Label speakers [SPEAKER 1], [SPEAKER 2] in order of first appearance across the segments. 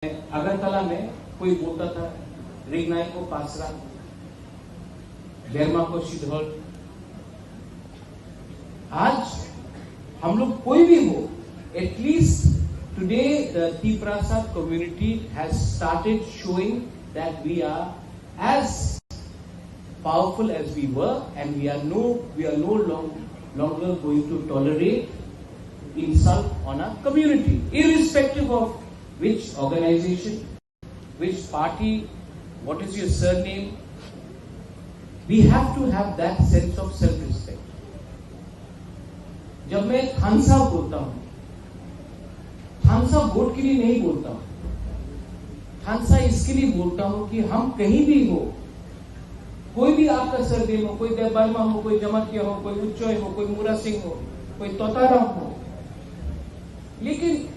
[SPEAKER 1] अगरतला में कोई बोलता था रिगनाई को पासरा, बेरमा को शिधौल। आज हम लोग कोई भी हो, at least today the Tiprasa community has started showing that we are as powerful as we were, and we are no longer going to tolerate insult on our community, irrespective of which organization, which party, what is your surname. We have to have that sense of self-respect. जब मैं थानसा बोलता हूं, थानसा vote के लिए नहीं बोलता हूं, थानसा इसके लिए बोलता हूं कि हम कहीं भी हो, कोई भी आपका सरनेम हो, कोई देवबर्मा हो, कोई जमतिया हो, कोई उच्चोय हो, कोई मूरा सिंह हो, कोई तोताराम हो, लेकिन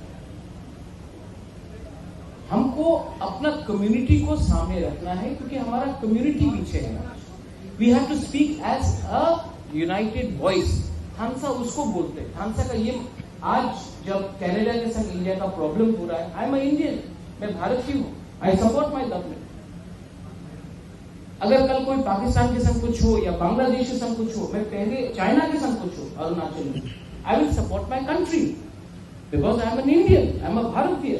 [SPEAKER 1] हमको अपना कम्युनिटी को सामने रखना है, क्योंकि हमारा कम्युनिटी पीछे है। We have to speak as a united voice. थानसा उसको बोलते हैं। थानसा का ये आज जब कनाडा के संग इंडिया का प्रॉब्लम हो रहा है, आई एम इंडियन, मैं भारत की हूं, आई सपोर्ट माई गवर्नमेंट। अगर कल कोई पाकिस्तान के संग कुछ हो या बांग्लादेश के संग कुछ हो, मैं पहले चाइना के संग कुछ हो, अरुणाचल में, I will support my country because I am an Indian, I am a भारतीय।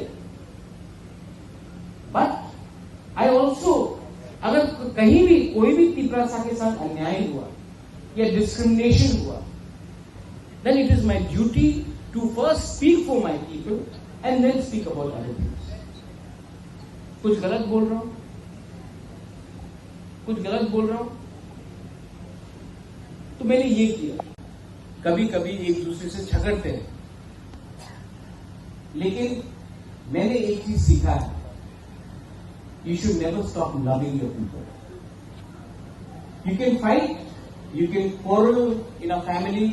[SPEAKER 1] बट आई ऑल्सो, अगर कहीं भी कोई भी तिपरासा के साथ अन्याय हुआ या डिस्क्रिमिनेशन हुआ, then it is my duty to first speak for my people and then speak about other things. कुछ गलत बोल रहा हूं, तो मैंने ये किया। कभी कभी एक दूसरे से झगड़ते हैं, लेकिन मैंने एक चीज सीखा है, you should never stop loving your people. You can fight, you can quarrel in a family,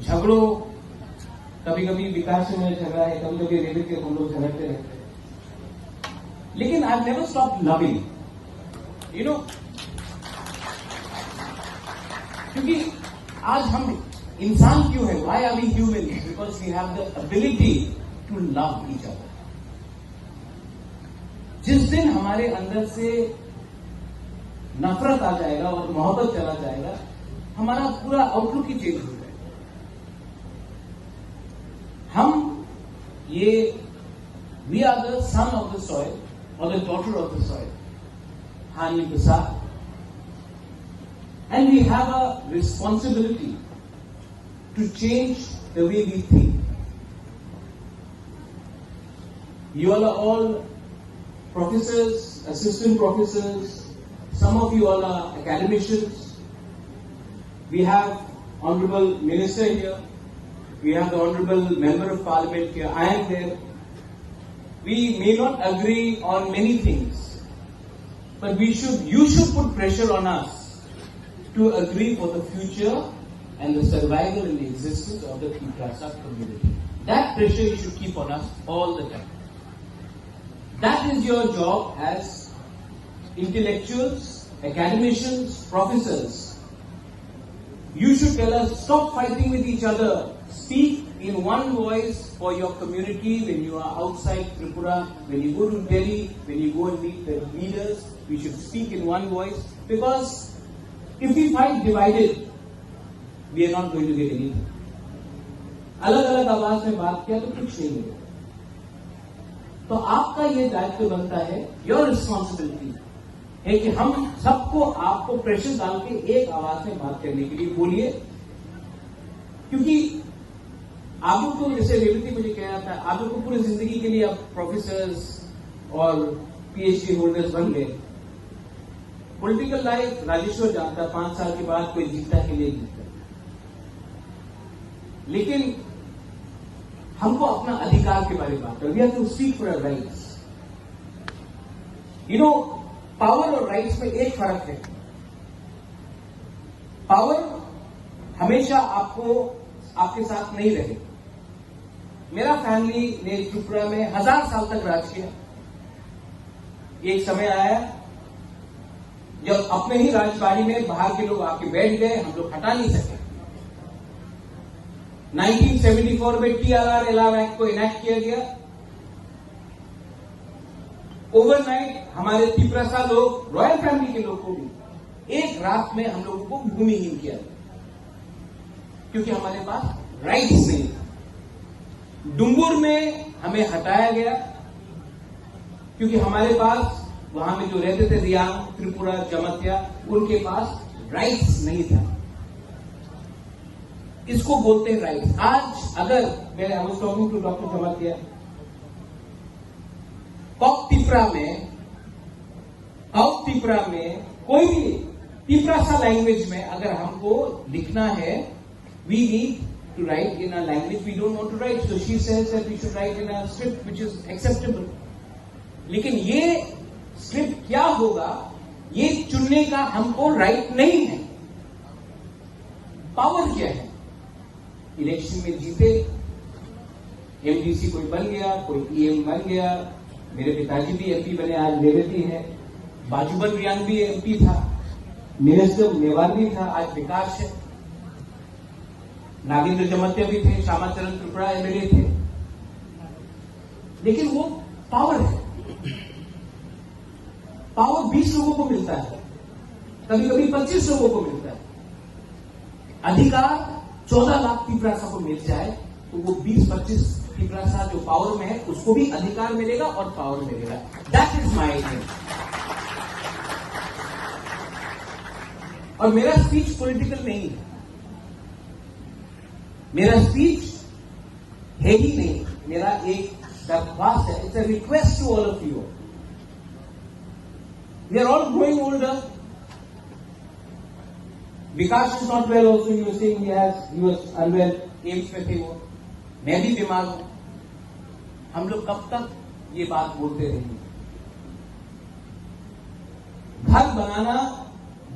[SPEAKER 1] झगड़ो, कभी कभी विकास से मेरा झगड़ा है, कभी कभी रेलवे के हम लोग झगड़ते रहते हैं, लेकिन I never stop loving, you know, क्योंकि आज हम इंसान क्यों है, why are we human, because we have the ability to love each other. जिस दिन हमारे अंदर से नफरत आ जाएगा और मोहब्बत चला जाएगा, हमारा पूरा आउटलुक ही चेंज हो जाएगा। हम ये we are the son of the soil और the daughter of the soil, हानि प्रसाद, and we have a responsibility to change the way we think. You are all professors, assistant professors, some of you all are academicians. We have Honorable Minister here. We have the Honorable Member of Parliament here. I am there. We may not agree on many things, but you should put pressure on us to agree for the future and the survival and the existence of the Tiprasa community. That pressure you should keep on us all the time. That is your job as intellectuals, academicians, professors. You should tell us, stop fighting with each other. Speak in one voice for your community when you are outside Tripura, when you go to Delhi, when you go and meet the leaders. We should speak in one voice, because if we fight divided, we are not going to get anything. अलग-अलग आवाज में बात किया तो कुछ नहीं होगा। तो आपका ये दायित्व बनता है, योर रिस्पॉन्सिबिलिटी है कि हम सबको आपको प्रेशर डाल के एक आवाज में बात करने के लिए बोलिए, क्योंकि आप लोग को, जैसे रेवती मुझे कह रहा था, आप लोग को पूरी जिंदगी के लिए आप प्रोफेसर्स और पीएचडी होल्डर्स बन गए। पॉलिटिकल लाइफ राजेश्वर जानता, 5 साल के बाद कोई जीतता है कि नहीं जीतता, लेकिन हमको अपना अधिकार के बारे में बात करें। We have to speak for our rights. You know, power और राइट्स में एक फर्क है। पावर हमेशा आपको आपके साथ नहीं रहे। मेरा फैमिली ने त्रिपुरा में 1000 साल तक राज किया। एक समय आया जब अपने ही राजबाड़ी में बाहर के लोग आके बैठ गए, हम लोग हटा नहीं सके। 1974 में TRR एक्ट को इनेक्ट किया गया। ओवरनाइट हमारे तिपरासा लोग, रॉयल फैमिली के लोग को भी एक रात में हम लोगों को भूमिहीन किया, क्योंकि हमारे पास राइट्स नहीं था। डुम्बुर में हमें हटाया गया क्योंकि हमारे पास वहां में जो रहते थे रियांग, त्रिपुरा, जमत्या, उनके पास राइट्स नहीं था। इसको बोलते हैं राइट्स। आज अगर मैं I was talking to doctor Jamatia, कॉक तिपरा में कोई भी तिपरासा लैंग्वेज में अगर हमको लिखना है, we need to write in a language we don't want to write. So she says that we should write in a script which is acceptable. लेकिन ये स्क्रिप्ट क्या होगा, ये चुनने का हमको राइट नहीं है। पावर क्या है? इलेक्शन में जीते, एमडीसी कोई बन गया, कोई ईएम बन गया, मेरे पिताजी भी एमपी बने, आज रेवती है, बाजूबन रियांग भी एमपी था, मिनिस्टर मेवार भी था, आज विकास है, नागेंद्र जमत्या भी थे, श्यामाचरण त्रिपुरा एमएलए थे। लेकिन वो पावर है, पावर 20 लोगों को मिलता है, कभी कभी 25 लोगों को मिलता है। अधिकार 14 लाख तिपरासा को मिल जाए तो वो 20-25 तिपरासा जो पावर में है उसको भी अधिकार मिलेगा और पावर मिलेगा। That is my thing. और मेरा स्पीच पॉलिटिकल नहीं है, मेरा स्पीच है ही नहीं, मेरा एक दरख्वास्त है, it's a request to all of you. We are all growing older. Vikas is not well also, you saying he was unwell, AIIMS में थे वो, मैं भी बीमार हूं। हम लोग कब तक ये बात बोलते रहेंगे? घर बनाना,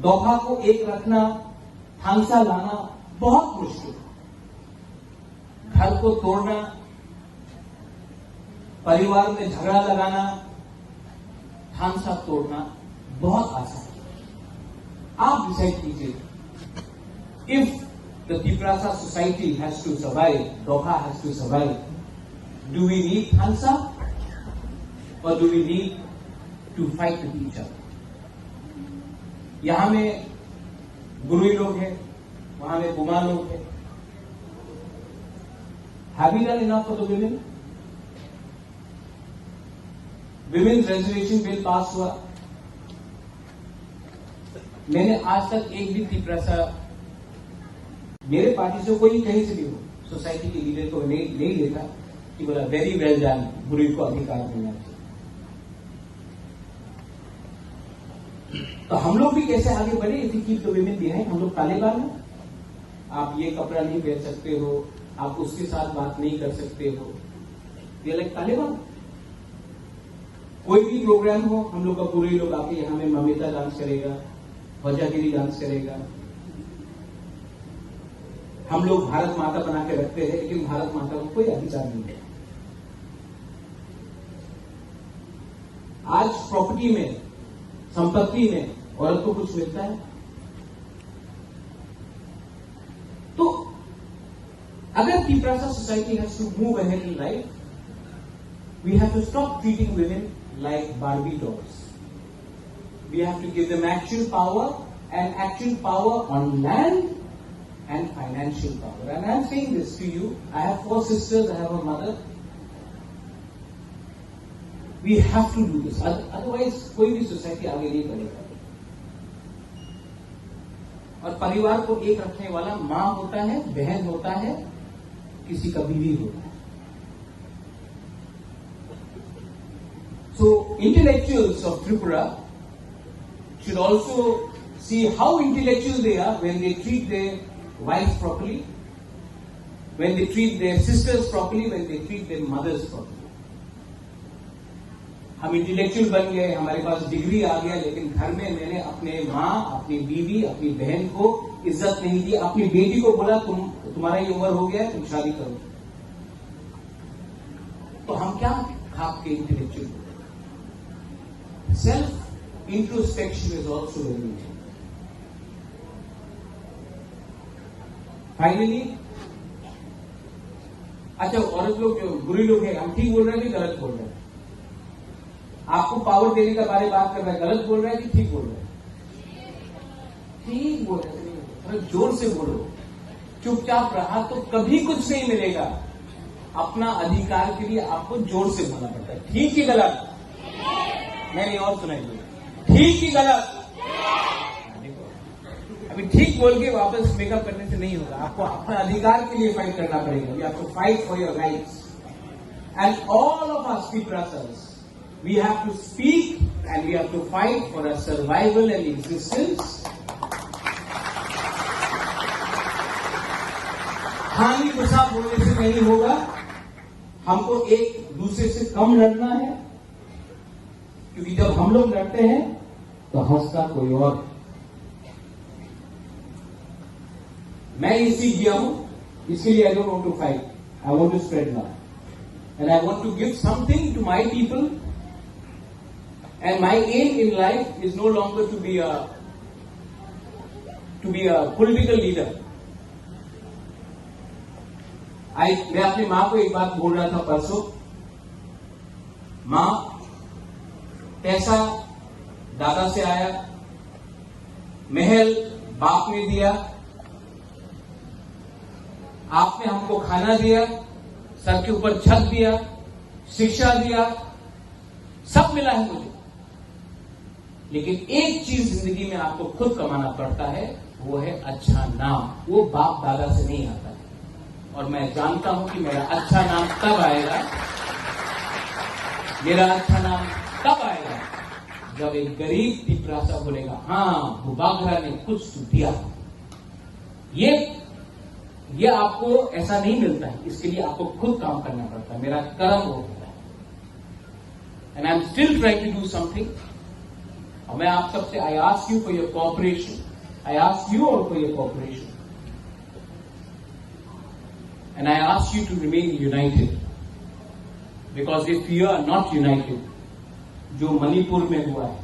[SPEAKER 1] दोहा को एक रखना, हांसा लाना बहुत मुश्किल है। घर को तोड़ना, परिवार में झगड़ा लगाना, हांसा तोड़ना बहुत आसान है। आप डिसाइड कीजिए, if the Tiprasa society has to survive, दोहा has to survive, do we need हांसा और do we need to fight with each other? यहां में गुरुई लोग हैं, वहां में बुमा लोग हैं। Have we done enough for the women? Women's reservation bill पास हुआ, मैंने आज तक एक भी तिपरासा, मेरे पार्टी से कोई कहीं से भी हो, सोसाइटी के लीडर को नहीं लेता कि बोला वेरी वेल डन, गुरुई को अधिकार मिलना चाहिए। तो हम लोग भी कैसे आगे बढ़े? If we keep the women behind, हम लोग तालिबान हैं। आप ये कपड़ा नहीं पहन सकते हो, आप उसके साथ बात नहीं कर सकते हो, ये लाइक तालिबान। कोई भी प्रोग्राम हो, हम लोग का पूरे लोग आके यहां में ममिता डांस करेगा, वजागिरी डांस करेगा। हम लोग भारत माता बना के रखते हैं, लेकिन भारत माता को कोई अधिकार नहीं है। आज प्रॉपर्टी में, संपत्ति में औरत को कुछ मिलता है? तो अगर Tiprasa society has to move ahead in life, we have to stop treating women like Barbie dolls. We have to give them actual power, and actual power on land and financial power. And I am saying this to you. I have 4 sisters, I have a mother. We have to do this. Otherwise, कोई भी society आगे नहीं बढ़ेगा। और परिवार को एक रखने वाला मां होता है, बहन होता है, किसी का बीवी होता है। So intellectuals of Tripura should also see how intellectual they are when they treat their wives properly, when they treat their sisters properly, when they treat their mothers properly. हम इंटेलेक्चुअल बन गए, हमारे पास डिग्री आ गया, लेकिन घर में मैंने अपने माँ, अपनी बीवी, अपनी बहन को इज्जत नहीं दी। अपनी बेटी को बोला तुम्हारा ये उम्र हो गया है, तुम शादी करो। तो हम क्या खाप के intellectual? Self introspection is also very important. Finally, अच्छा औरत लोग जो बुरी लोग हैं, हम ठीक बोल रहे हैं कि गलत बोल रहे हैं? आपको पावर देने का बारे बात कर रहा है, गलत बोल रहा है कि ठीक बोल रहा है? ठीक बोल रहे हैं, थोड़ा जोर से बोलो। चुपचाप रहा तो कभी कुछ नहीं मिलेगा। अपना अधिकार के लिए आपको जोर से बोलना पड़ता है। ठीक ही गलत? नहीं, और सुनाइए, ठीक ही गलत? अभी ठीक बोल के वापस मेकअप करने से नहीं होगा। आपको अपने अधिकार के लिए फाइट करना पड़ेगा। You have to fight for your rights and all of us peoples we have to speak and we have to fight for a survival and existence. हानि गुस्सा बोलने से नहीं होगा। हमको एक दूसरे से कम लड़ना है, क्योंकि जब हम लोग लड़ते हैं तो हंसता कोई और। मैं ये सीख गया हूं, इसके लिए I don't want to fight, I want to spread love and I want to give something to my people and my aim in life is no longer to be a political leader. मैं अपनी मां को एक बात बोल रहा था परसों। मां, पैसा दादा से आया, महल बाप ने दिया, आपने हमको खाना दिया, सर के ऊपर छत दिया, शिक्षा दिया, सब मिला है मुझे। लेकिन एक चीज जिंदगी में आपको खुद कमाना पड़ता है, वो है अच्छा नाम। वो बाप दादा से नहीं आता है। और मैं जानता हूं कि मेरा अच्छा नाम तब आएगा, मेरा अच्छा नाम तब आएगा जब एक गरीब पिपरासा बोलेगा, हाँ बुबागरा ने कुछ तो दिया। ये आपको ऐसा नहीं मिलता है, इसके लिए आपको खुद काम करना पड़ता है। मेरा कर्म हो गया and I am still trying to do something. और मैं आप सबसे I ask you for your cooperation, I ask you all for your cooperation and I ask you to remain united, because if you are not united, जो मणिपुर में हुआ है,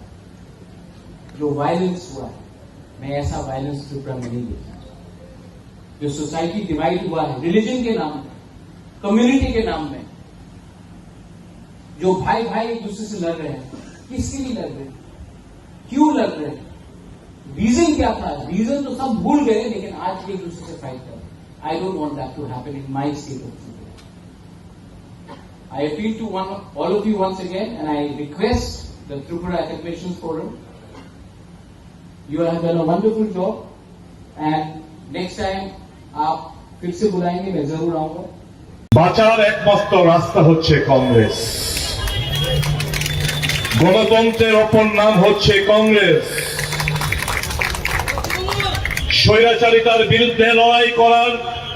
[SPEAKER 1] जो violence हुआ है, मैं ऐसा वायलेंस त्रिपुरा में नहीं देखा। जो सोसाइटी डिवाइड हुआ है रिलीजन के नाम में, कम्युनिटी के नाम में, जो भाई भाई एक दूसरे से लड़ रहे हैं, किसके लिए लड़ रहे हैं, क्यों लड़ रहे हैं, रीजन क्या था? रीजन तो सब भूल गए, लेकिन आज एक दूसरे से फाइट कर रहे हैं। I don't want that to happen in my state of Tripura. I appeal to all of you once again, and I request the Tripura Academicians Forum. You have done a wonderful job, and next time आप फिर से बुलाएंगे, मैं जरूर आऊंगा।
[SPEAKER 2] বাঁচার একমাত্র রাস্তা হচ্ছে কংগ্রেস। গণতন্ত্রের অপর নাম হচ্ছে কংগ্রেস। স্বৈরাচারিতার বিরুদ্ধে লড়াই করার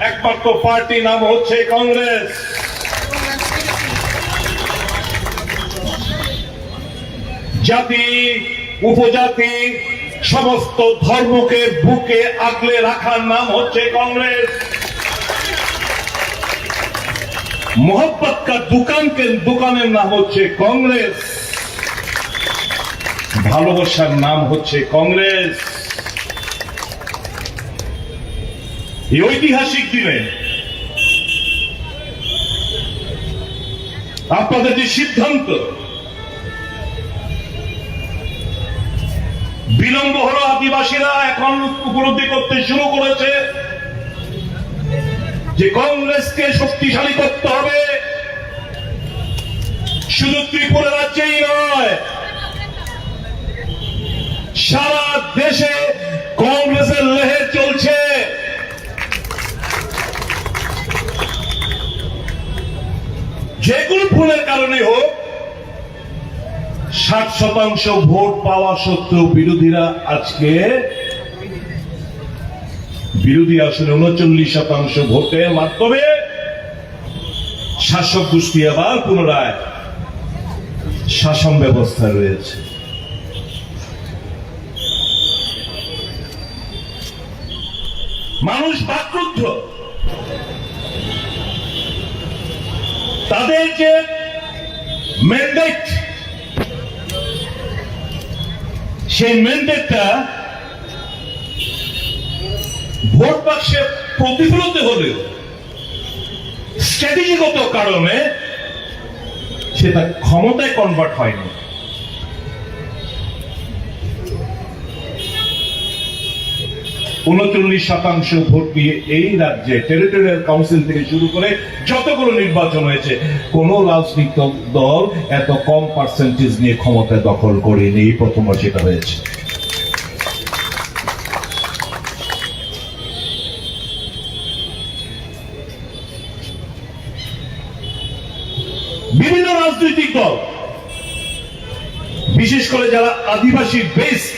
[SPEAKER 2] একমাত্র পার্টি নাম হচ্ছে কংগ্রেস। জাতি উপজাতি সমস্ত ধর্মকে বুকে আগলে রাখার নাম হচ্ছে কংগ্রেস। मोहब्बत का দোকানের নাম হচ্ছে কংগ্রেস। ভালোবাসার নাম হচ্ছে কংগ্রেস। এই ঐতিহাসিক দিনে আপনাদের যে সিদ্ধান্ত, বিলম্ব হলো, আদিবাসীরা এখন উপলব্ধি করতে শুরু করেছে যে কংগ্রেসকে শক্তিশালী করতে হবে। শুধু ত্রিপুরা রাজ্যেই নয়, সারা দেশে কংগ্রেসের লহর চলছে। যেগুলো ভুলের কারণে হোক, 60% ভোট পাওয়া সত্ত্বেও বিরোধীরা আজকে বিরোধী আসনে 39% ভোটের মাধ্যমে শাসক গোষ্ঠী আবার পুনরায় শাসন ব্যবস্থা রয়েছে। মানুষ বাকরুদ্ধ। তাদের যে ম্যান্ডেট, সেই ম্যান্ডেটটা ভোট বাক্সে প্রতিফলিত হলেও স্ট্র্যাটেজিগত কারণে সেটা ক্ষমতায় কনভার্ট হয়নি। 39% ভোট দিয়ে এই রাজ্যে টেরিটোরিয়াল কাউন্সিল থেকে শুরু করে যতগুলো নির্বাচন হয়েছে কোন রাজনৈতিক দল এত কম পার্সেন্টেজ নিয়ে ক্ষমতা দখল করেনি, প্রথমবার সেটা হয়েছে। বিভিন্ন রাজনৈতিক দল, বিশেষ করে যারা আদিবাসী বেসড,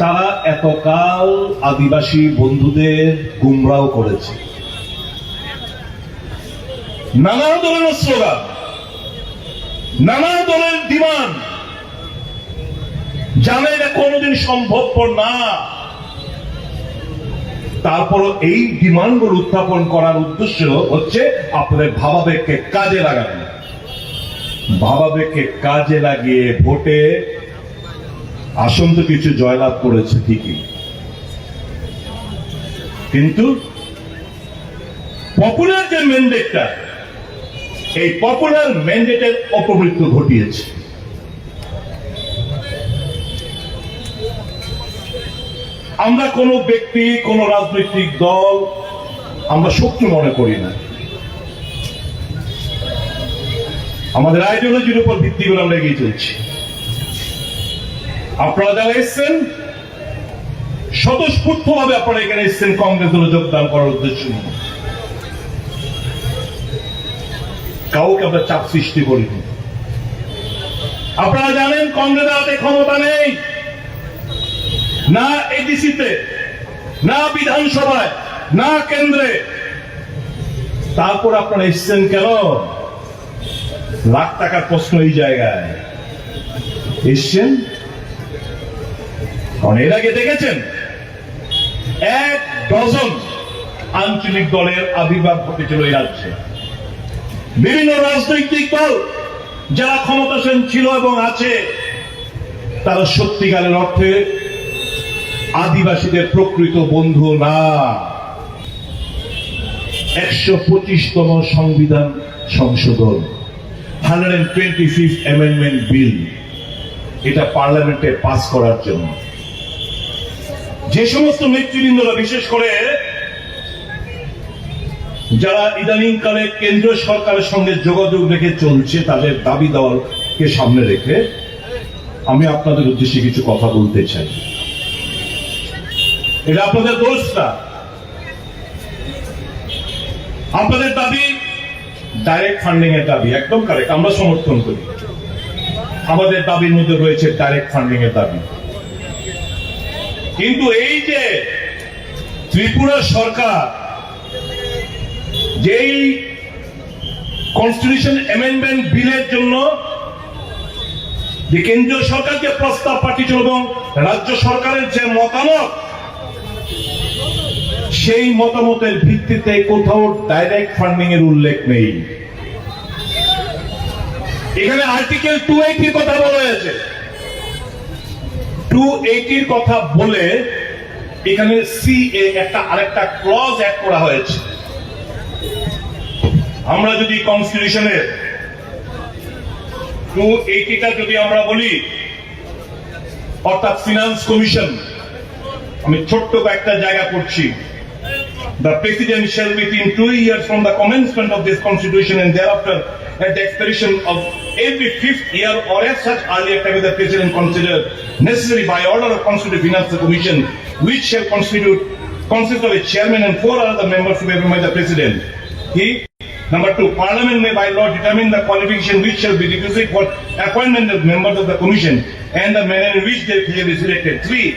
[SPEAKER 2] তারা এতকাল আদিবাসী বন্ধুদের গুমরাও করেছে। নানা ধরনের স্লোগান, নানা ধরনের ডিমান্ড, জানে এটা কোনোদিন সম্ভবপর না, তারপরও এই ডিমান্ডগুলো উত্থাপন করার উদ্দেশ্য হচ্ছে আপনাদের ভাবাবেগকে কাজে লাগানো। ভাবাবেগকে কাজে লাগিয়ে ভোটে আসন তো কিছু জয়লাভ করেছে ঠিকই, কিন্তু পপুলার যে ম্যান্ডেটটা, এই পপুলার ম্যান্ডেটের অপমৃত্যু ঘটিয়েছে। আমরা কোন ব্যক্তি, কোন রাজনৈতিক দল আমরা শত্রু মনে করি না। আমাদের আইডিওলজির উপর ভিত্তি করে আমরা এগিয়ে চলছি। আপনারা যারা এসছেন, স্বতঃস্ফূর্তভাবে আপনারা এখানে এসছেন কংগ্রেস দলে যোগদান করার উদ্দেশ্য নিয়ে। কাউকে আমরা চাপ সৃষ্টি করিনি। আপনারা জানেন কংগ্রেসের হাতে ক্ষমতা নেই, না এডিসিতে, না বিধানসভায়, না কেন্দ্রে। তারপর আপনারা এসছেন কেন? লাখ টাকার প্রশ্ন এই জায়গায় এসছেন কারণ এর আগে দেখেছেন 1 ডজন আঞ্চলিক দলের আবির্ভাব ঘটেছিল এই রাজ্যে। বিভিন্ন রাজনৈতিক দল যারা ক্ষমতাসীন ছিল এবং আছে, তারা সত্যিকারের অর্থে আদিবাসীদের প্রকৃত বন্ধু না। 125তম সংবিধান সংশোধন, 125th অ্যামেন্ডমেন্ট বিল, এটা পার্লামেন্টে পাস করার জন্য যে সমস্ত নেতৃবৃন্দরা, বিশেষ করে যারা ইদানিং কালে কেন্দ্রীয় সরকারের সঙ্গে যোগাযোগ রেখে চলছে, তাদের দাবি দেওয়াকে সামনে রেখে আমি আপনাদের উদ্দেশ্যে কিছু কথা বলতে চাই। এটা আপনাদের দোষ না। আপনাদের দাবি ডাইরেক্ট ফান্ডিং এর দাবি, একদম কারেক্ট, আমরা সমর্থন করি। আমাদের দাবির মধ্যে রয়েছে ডাইরেক্ট ফান্ডিং এর দাবি। কিন্তু এই যে ত্রিপুরা সরকার যেই কনস্টিটিউশন অ্যামেন্ডমেন্ট বিলের জন্য যে কেন্দ্রীয় সরকার যে প্রস্তাব পাঠিয়েছিল এবং রাজ্য সরকারের যে মতামত, সেই মতামতের ভিত্তিতে কোথাও ডাইরেক্ট ফান্ডিং এর উল্লেখ নেই। এখানে আর্টিকেল 280 কথা বলা হয়েছে। 280 কথা বলে এখানে সিএ একটা আরেকটা ক্লজ অ্যাড করা হয়েছে। আমরা যদি কনস্টিটিউশনের 280টা যদি আমরা বলি, অর্থাৎ ফিনান্স কমিশন, আমি ছোট্ট একটা জায়গা করছি, the president shall within 2 years from the commencement of this constitution and thereafter at the expiration of every 5th year or as such earlier time the president consider necessary by order of constituted finance commission, which shall consist of a chairman and 4 other members to be appointed by the president. Number 2, Parliament may by law determine the qualification which shall be requisite for appointment of members of the commission and the manner in which they shall be selected. 3,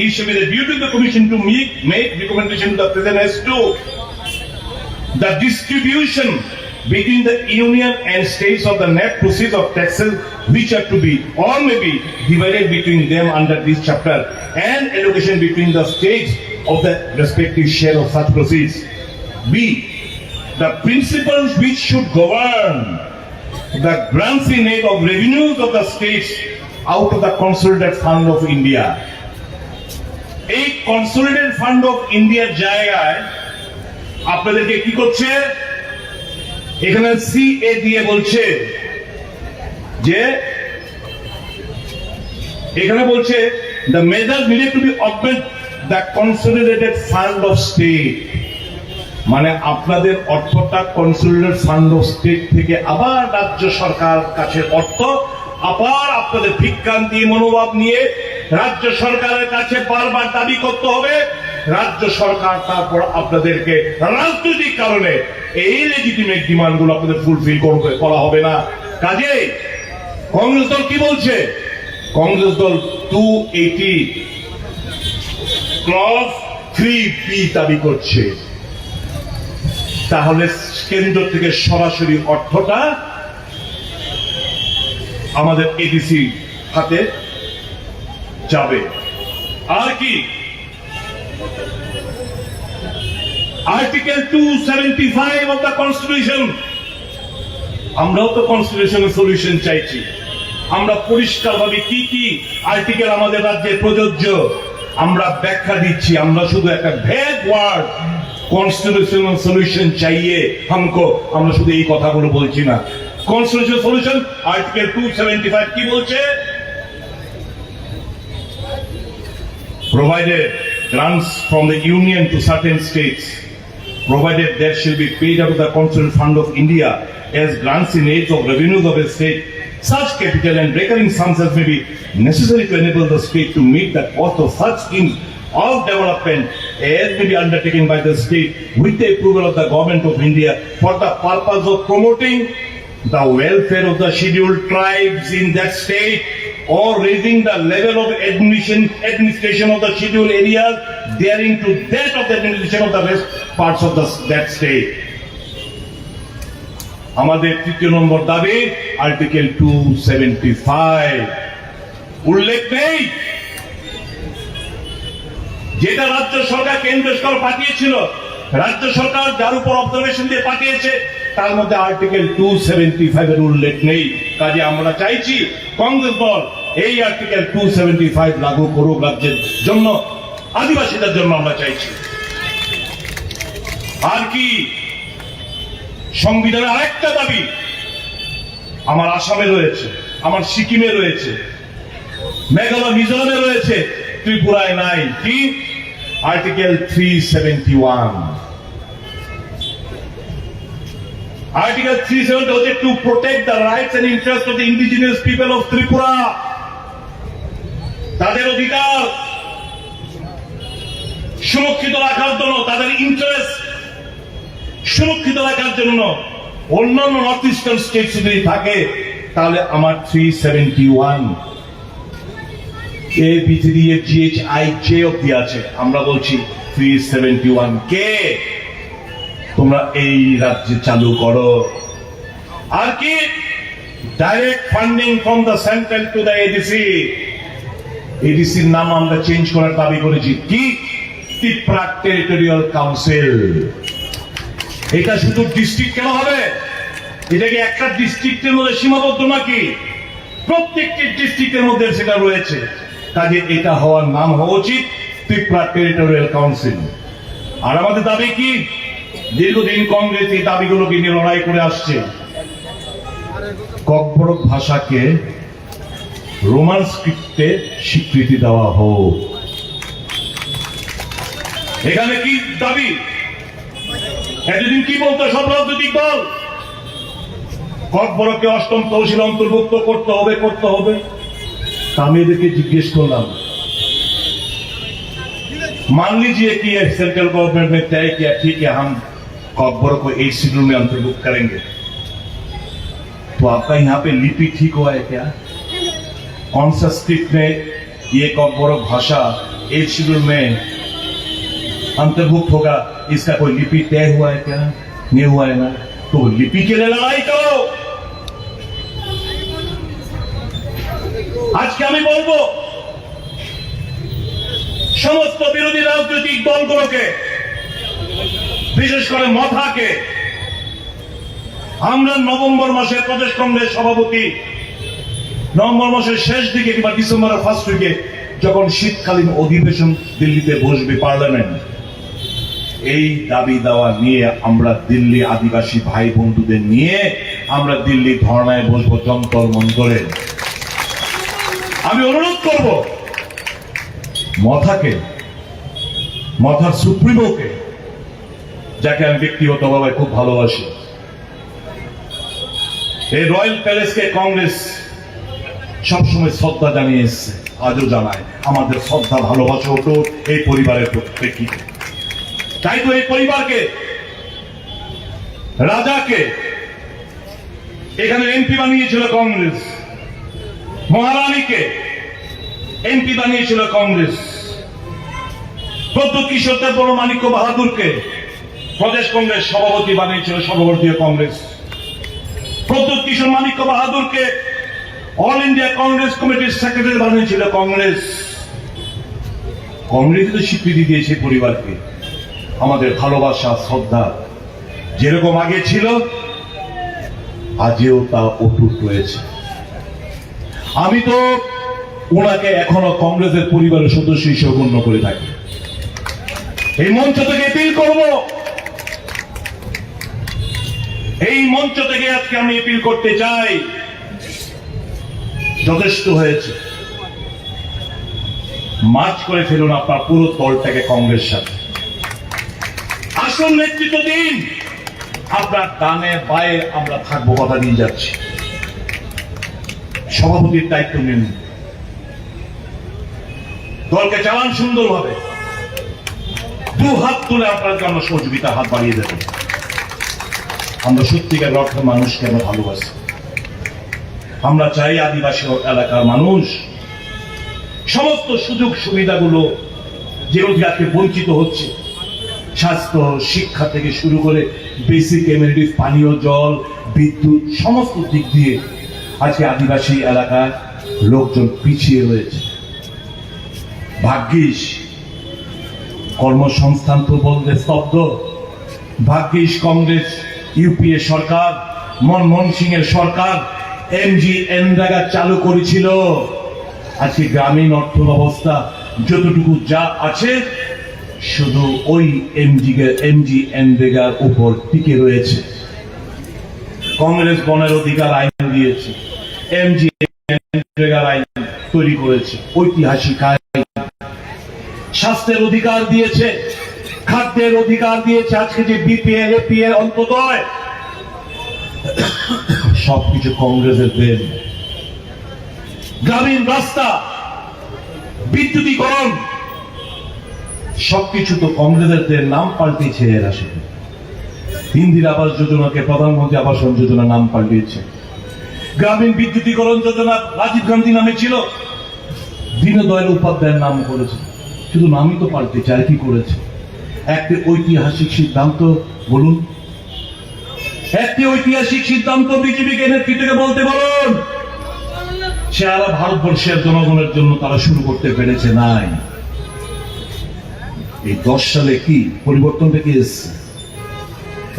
[SPEAKER 2] it shall be the duty of the commission to make recommendation to the president as to the distribution between the union and states of the net proceeds of taxes which are to be or may be divided between them under this chapter, and allocation between the states of the respective share of such proceeds. B, the principles which should govern the grants in aid of revenues of the states out of the consolidated fund of India. এই consolidated fund of ইন্ডিয়ার জায়গায় আপনাদেরকে কি করছে, এখানে CA দিয়ে বলছে যে, এখানে বলছে the measures needed to be augment the consolidated fund of state. মানে আপনাদের অর্থটা কনসোলিডেটেড ফান্ড অফ স্টেট থেকে আবার রাজ্য সরকার কাছে অর্থ আবার আপনাদের ভিক্ষান্তি মনোভাব নিয়ে রাজ্য সরকারের কাছে বারবার দাবি করতে হবে। রাজ্য সরকার তারপর আপনাদেরকে রাজনৈতিক কারণে এই লেজিটিমেট ডিমান্ড গুলো আপনাদের ফুলফিল করা হবে না। কাজে কংগ্রেস দল কি বলছে? কংগ্রেস দল 280 ক্লজ 3B দাবি করছে। তাহলে কেন্দ্র থেকে সরাসরি অর্থটা আমাদের এডিসি হাতে যাবে। আর কি আর্টিকেল 275 অফ দ্য কনস্টিটিউশন, আমরাও তো কনস্টিটিউশনের সলিউশন চাইছি। আমরা পরিষ্কারভাবে কি কি আর্টিকেল আমাদের রাজ্যে প্রযোজ্য আমরা ব্যাখ্যা দিচ্ছি। আমরা শুধু একটা ভ্যাগ ওয়ার্ড কনস্টিটিউশনাল সলিউশন চাইয়ে हमको, আমরা শুধু এই কথাগুলো বলছি না। কনস্টিটিউশনাল সলিউশন আর্টিকেল 275 কি বলছে? Provided grants from the union to certain states, provided there shall be paid out of the constitutional fund of India as grants in aid of revenues of a state, such capital and recurring sums as may be necessary to enable the state to meet the cost of such schemes of development as may be undertaken by the state with the approval of the government of India for the purpose of promoting the welfare of the scheduled tribes in that state or raising the level of administration of the scheduled areas daring to that of the administration of the rest parts of that state. আমাদের তৃতীয় নম্বর দাবি article 275 উল্লেখ নেই যেটা রাজ্য সরকার কেন্দ্র সরকার পাঠিয়েছিল। রাজ্য সরকার যার উপর অবজারভেশন দিয়ে পাঠিয়েছে তার মধ্যে আর্টিকেল 275 এর উল্লেখ নেই। কাজে আমরা চাইছি কংগ্রেস দল এই আর্টিকেল 275 লাগু করুক রাজ্যের জন্য, আদিবাসীদের জন্য আমরা চাইছি। আর কি সংবিধানের আরেকটা দাবি আমার আসামে রয়েছে, আমার সিকিমে রয়েছে, মেঘালয় মিজোরামে রয়েছে, ত্রিপুরায় নাই। কি? আর্টিকেল 371। আর্টিকেল 370 হচ্ছে to protect the rights and interest of the indigenous people of Tripura. তাদের অধিকার সুরক্ষিত রাখার জন্য, তাদের ইন্টারেস্ট সুরক্ষিত রাখার জন্য অন্যান্য নর্থ ইস্টার্ন স্টেট যদি থাকে তাহলে আমার 371 এ বিথি এ জিএইচ আই জে অব্দি আছে। আমরা বলছি 371 কে তোমরা এই রাজ্যে চালু করো। আর কি? Direct funding from the central to the ADC. এডিসির নাম আমরা চেঞ্জ করার দাবি করেছি। কি? Tripura territorial council. এটা শুধু ডিস্ট্রিক্ট কেন হবে? এটা কি একটা ডিস্ট্রিক্টের মধ্যে সীমাবদ্ধ নাকি? প্রত্যেকটি ডিস্ট্রিক্টের মধ্যে সেটা রয়েছে। কাজে এটা হওয়ার নাম হওয়া উচিত ত্রিপুরা টেরিটোরিয়াল কাউন্সিল। আর আমাদের দাবি কি? দীর্ঘদিন কংগ্রেস এই দাবিগুলোকে নিয়ে লড়াই করে আসছে। ককবরক ভাষাকে রোমান স্ক্রিপ্টে স্বীকৃতি দেওয়া হোক। এখানে কি দাবি? এতদিন কি বলতো সব রাজনৈতিক দল? ককবরককে অষ্টম তহসিল অন্তর্ভুক্ত করতে হবে। আমি এদেরকে জিজ্ঞেস করলাম, मान लीजिए कि सेंट्रल गवर्नमेंट ने तय किया ठीक है हम कॉकबोरो को 8 शेड्यूल में अंतर्भुक्त करेंगे, तो आपका यहाँ पे लिपि ठीक हुआ है क्या? कौन सा स्क्रिप्ट में ये कॉकबोरो भाषा 8 शेड्यूल में अंतर्भुक्त होगा, इसका कोई लिपि तय हुआ है क्या? नहीं हुआ है ना। तो लिपि के लिए लड़ाई करो। আজকে আমি বলবো সমস্ত বিরোধী রাজনৈতিক দলগুলোকে, বিশেষ করে মথাকে, আমরা নভেম্বর মাসের প্রদেশ কংগ্রেস সভাপতি নভেম্বর মাসের শেষ দিকে কিংবা ডিসেম্বরের ফার্স্ট উইকে যখন শীতকালীন অধিবেশন দিল্লিতে বসবে পার্লামেন্ট, এই দাবি দাওয়া নিয়ে আমরা দিল্লি আদিবাসী ভাই বন্ধুদের নিয়ে আমরা দিল্লি ধর্নায় বসবো যন্তর মন্তরে। আমি অনুরোধ করব মাথার সুপ্রিমোকে, যাকে আমি ব্যক্তিগতভাবে খুব ভালোবাসি, এই রয়্যাল প্যালেসকে কংগ্রেস সবসময় শ্রদ্ধা জানিয়ে এসছে, আজও জানায়। আমাদের শ্রদ্ধা ভালোবাসা হতো এই পরিবারের প্রেক্ষিতে। তাই তো এই পরিবারকে, রাজাকে এখানে এমপি বানিয়েছিল কংগ্রেস, মহারানীকে এমপি বানিয়েছিল কংগ্রেস, প্রদ্যোৎ কিশোর দেববর্মা মাণিক্য বাহাদুরকে প্রদেশ কংগ্রেস সভাপতি বানিয়েছিল সর্বভারতীয় কংগ্রেস, প্রদ্যোৎ কিশোর মাণিক্য বাহাদুরকে অল ইন্ডিয়া কংগ্রেস কমিটির সেক্রেটারি বানিয়েছিল কংগ্রেস। কংগ্রেস তো স্বীকৃতি দিয়েছে পরিবারকে। আমাদের ভালোবাসা, শ্রদ্ধা যেরকম আগে ছিল, আজও তা অটুট রয়েছে। আমি তো ওনাকে এখনো কংগ্রেসের পরিবারের সদস্য হিসেবে গণ্য করে থাকি। এই মঞ্চ থেকে এপিল করব, এই মঞ্চ থেকে আজকে আমি এপিল করতে চাই, যথেষ্ট হয়েছে। মার্চ করে ফেলুন আপনার পুরো দলটাকে কংগ্রেস সাথে, আসল নেতৃত্ব দিন। আপনার ডানে বায়ে আমরা থাকবো, কথা দিয়ে যাচ্ছি। সভাপতির দায়িত্ব নিন, দলকে চালান সুন্দরভাবে। দু হাত তুলে আপনার জন্য সহযোগিতার হাত বাড়িয়ে দেবেন। আমরা সত্যিকার অর্থে মানুষকে আমরা ভালোবাসি। আমরা চাই আদিবাসী এলাকার মানুষ সমস্ত সুযোগ সুবিধাগুলো যেগুলো আজকে বঞ্চিত হচ্ছে, স্বাস্থ্য, শিক্ষা থেকে শুরু করে বেসিক এমিনিটিস, পানীয় জল, বিদ্যুৎ, সমস্ত দিক দিয়ে আজকে আদিবাসী এলাকায় লোকজন পিছিয়ে রয়েছে। ভাগ্যিস কর্মসংস্থান তো বলতে স্তব্ধ। ভাগ্যিস কংগ্রেস ইউপিএ সরকার, মনমোহন সিং এর সরকার এমজিএনরেগা চালু করেছিল। আজকে গ্রামীণ অর্থ ব্যবস্থা যতটুকু যা আছে শুধু ওই এমজিএনরেগার উপর টিকে রয়েছে। কংগ্রেস বনের অধিকার আইন দিয়েছে, এমজিএনরেগার আইন তৈরি করেছে, ঐতিহাসিক আইন। স্বাস্থ্যের অধিকার দিয়েছে, খাদ্যের অধিকার দিয়েছে। আজকে যে বিপিএল, এপিএল, অন্তদয়, সবকিছু কংগ্রেসের দেন। গ্রামীণ রাস্তা, বিদ্যুতীকরণ, সবকিছু তো কংগ্রেসের দেন। নাম পাল্টিয়েছে এরা, শুধু ইন্দিরা আবাস যোজনাকে প্রধানমন্ত্রী আবাস যোজনা নাম পাল্টিয়েছে। গ্রামীণ বিদ্যুতীকরণ যোজনা রাজীব গান্ধী নামে ছিল, দীনদয়াল উপাধ্যায়ের নাম করেছে। শুধু নামই তো পাল্টেছে, আর কি করেছে? একটি ঐতিহাসিক সিদ্ধান্ত বলুন, একটি ঐতিহাসিক সিদ্ধান্ত বিজেপিকে নেতৃত্বকে বলতে বলুন। সারা ভারতবর্ষের জনগণের জন্য তারা শুরু করতে পেরেছে নাই। এই 10 সালে কি পরিবর্তনটা কি এসছে?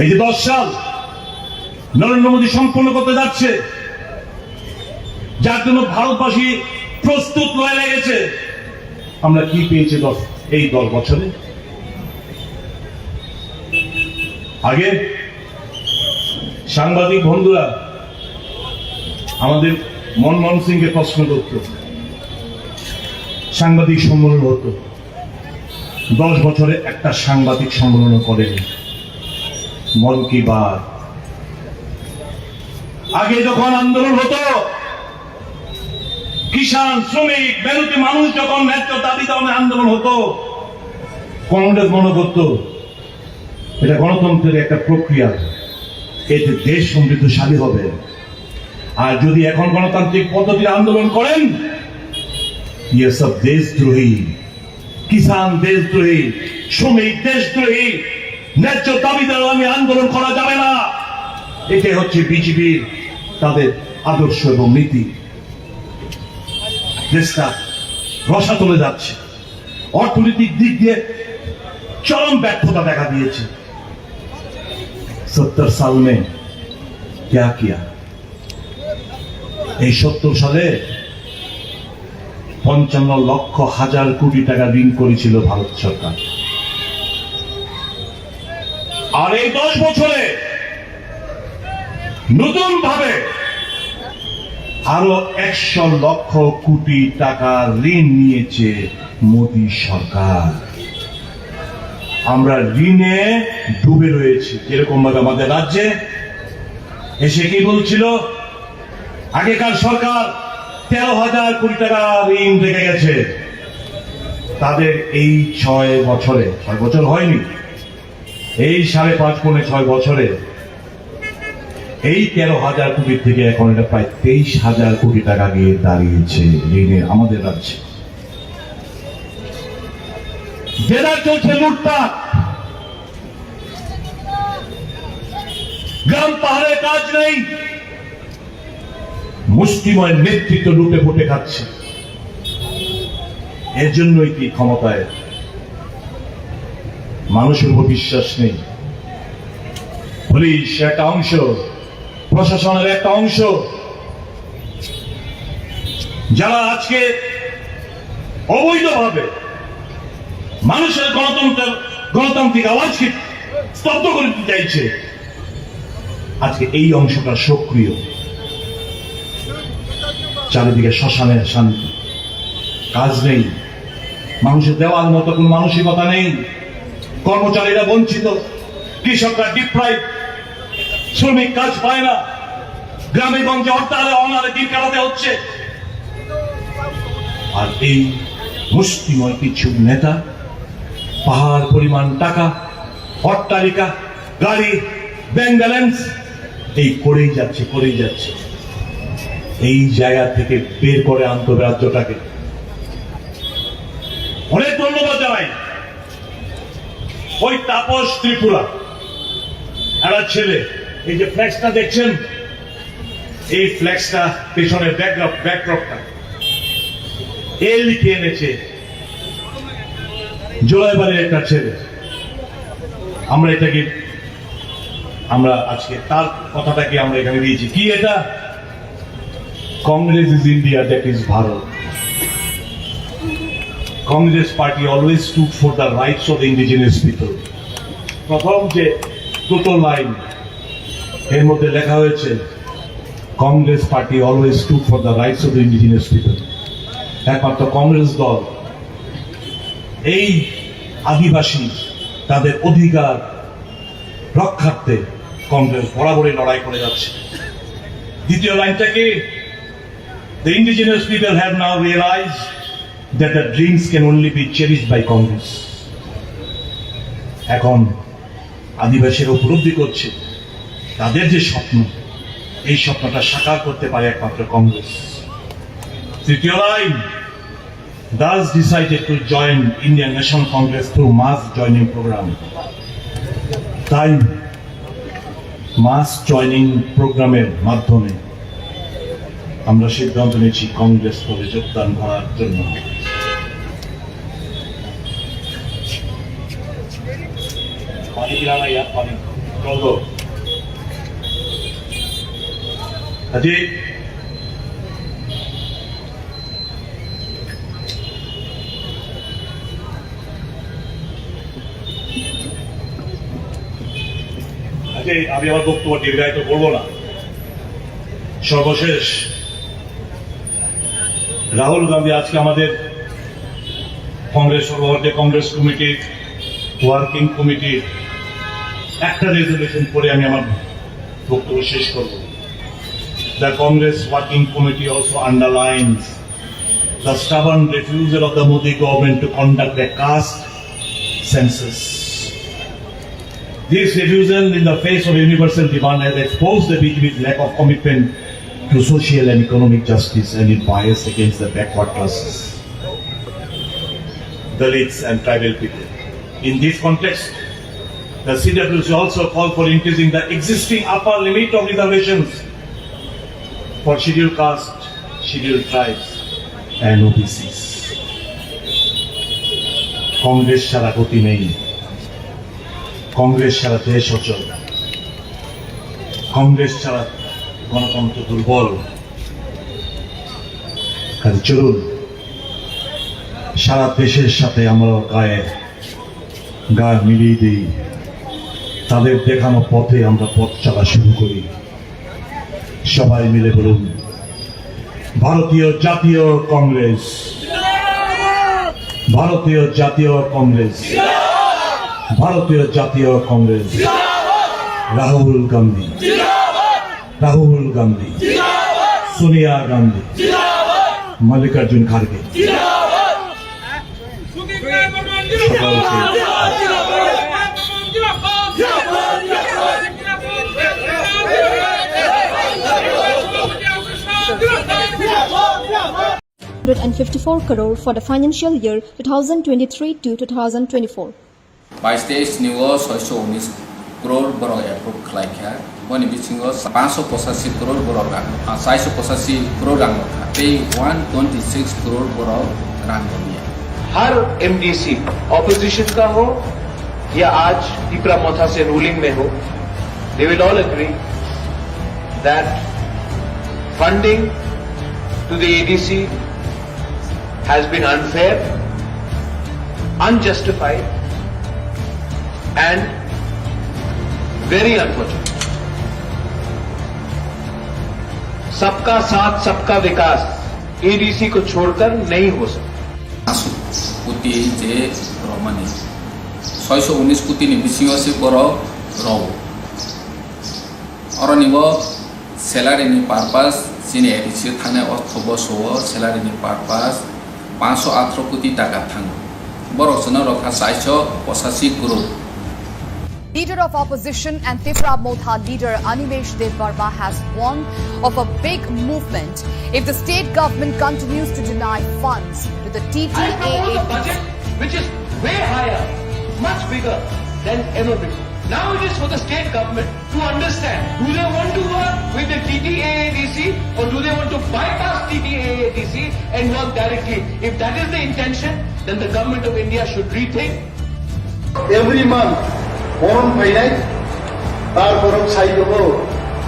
[SPEAKER 2] এই যে 10 সাল নরেন্দ্র মোদী সম্পন্ন করতে যাচ্ছে, যার জন্য ভারতবাসী প্রস্তুত হয়ে লেগেছে, আমরা কি পেয়েছি এই 10 বছরে? আগে সাংবাদিক বন্ধুরা আমাদের মনমোহন সিংকে প্রশ্ন করত, সাংবাদিক সম্মেলন হতো। 10 বছরে একটা সাংবাদিক সম্মেলন করেনি। মন কি বাত। আগে যখন আন্দোলন হতো, কিষাণ, শ্রমিক, মেহনতি মানুষ যখন ন্যায্য দাবি দামে আন্দোলন হতো, কংগ্রেস মনে করত এটা গণতন্ত্রের একটা প্রক্রিয়া, এতে দেশ সমৃদ্ধশালী হবে। আর যদি এখন গণতান্ত্রিক পদ্ধতির আন্দোলন করেন, ইয়ে সব দেশদ্রোহী, কিষাণ দেশদ্রোহী, শ্রমিক দেশদ্রোহী, ন্যায্য দাবি দামে আন্দোলন করা যাবে না। এটাই হচ্ছে বিজেপির তাদের আদর্শ এবং নীতি। দেশটা রসাতলে যাচ্ছে, অর্থনৈতিক দিক দিয়ে চরম ব্যর্থতা দেখা দিয়েছে। 70 साल में क्या किया? এই 70 সালে 55 লক্ষ হাজার কোটি টাকা ঋণ করেছিল ভারত সরকার। আর এই 10 বছরে নতুন ভাবে আরো 100 লক্ষ কোটি টাকা ঋণ নিয়েছে মোদী সরকার। আমরা ঋণে ডুবে রয়েছি। যেরকম ভাবে আমাদের রাজ্যে এসে কি বলছিল, আগেকার সরকার 13,000 কোটি টাকা ঋণ রেখে গেছে। তাদের এই 6 বছরে, 6 বছর হয়নি, এই 5.5 পৌনে 6 বছরে এই 13,000 কোটি থেকে এখন এটা প্রায় 23,000 কোটি টাকা গিয়ে দাঁড়িয়েছে ঋণে আমাদের রাজ্যে। যেটা চলছে লুটপাট, গ্রাম পাহাড়ে কাজ নেই, মুষ্টিময় নেতৃত্ব লুটে ফুটে খাচ্ছে। এর জন্যই কি ক্ষমতায় মানুষের উপর বিশ্বাস নেই। পুলিশ একটা অংশ, প্রশাসনের একটা অংশ, যারা আজকে অবৈধভাবে মানুষের গণতান্ত্রিক আওয়াজকে স্তব্ধ করে দিতে চাইছে, আজকে এই অংশটা সক্রিয়। চারিদিকে শ্মশানের শান্তি, কাজ নেই, মানুষের দেওয়ার মতো কোন মানসিকতা নেই, কর্মচারীরা বঞ্চিত, কৃষকরা ডিপ্রাইভ, শ্রমিক কাজ পায় না, গ্রামে গঞ্জে হরতালে অনারে দিন কাটাতে হচ্ছে। আর এই মুষ্টিময় কিছু নেতা পাহাড় পরিমাণ টাকা, অট্টালিকা, গাড়ি, ব্যাংক ব্যালেন্স এই করেই যাচ্ছে। এই জায়গা থেকে বের করে আনতে হবে রাজ্যটাকে। অনেক ধন্যবাদ জানাই ওই তাপস ত্রিপুরা একটা ছেলে, এই যে ফ্ল্যাক্সটা দেখছেন, এই ফ্ল্যাক্সটা পেছনের ব্যাকড্রপটা এ লিখে এনেছে জোলাইবাড়ির একটা ছেলে। আমরা আজকে তার কথাটাকে আমরা এখানে দিয়েছি। কি এটা? Congress is India, that is Bharat. Congress party always stood for the rights of the indigenous people. প্রথম যে দুটো লাইন এর মধ্যে লেখা হয়েছে, Congress party always stood for the rights of the indigenous people. একমাত্র কংগ্রেস দল এই আদিবাসী তাদের অধিকার রক্ষার্থে কংগ্রেস বরাবরই লড়াই করে যাচ্ছে। দ্বিতীয় লাইনটা কি? The indigenous people have now realized that the dreams can only be cherished by Congress. এখন আদিবাসীরা উপলব্ধি করছে তাদের যে স্বপ্ন, এই স্বপ্নটা সাকার করতে পারে একমাত্র কংগ্রেস। তৃতীয় line, thus decided to join Indian National Congress through mass joining program. তাই মাস জয়নিং প্রোগ্রামের মাধ্যমে আমরা সিদ্ধান্ত নিয়েছি কংগ্রেস দলে যোগদান করার জন্য। আমি আমার বক্তব্য দীর্ঘায়িত করবো না। সর্বশেষ, রাহুল গান্ধী আজকে আমাদের কংগ্রেস সর্বভারতীয় কংগ্রেস কমিটির ওয়ার্কিং কমিটির একটা রেজলিউশন করে আমি আমার বক্তব্য শেষ করব। The Congress Working Committee also underlines the stubborn refusal of the Modi government to conduct a caste census. This refusal in the face of universal demand has exposed the BJP's lack of commitment to social and economic justice and its bias against the backward classes, Dalits and tribal people. In this context, the CWC also called for increasing the existing upper limit of reservations for scheduled caste, scheduled tribes and OBCs. Congress ছাড়া গতি নেই, কংগ্রেস ছাড়া দেশ অচল, কংগ্রেস ছাড়া গণতন্ত্র দুর্বল। কাজে চলুন সারা দেশের সাথে আমরা গা মিলিয়ে দিই, তাদের দেখানো পথে আমরা পথ চলা শুরু করি। সবাই মিলে বলুন, ভারতীয় জাতীয় কংগ্রেস, ভারতীয় জাতীয় কংগ্রেস, ভারতীয় জাতীয় Congress, Rahul Gandhi, Rahul Gandhi, Sonia Gandhi, Mallikarjun খাড়গে।
[SPEAKER 3] And 54 crore for the financial year 2023 to 2024.
[SPEAKER 4] 22 निवो 619 crore बरो एप्रूव खालायखा बनि बिथिङाव 585 करोड़ बरो रां 485 करोड़ रां पे 126 करोड़ बरो रां दिया।
[SPEAKER 5] हर एमडीसी ऑपोजिशन का हो या आज टिपरा मोथा से रूलिंग में हो, they will all agree that funding to the ADC has been unfair, unjustified and very unfortunate. सबका साथ सबका विकास एडीसी को छोड़कर नहीं हो सकता।
[SPEAKER 4] कुटी जे रोमानी 619 कुटी नि बिसिङाव से बरो रौ और निबो सैलारी नि पारपास सिने एडीसी थाने अर्थबो सो सैलारी नि पारपास 518 कोटी टाका थांगो बरसना रखा 485 crore.
[SPEAKER 6] Leader of opposition and Tripura Motha leader Animesh Dev Verma has warned of a big movement if the state government continues to deny funds to the TTAA
[SPEAKER 5] budget, which is way higher, much bigger than ever before. Now it is for the state government to understand, do they want to work with the TTAADC or do they want to bypass TTAADC and work directly? If that is the intention, then the government of India should rethink.
[SPEAKER 7] Every month, boron painai, tar boron sai dobo,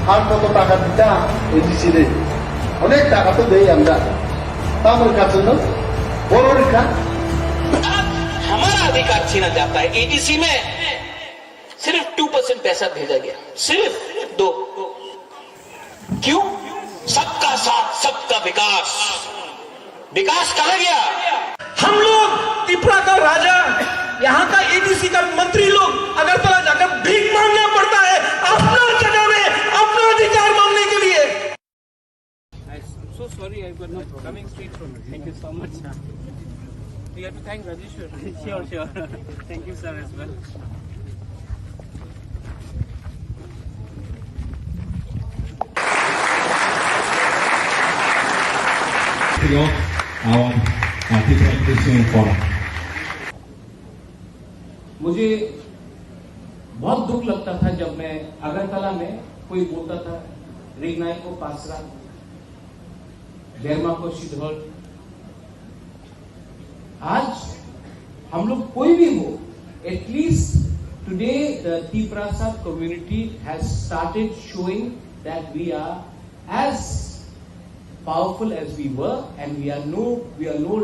[SPEAKER 7] har koto taka dita ADC re, onek taka to dei amra, tamar kachono, boron ka.
[SPEAKER 8] हमारा अधिकार छीना जाता है। ADC में सिर्फ 2% पैसा भेजा गया, सिर्फ 2। क्यों? सबका साथ सबका विकास, विकास कहा गया।
[SPEAKER 9] हम लोग त्रिपुरा का राजा, यहाँ का एडीसी का मंत्री लोग अगरतला जाकर भीख मांगना पड़ता है अपना जगह में अपना अधिकार मांगने के लिए।
[SPEAKER 1] I'm so sorry, I've got no coming straight from it. Thank you so much. We have to thank Rajeshwar. Sure. Thank you, sir, as well. मुझे बहुत दुख लगता था जब मैं अगरतला में कोई बोलता था रिगनाई को पासरा, डेरमा को शिधौल। आज हम लोग कोई भी हो, at least today the Tiprasa community has started showing that we are as powerful as we were, and we are no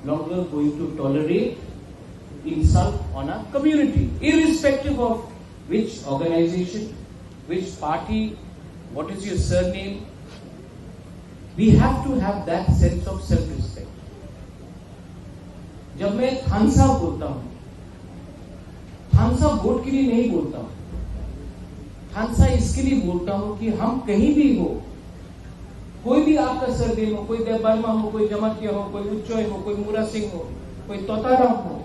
[SPEAKER 1] longer going to tolerate insult on our community, irrespective of which organization, which party, what is your surname. We have to have that sense of self-respect. जब मैं खानसा बोलता हूं, खानसा vote के लिए नहीं बोलता हूं, खानसा इसके लिए बोलता हूं कि हम कहीं भी हो, कोई भी आपका सरनेम हो, कोई देवबर्मा हो, कोई जमातिया हो, कोई उच्चोय हो, कोई मूरा सिंह हो, कोई तोताराम हो,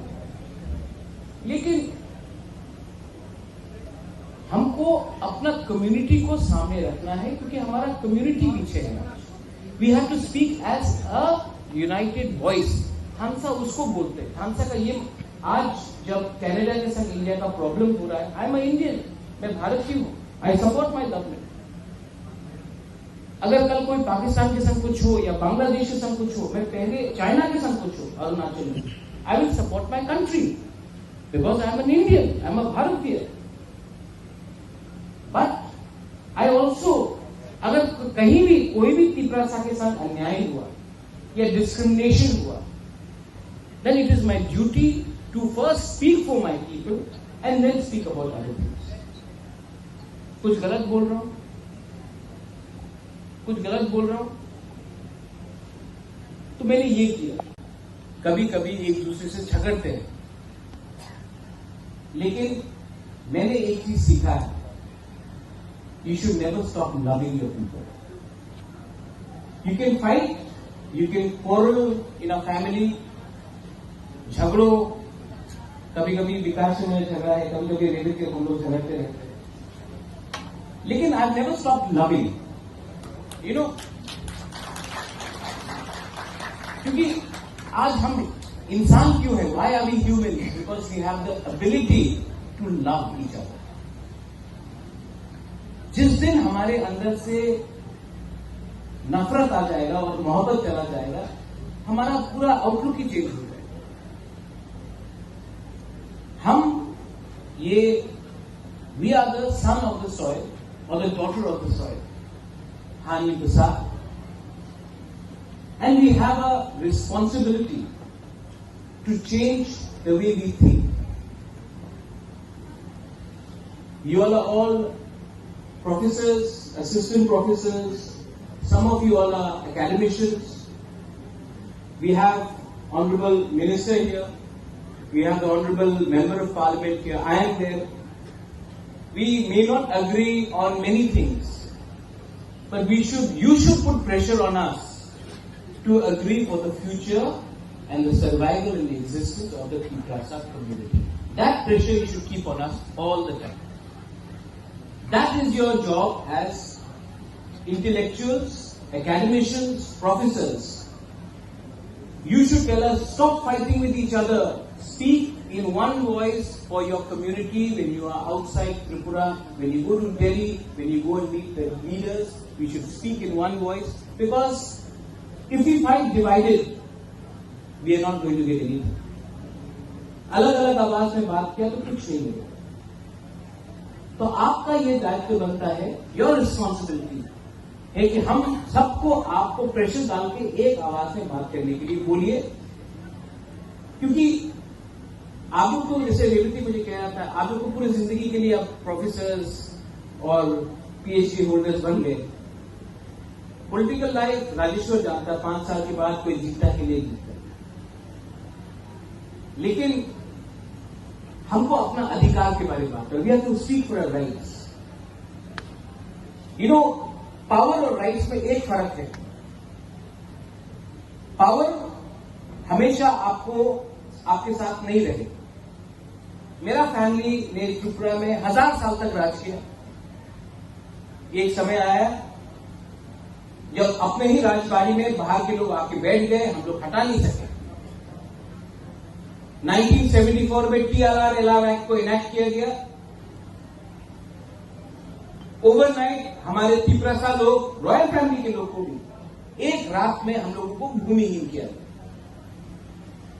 [SPEAKER 1] लेकिन हमको अपना कम्युनिटी को सामने रखना है, क्योंकि हमारा कम्युनिटी पीछे है। We have to speak as a united voice. खानसा उसको बोलते हैं। खानसा का ये आज जब कनाडा के संग इंडिया का प्रॉब्लम हो रहा है, आई एम इंडियन, मैं भारतीय हूं, आई सपोर्ट माई गवर्नमेंट। अगर कल कोई पाकिस्तान के संग कुछ हो या बांग्लादेश के संग कुछ हो, मैं पहले चाइना के संग कुछ हो, अरुणाचल में, I will support my country because I am an Indian, I am a भारतीय। बट आई ऑल्सो, अगर कहीं भी कोई भी तिपरासा के साथ अन्याय हुआ या डिस्क्रिमिनेशन हुआ, then it is my duty to first speak for my people and then speak about other things. कुछ गलत बोल रहा हूं, तो मैंने ये किया। कभी कभी एक दूसरे से झगड़ते हैं, लेकिन मैंने एक चीज सीखा है, you should never stop loving your people. You can fight, you can quarrel in a family, झगड़ो, कभी कभी विकास से मुझे झगड़ा है, कभी कभी रेडियो के हम लोग झगड़ते रहते हैं, लेकिन I never stop loving, you know. क्योंकि आज हम इंसान क्यों है? Why are we human? Because we have the ability to love each other. जिस दिन हमारे अंदर से नफरत आ जाएगा और मोहब्बत चला जाएगा, हमारा पूरा आउटलुक ही चेंज हो जाएगा। हम ये we are the son of the soil और the daughter of the soil, हानि प्रसाद, and we have a responsibility to change the way we think. You all are all professors, assistant professors, some of you all are academicians. We have Honorable Minister here. We have the Honorable Member of Parliament here. I am there. We may not agree on many things, but you should put pressure on us to agree for the future and the survival and the existence of the Tiprasa community. That pressure you should keep on us all the time. That is your job as intellectuals, academicians, professors. You should tell us, stop fighting with each other. Speak in one voice for your community when you are outside Tripura, when you go to Delhi, when you go and meet the leaders. We should speak in one voice, because if we fight divided, we are not going to get anything. अलग अलग आवाज में बात किया तो कुछ नहीं मिलेगा। तो आपका ये दायित्व बनता है, योर रिस्पॉन्सिबिलिटी है कि हम सबको आपको प्रेशर डाल के एक आवाज में बात करने के लिए बोलिए। क्योंकि आप लोग को, जैसे रेवती मुझे कह रहा था, आप लोग को पूरी जिंदगी के लिए आप प्रोफेसर्स और पीएचडी होल्डर्स बन गए। पॉलिटिकल लाइफ राजेश्वर जानता, 5 साल के बाद कोई जीता कि नहीं जीता, लेकिन हमको अपना अधिकार के बारे में बात करें। We have to speak for our rights. You know, power और राइट्स में एक फर्क है। पावर हमेशा आपके साथ नहीं रहे। मेरा फैमिली ने त्रिपुरा में 1000 साल तक राज किया। एक समय आया जब अपने ही राजबाड़ी में बाहर के लोग आके बैठ गए, हम लोग हटा नहीं सके। 1974 में TRR अलाव एक्ट को इनैक्ट किया गया। ओवरनाइट हमारे तिपरासा लोग, रॉयल फैमिली के लोग को भी एक रात में हम लोगों को भूमिहीन किया,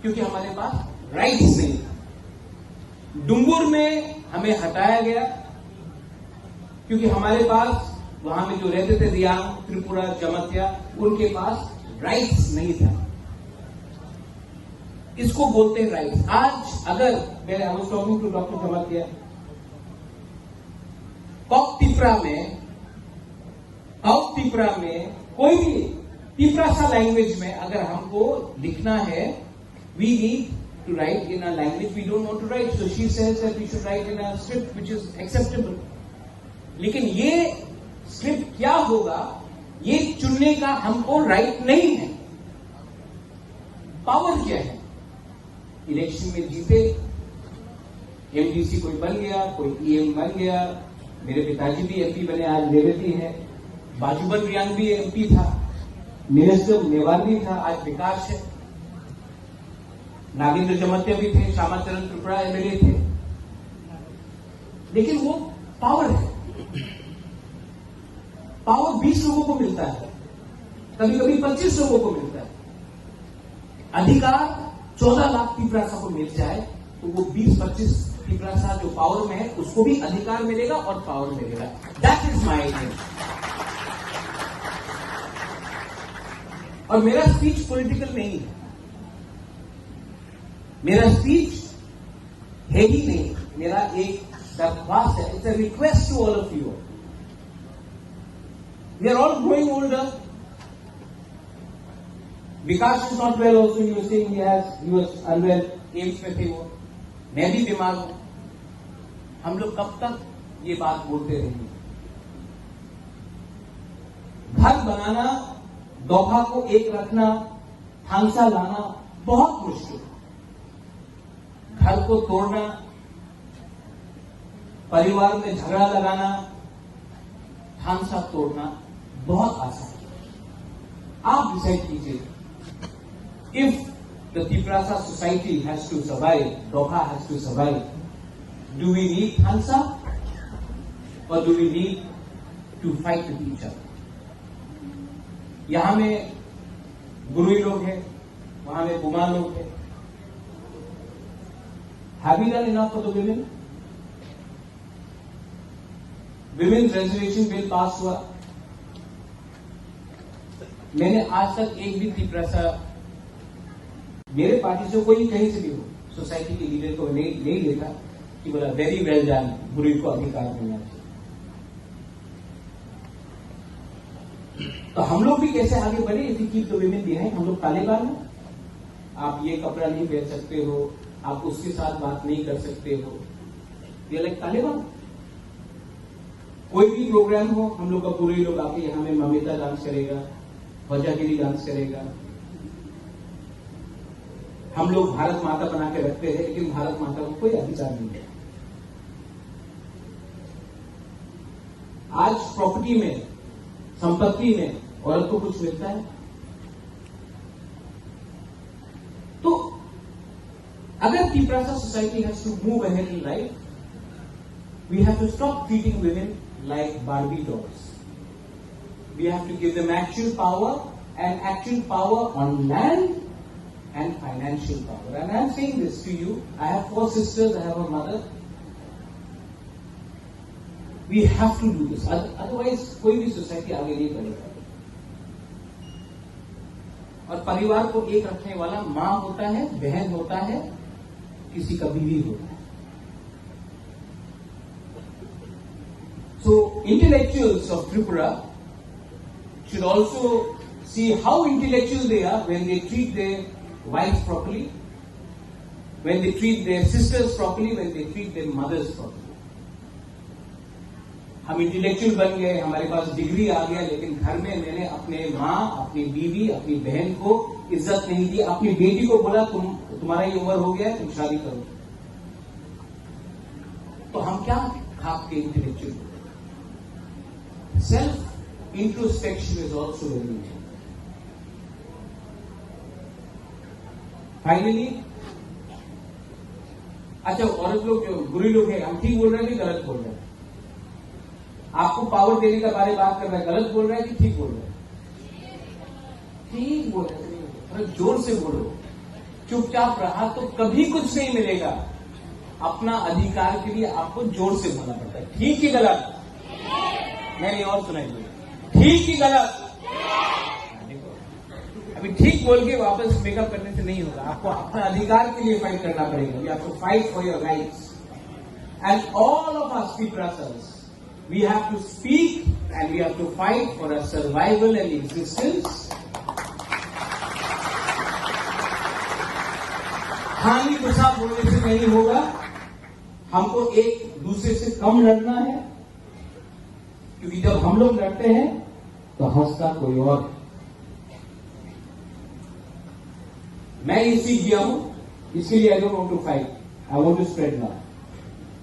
[SPEAKER 1] क्योंकि हमारे पास राइट्स नहीं था। डुम्बुर में हमें हटाया गया क्योंकि हमारे पास वहां में जो रहते थे रियांग, त्रिपुरा, जमतिया, उनके पास राइट्स नहीं था। इसको बोलते हैं राइट्स। आज अगर मैं I was talking to doctor Jamatia, Kock Tipra में कोई भी तिपरासा लैंग्वेज में अगर हमको लिखना है, we need to write in a language we don't want to write. So she says that we should write in a script which is acceptable. लेकिन ये स्क्रिप्ट क्या होगा, ये चुनने का हमको राइट नहीं है। पावर क्या है? इलेक्शन में जीते, एमडीसी कोई बन गया, कोई ईएम बन गया। मेरे पिताजी भी एमपी बने, आज रेवती है। बाजूबन रियांग भी एमपी था, मिनिस्टर मेवाली था, आज विकास है। नागेंद्र जमतिया भी थे, श्यामाचरण त्रिपुरा एमएलए थे। लेकिन वो पावर है। पावर 20 लोगों को मिलता है, कभी कभी 25 लोगों को मिलता है। अधिकार 14 लाख तिपरासा को मिल जाए तो वो 20-25 तिपरासा जो पावर में है उसको भी अधिकार मिलेगा और पावर मिलेगा। That is my idea. और मेरा स्पीच पॉलिटिकल नहीं है, मेरा स्पीच है ही नहीं, मेरा एक दरख्वास्त है, it's a request to all of you. We are all growing older, Vikas is not well also, you saying he was unwell, AIIMS में थे वो, मैं भी बीमार हूं। हम लोग कब तक ये बात बोलते रहेंगे? घर बनाना, दोहा को एक रखना, थांसा लाना बहुत मुश्किल है। घर को तोड़ना, परिवार में झगड़ा लगाना, थांसा तोड़ना बहुत आसान है। आप डिसाइड कीजिए, if the Tiprasa society has to survive, दोहा has to survive, do we need थांसा और do we need to fight with each other? यहां में गुरुई लोग हैं, वहां में बुमा लोग हैं। Have we done enough for the women? Women reservation bill pass हुआ, मैंने आज तक एक भी तिपरासा, मेरे पार्टी से कोई कहीं से भी हो, सोसाइटी के लीडर को नहीं देखा कि बोला वेरी वेल डन, बुरी को अधिकार मिलना चाहिए। तो हम लोग भी कैसे आगे बढ़े? If you keep the women behind, हम लोग तालिबान हैं। आप ये कपड़ा नहीं पहन सकते हो, आप उसके साथ बात नहीं कर सकते हो, ये लाइक तालिबान। कोई भी प्रोग्राम हो, हम लोग का पूरे लोग आके यहां में ममिता डांस करेगा, वजागिरी डांस करेगा। हम लोग भारत माता बना के रखते हैं, लेकिन भारत माता को कोई अधिकार नहीं है। आज प्रॉपर्टी में, संपत्ति में औरत को कुछ मिलता है? तो अगर Tiprasa society has to move ahead in life, we have to stop treating women like Barbie dolls. We have to give them actual power, and actual power on land and financial power. And I am saying this to you. I have 4 sisters, I have a mother. We have to do this. Otherwise, कोई भी society आगे नहीं बढ़ेगा। और परिवार को एक रखने वाला मां होता है, बहन होता है, किसी का बीवी होता है। So intellectuals of Tripura should also see how intellectual they are when they treat their wives properly, when they treat their sisters properly, when they treat their mothers properly. हम इंटेलेक्चुअल बन गए, हमारे पास डिग्री आ गया, लेकिन घर में मैंने अपने माँ, अपनी बीवी, अपनी बहन को इज्जत नहीं दी। अपनी बेटी को बोला तुम्हारा ये उम्र हो गया, तुम शादी करो। तो हम क्या खाप के intellectual? Self introspection is also very important. Finally, अच्छा, औरत लोग जो बुरी लोग हैं, हम ठीक बोल रहे हैं कि गलत बोल रहे हैं? आपको पावर देने के बारे में बात कर रहा है, गलत बोल रहा है कि ठीक बोल रहा है? ठीक बोल रहे हैं, थोड़ा जोर से बोलो। चुपचाप रहा तो कभी कुछ नहीं मिलेगा। अपना अधिकार के लिए आपको जोर से बोलना पड़ता है। ठीक ही गलत? मैंने और सुनाई, ठीक ही गलत? अभी ठीक बोल के वापस मेकअप करने से नहीं होगा, आपको अपना अधिकार के लिए फाइट करना पड़ेगा। You have to fight for your rights, and all of us Tiprasas, we have to speak and we have to fight for a survival and existence. हानि गुस्सा बोलने से नहीं होगा, हमको एक दूसरे से कम लड़ना है, क्योंकि जब हम लोग लड़ते हैं तो हंसता कोई और। मैं ये सीख गया हूं, इसके लिए I don't want to fight, I want to spread love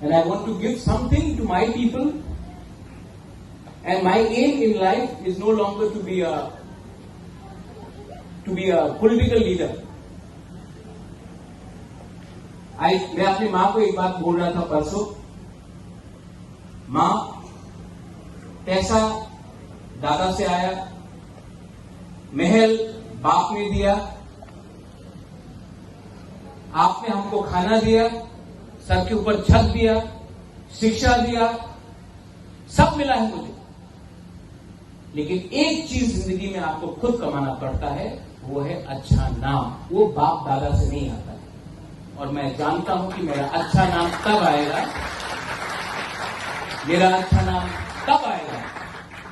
[SPEAKER 1] and I want to give something to my people, and my aim in life is no longer to be a political leader. मैं अपनी मां को एक बात बोल रहा था परसों, मां, पैसा दादा से आया, महल बाप ने दिया, आपने हमको खाना दिया, सर के ऊपर छत दिया, शिक्षा दिया, सब मिला है मुझे, लेकिन एक चीज जिंदगी में आपको खुद कमाना पड़ता है, वो है अच्छा नाम। वो बाप दादा से नहीं आता है। और मैं जानता हूं कि मेरा अच्छा नाम तब आएगा, मेरा अच्छा नाम तब आएगा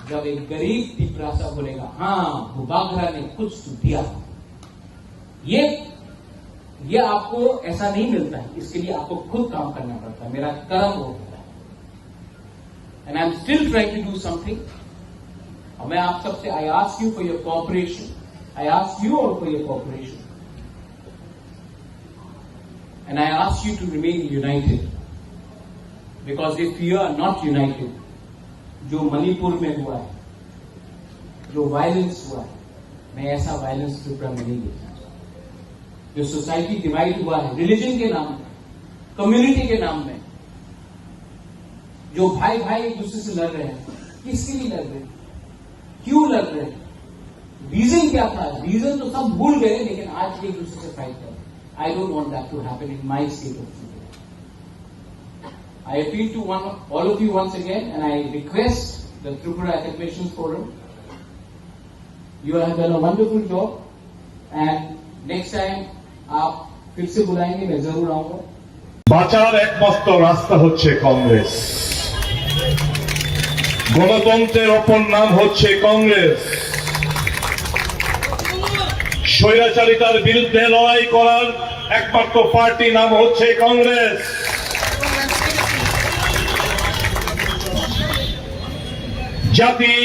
[SPEAKER 1] जब एक गरीब तिपरासा बोलेगा, हाँ, भूबागरा ने कुछ तो दिया। ये आपको ऐसा नहीं मिलता है, इसके लिए आपको खुद काम करना पड़ता है। मेरा कर्म होता है, and I am still trying to do something. और मैं आप सबसे I ask you for your cooperation, I ask you all for your cooperation, and I ask you to remain united, because if you are not united, जो मणिपुर में हुआ है, जो violence हुआ है, मैं ऐसा वायलेंस त्रिपुरा में नहीं देखना चाहता। जो सोसाइटी डिवाइड हुआ है रिलीजन के नाम में, कम्युनिटी के नाम में, जो भाई भाई एक दूसरे से लड़ रहे हैं, किसके लिए लड़ रहे हैं, क्यों लड़ रहे हैं, रीजन क्या था? रीजन तो सब भूल गए, लेकिन आज एक दूसरे से फाइट कर रहे हैं। I don't want that to happen in my state of thinking. I appeal to all of you once again, and I request the Tripura Academicians Forum. You have done a wonderful job, and next time आप फिर से बुलाएंगे, मैं जरूर आऊंगा।
[SPEAKER 2] বাঁচার একমাত্র রাস্তা হচ্ছে কংগ্রেস। গণতন্ত্রের অপর নাম হচ্ছে কংগ্রেস। স্বৈরাচারিতার বিরুদ্ধে লড়াই করার একমাত্র পার্টি নাম হচ্ছে কংগ্রেস। জাতি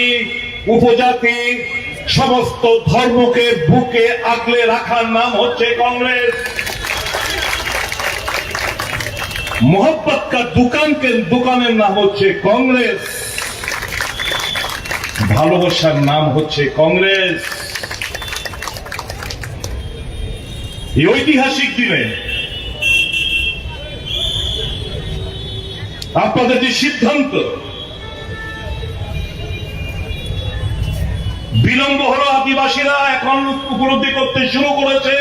[SPEAKER 2] উপজাতি সমস্ত ধর্মকে বুকে আগলে রাখার নাম হচ্ছে কংগ্রেস। मोहब्बत का দোকানের নাম হচ্ছে কংগ্রেস। ভালোবাসার নাম হচ্ছে কংগ্রেস। এই ঐতিহাসিক দিনে আপনাদের যে সিদ্ধান্ত, বিলম্ব হলো, আদিবাসীরা এখন উপলব্ধি করতে শুরু করেছে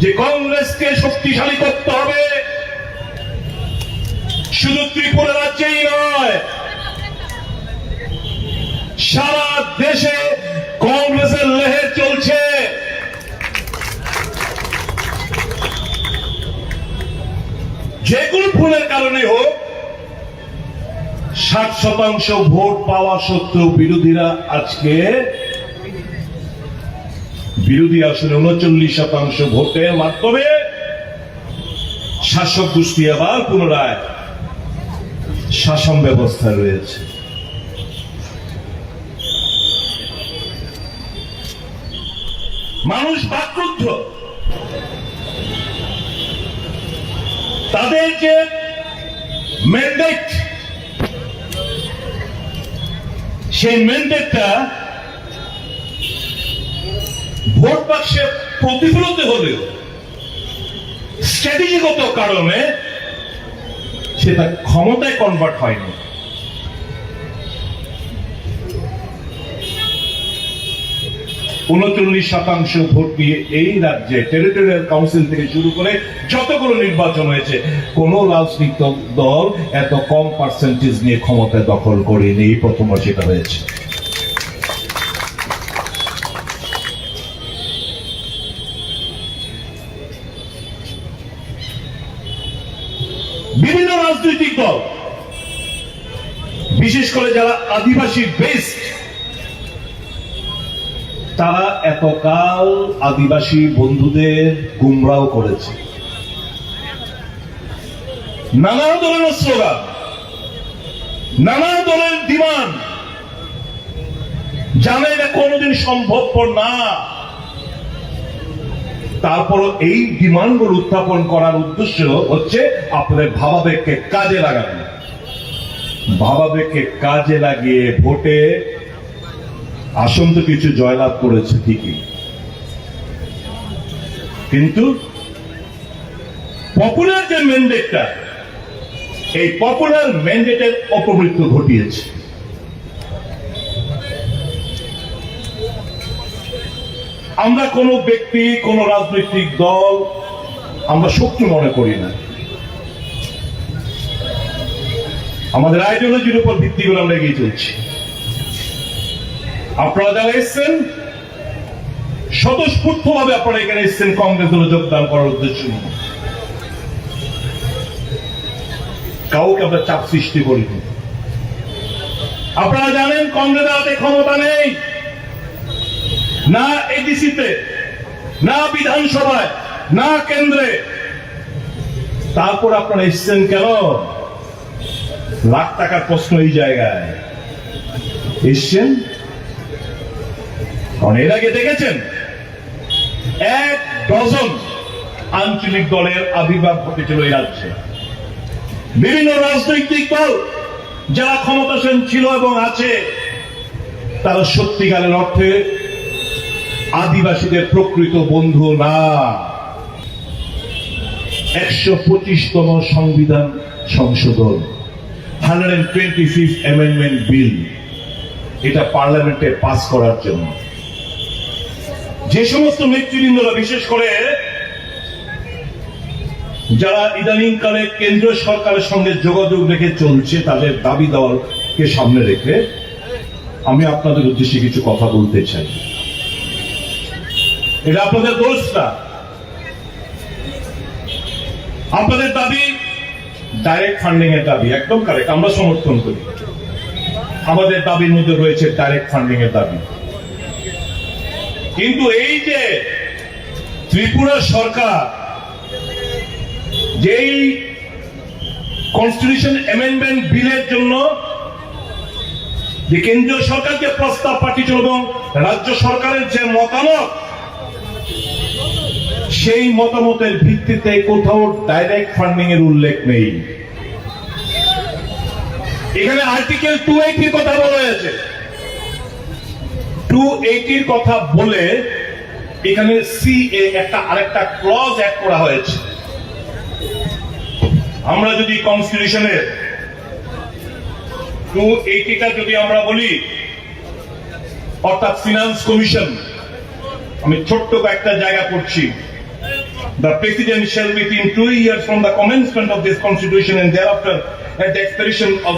[SPEAKER 2] যে কংগ্রেসকে শক্তিশালী করতে হবে। শুধু ত্রিপুরা রাজ্যেই নয়, সারা দেশে কংগ্রেসের লহর চলছে। যে কোনো ভুলের কারণে হোক, 60% ভোট পাওয়া সত্ত্বেও বিরোধী আসলে 39% ভোটের মাধ্যমে শাসক গোষ্ঠী আবার পুনরায় শাসন ব্যবস্থা রয়েছে। মানুষ বাকরুদ্ধ, তাদের যে ম্যান্ডেট, সেই ম্যান্ডেটটা ভোট বাক্সে প্রতিফলিত হলেও স্ট্র্যাটেজিগত কারণে সেটা ক্ষমতায় কনভার্ট হয়নি। ,39% ভোট নিয়ে এই রাজ্যে টেরিটোরিয়াল কাউন্সিল থেকে শুরু করে যতগুলো নির্বাচন হয়েছে, কোন রাজনৈতিক দল এত কম পার্সেন্টেজ নিয়ে ক্ষমতা দখল করেনি। এই প্রথমবার সেটা হয়েছে। বিভিন্ন রাজনৈতিক দল, বিশেষ করে যারা আদিবাসী বেসড, তারা এতকাল আদিবাসী বন্ধুদের গুমরাও করেছে। নানা ধরনের স্লোগান, নানা ধরনের ডিমান্ড, জানে এটা কোনোদিন সম্ভবপর না, তারপর এই ডিমান্ডগুলো উত্থাপন করার উদ্দেশ্য হচ্ছে আপনাদের ভাবাবেগকে কাজে লাগানো। ভাবাবেগকে কাজে লাগিয়ে ভোটে আসন তো কিছু জয়লাভ করেছে ঠিকই, কিন্তু পপুলার যে ম্যান্ডেটটা, এই পপুলার ম্যান্ডেটের অপমৃত্যু ঘটিয়েছে। আমরা কোন ব্যক্তি, কোন রাজনৈতিক দল আমরা শত্রু মনে করি না। আমাদের আইডিওলজির উপর ভিত্তি করে আমরা এগিয়ে চলছি। আপনারা যারা এসছেন, স্বতঃস্ফূর্তভাবে আপনারা এখানে এসছেন কংগ্রেস দলে যোগদান করার উদ্দেশ্য নিয়ে। কাউকে আমরা চাপ সৃষ্টি করিনি। আপনারা জানেন কংগ্রেসের হাতে ক্ষমতা নেই, না এডিসিতে, না বিধানসভায়, না কেন্দ্রে। তারপর আপনারা এসছেন কেন? লাখ টাকার প্রশ্ন এই জায়গায় এসছেন। কারণ এর আগে দেখেছেন 1 ডজন আঞ্চলিক দলের আবির্ভাব ঘটেছিল এই রাজ্যে। বিভিন্ন রাজনৈতিক দল যারা ক্ষমতাসীন ছিল এবং আছে, তারা সত্যিকারের অর্থে আদিবাসীদের প্রকৃত বন্ধু না। 125তম সংবিধান সংশোধন, 125th অ্যামেন্ডমেন্ট বিল, এটা পার্লামেন্টে পাস করার জন্য যে সমস্ত নেতৃবৃন্দরা, বিশেষ করে যারা ইদানিংকালে কেন্দ্রীয় সরকারের সঙ্গে যোগাযোগ রেখে চলছে, তাদের দাবি দেওয়াকে সামনে রেখে আমি আপনাদের উদ্দেশ্যে কিছু কথা বলতে চাই। এটা আপনাদের দোষ না। আপনাদের দাবি ডাইরেক্ট ফান্ডিং এর দাবি, একদম কারেক্ট, আমরা সমর্থন করি। আমাদের দাবির মধ্যে রয়েছে ডাইরেক্ট ফান্ডিং এর দাবি। কিন্তু এই যে ত্রিপুরা সরকার যেই কনস্টিটিউশন অ্যামেন্ডমেন্ট বিলের জন্য যে কেন্দ্রীয় সরকারকে প্রস্তাব পাঠিয়েছিল এবং রাজ্য সরকারের যে মতামত, সেই মতামতের ভিত্তিতে কোথাও ডাইরেক্ট ফান্ডিং এর উল্লেখ নেই। এখানে আর্টিকেল 280 কথা বলা হয়েছে। 280 কথা বলে এখানে সিএ একটা আরেকটা ক্লজ অ্যাড করা হয়েছে। আমরা যদি কনস্টিটিউশনের 280টা যদি আমরা বলি, অর্থাৎ ফিনান্স কমিশন, আমি ছোট্ট কয়েকটা জায়গা পড়ছি। The President shall within 2 years from the commencement of this Constitution and thereafter at the expiration of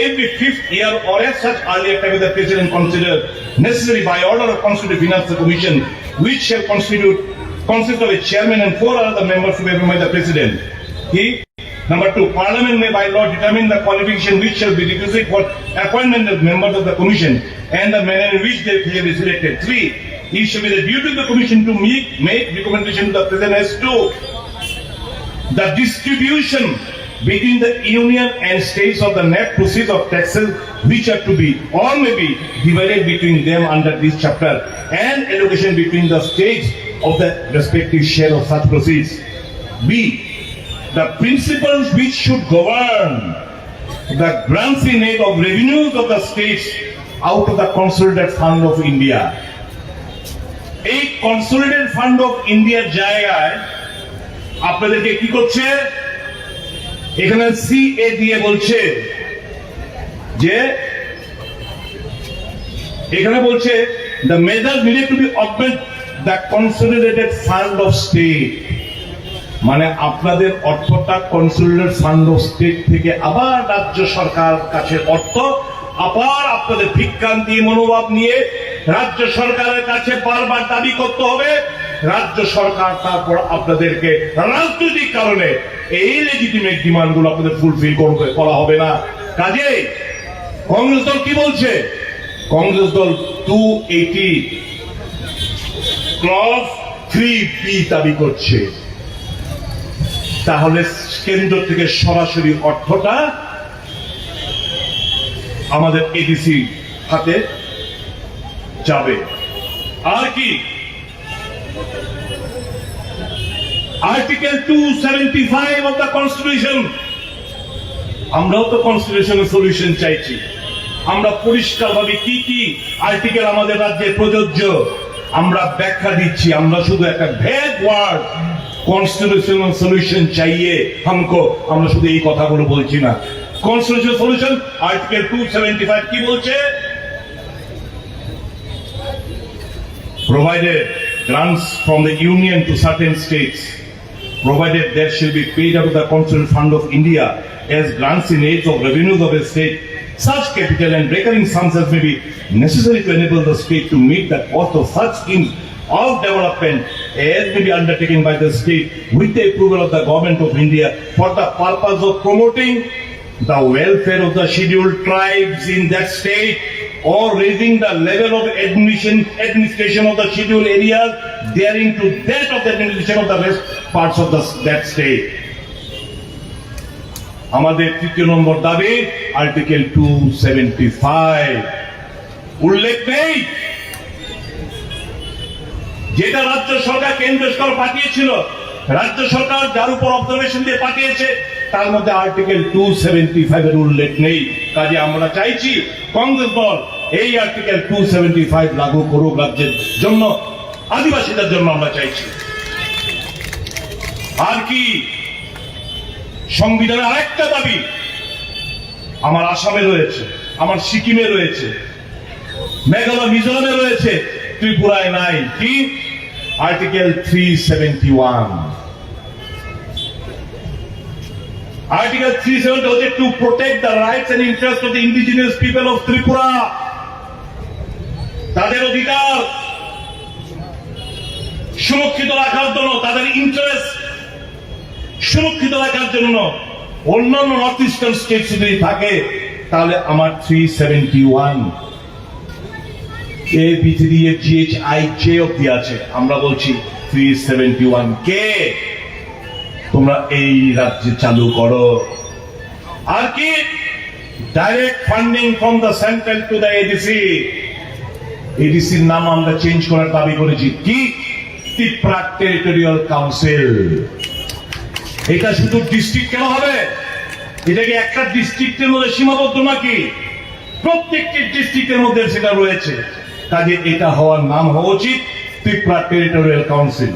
[SPEAKER 2] every 5th year or as such earlier time the President considered necessary by order of Constitutional Finance Commission, which shall consist of a chairman and 4 other members to be appointed by the President. Number 2, Parliament may by law determine the qualification which shall be requisite for appointment of members of the Commission and the manner in which they shall be selected. 3, it shall be the duty of the Commission to make recommendation to the President as to the distribution between the Union and states of the net proceeds of taxes which are to be or may be divided between them under this chapter, and allocation between the states of the respective share of such proceeds. B, the principles which should govern the grants in aid of revenues of the states out of the consolidated fund of India. এই consolidated fund of ইন্ডিয়ার জায়গায় আপনাদেরকে কি করছে? এখানে CA দিয়ে বলছে যে, এখানে বলছে the measures needed to be augment the consolidated fund of state, মানে আপনাদের অর্থটা কনসোলিডেটেড ফান্ড অফ স্টেট থেকে আবার রাজ্য সরকার কাছে অর্থ আবার আপনাদের ভিক্ষান্তি মনোভাব নিয়ে রাজ্য সরকারের কাছে বারবার দাবি করতে হবে। রাজ্য সরকার তারপর আপনাদেরকে রাজনৈতিক কারণে এই লেজিটিমেট ডিমান্ড গুলো আপনাদের ফুলফিল করা হবে না। কাজেই কংগ্রেস দল কি বলছে? কংগ্রেস দল 280 ক্লজ 3B দাবি করছে। তাহলে কেন্দ্র থেকে সরাসরি অর্থটা আমাদের এডিসি হাতে যাবে। আর কি? আর্টিকেল 275 অফ দ্য কনস্টিটিউশন, আমরাও তো কনস্টিটিউশনের সলিউশন চাইছি। আমরা পরিষ্কার ভাবে কি কি আর্টিকেল আমাদের রাজ্যে প্রযোজ্য আমরা ব্যাখ্যা দিচ্ছি। আমরা শুধু একটা ভ্যাগ ওয়ার্ড কনস্টিটিউশনাল সলিউশন চাইয়ে হামকো, আমরা শুধু এই কথাগুলো বলছি না। কনস্টিটিউশনাল সলিউশন আর্টিকেল 275 কি বলছে? Provided grants from the Union to certain states, provided there shall be paid out of the Consolidated Fund of India as grants in aid of revenues of a state, such capital and recurring sums as may be necessary to enable the state to meet the cost of such schemes of development as may be undertaken by the state with the approval of the Government of India for the purpose of promoting the welfare of the scheduled tribes in that state or raising the level of administration of the scheduled areas daring to that of the administration of the rest parts of that state. আমাদের তৃতীয় নম্বর দাবি article 275 উল্লেখ নেই যেটা রাজ্য সরকার কেন্দ্র সরকার পাঠিয়েছিল, রাজ্য সরকার যার উপর অবজারভেশন দিয়ে পাঠিয়েছে তার মধ্যে আর্টিকেল 275 এর উল্লেখ নেই। কাজে আমরা চাইছি কংগ্রেস দল এই আর্টিকেল 275 লাগু করুক রাজ্যের জন্য, আদিবাসীদের জন্য আমরা চাইছি। আর কি সংবিধানের আরেকটা দাবি আমার আসামে রয়েছে, আমার সিকিমে রয়েছে, মেঘালয় মিজোরামে রয়েছে, ত্রিপুরায় নাই। কি? আর্টিকেল 371। Article 370 হচ্ছে to protect the rights and interests of the indigenous people of Tripura. তাদের অধিকার সুরক্ষিত রাখার জন্য, তাদের ইন্টারেস্ট সুরক্ষিত রাখার জন্য অন্যান্য নর্থ ইস্টার্ন স্টেট যদি থাকে তাহলে আমার 371 A B three A G H I J অব্দি আছে। আমরা বলছি 371 কে তোমরা এই রাজ্যে চালু করো। আর কি? Direct funding from the central to the ADC. এডিসির নাম আমরা চেঞ্জ করার দাবি করেছি। কি? Tripura territorial council. এটা শুধু ডিস্ট্রিক্ট কেন হবে? এটা কি একটা ডিস্ট্রিক্টের মধ্যে সীমাবদ্ধ নাকি? প্রত্যেকটি ডিস্ট্রিক্টের মধ্যে সেটা রয়েছে। কাজে এটা হওয়ার নাম হওয়া উচিত ত্রিপুরা টেরিটোরিয়াল কাউন্সিল।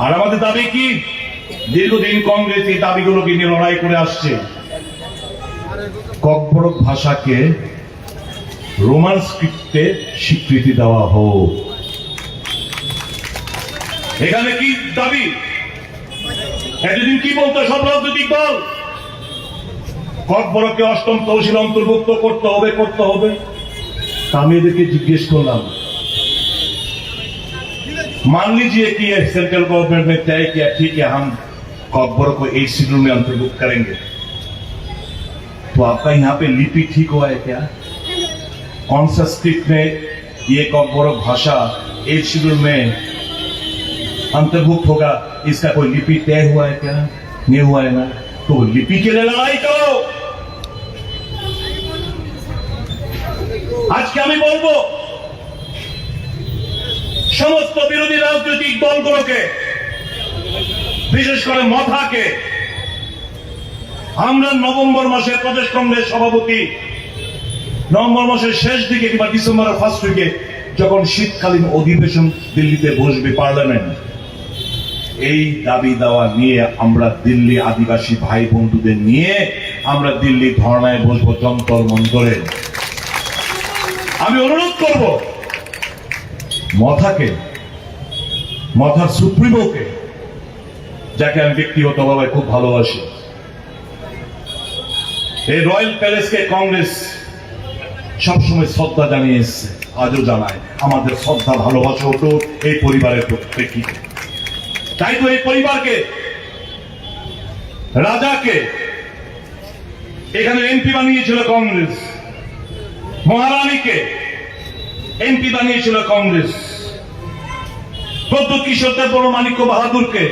[SPEAKER 2] আর আমাদের দাবি কি? দীর্ঘদিন কংগ্রেস এই দাবিগুলোকে নিয়ে লড়াই করে আসছে। ককবরক ভাষাকে রোমান স্ক্রিপ্টে স্বীকৃতি দেওয়া হোক। এখানে কি দাবি? এতদিন কি বলতো সব রাজনৈতিক দল? ককবরককে অষ্টম তহসিল অন্তর্ভুক্ত করতে হবে। আমি এদেরকে জিজ্ঞেস করলাম, मान लीजिए कि सेंट्रल गवर्नमेंट ने तय किया ठीक है हम कॉकबोरो को 8 शेड्यूल में अंतर्भुक्त करेंगे, तो आपका यहाँ पे लिपि ठीक हुआ है क्या? कौन सा स्क्रिप्ट में ये कॉकबोरो भाषा 8 शेड्यूल में अंतर्भुक्त होगा, इसका कोई लिपि तय हुआ है क्या? नहीं हुआ है ना, तो लिपि के लिए लड़ाई करो। आज क्या मैं बोलबो সমস্ত বিরোধী রাজনৈতিক দলগুলোকে, বিশেষ করে মথাকে, আমরা নভেম্বর মাসে প্রদেশ কংগ্রেস সভাপতি নভেম্বর মাসের শেষ দিকে কিংবা ডিসেম্বরের ফার্স্ট উইকে যখন শীতকালীন অধিবেশন দিল্লিতে বসবে পার্লামেন্ট, এই দাবি দেওয়া নিয়ে আমরা দিল্লি আদিবাসী ভাই বন্ধুদের নিয়ে আমরা দিল্লি ধর্নায় বসবো যন্তর মন্তরে। আমি অনুরোধ করব মথাকে, মথার সুপ্রিমোকে, যাকে আমি ব্যক্তিগতভাবে খুব ভালোবাসি, এই রয়্যাল প্যালেসকে কংগ্রেস সবসময় শ্রদ্ধা জানিয়ে এসছে, আজও জানায়। আমাদের শ্রদ্ধা ভালোবাসা হতো এই পরিবারের প্রেক্ষিতে। তাই তো এই পরিবারকে, রাজাকে এখানে এমপি বানিয়েছিল কংগ্রেস, মহারানীকে এমপি বানিয়েছিল কংগ্রেস, প্রদ্যুৎ কিশোর দেববর্মা মাণিক্য বাহাদুরকে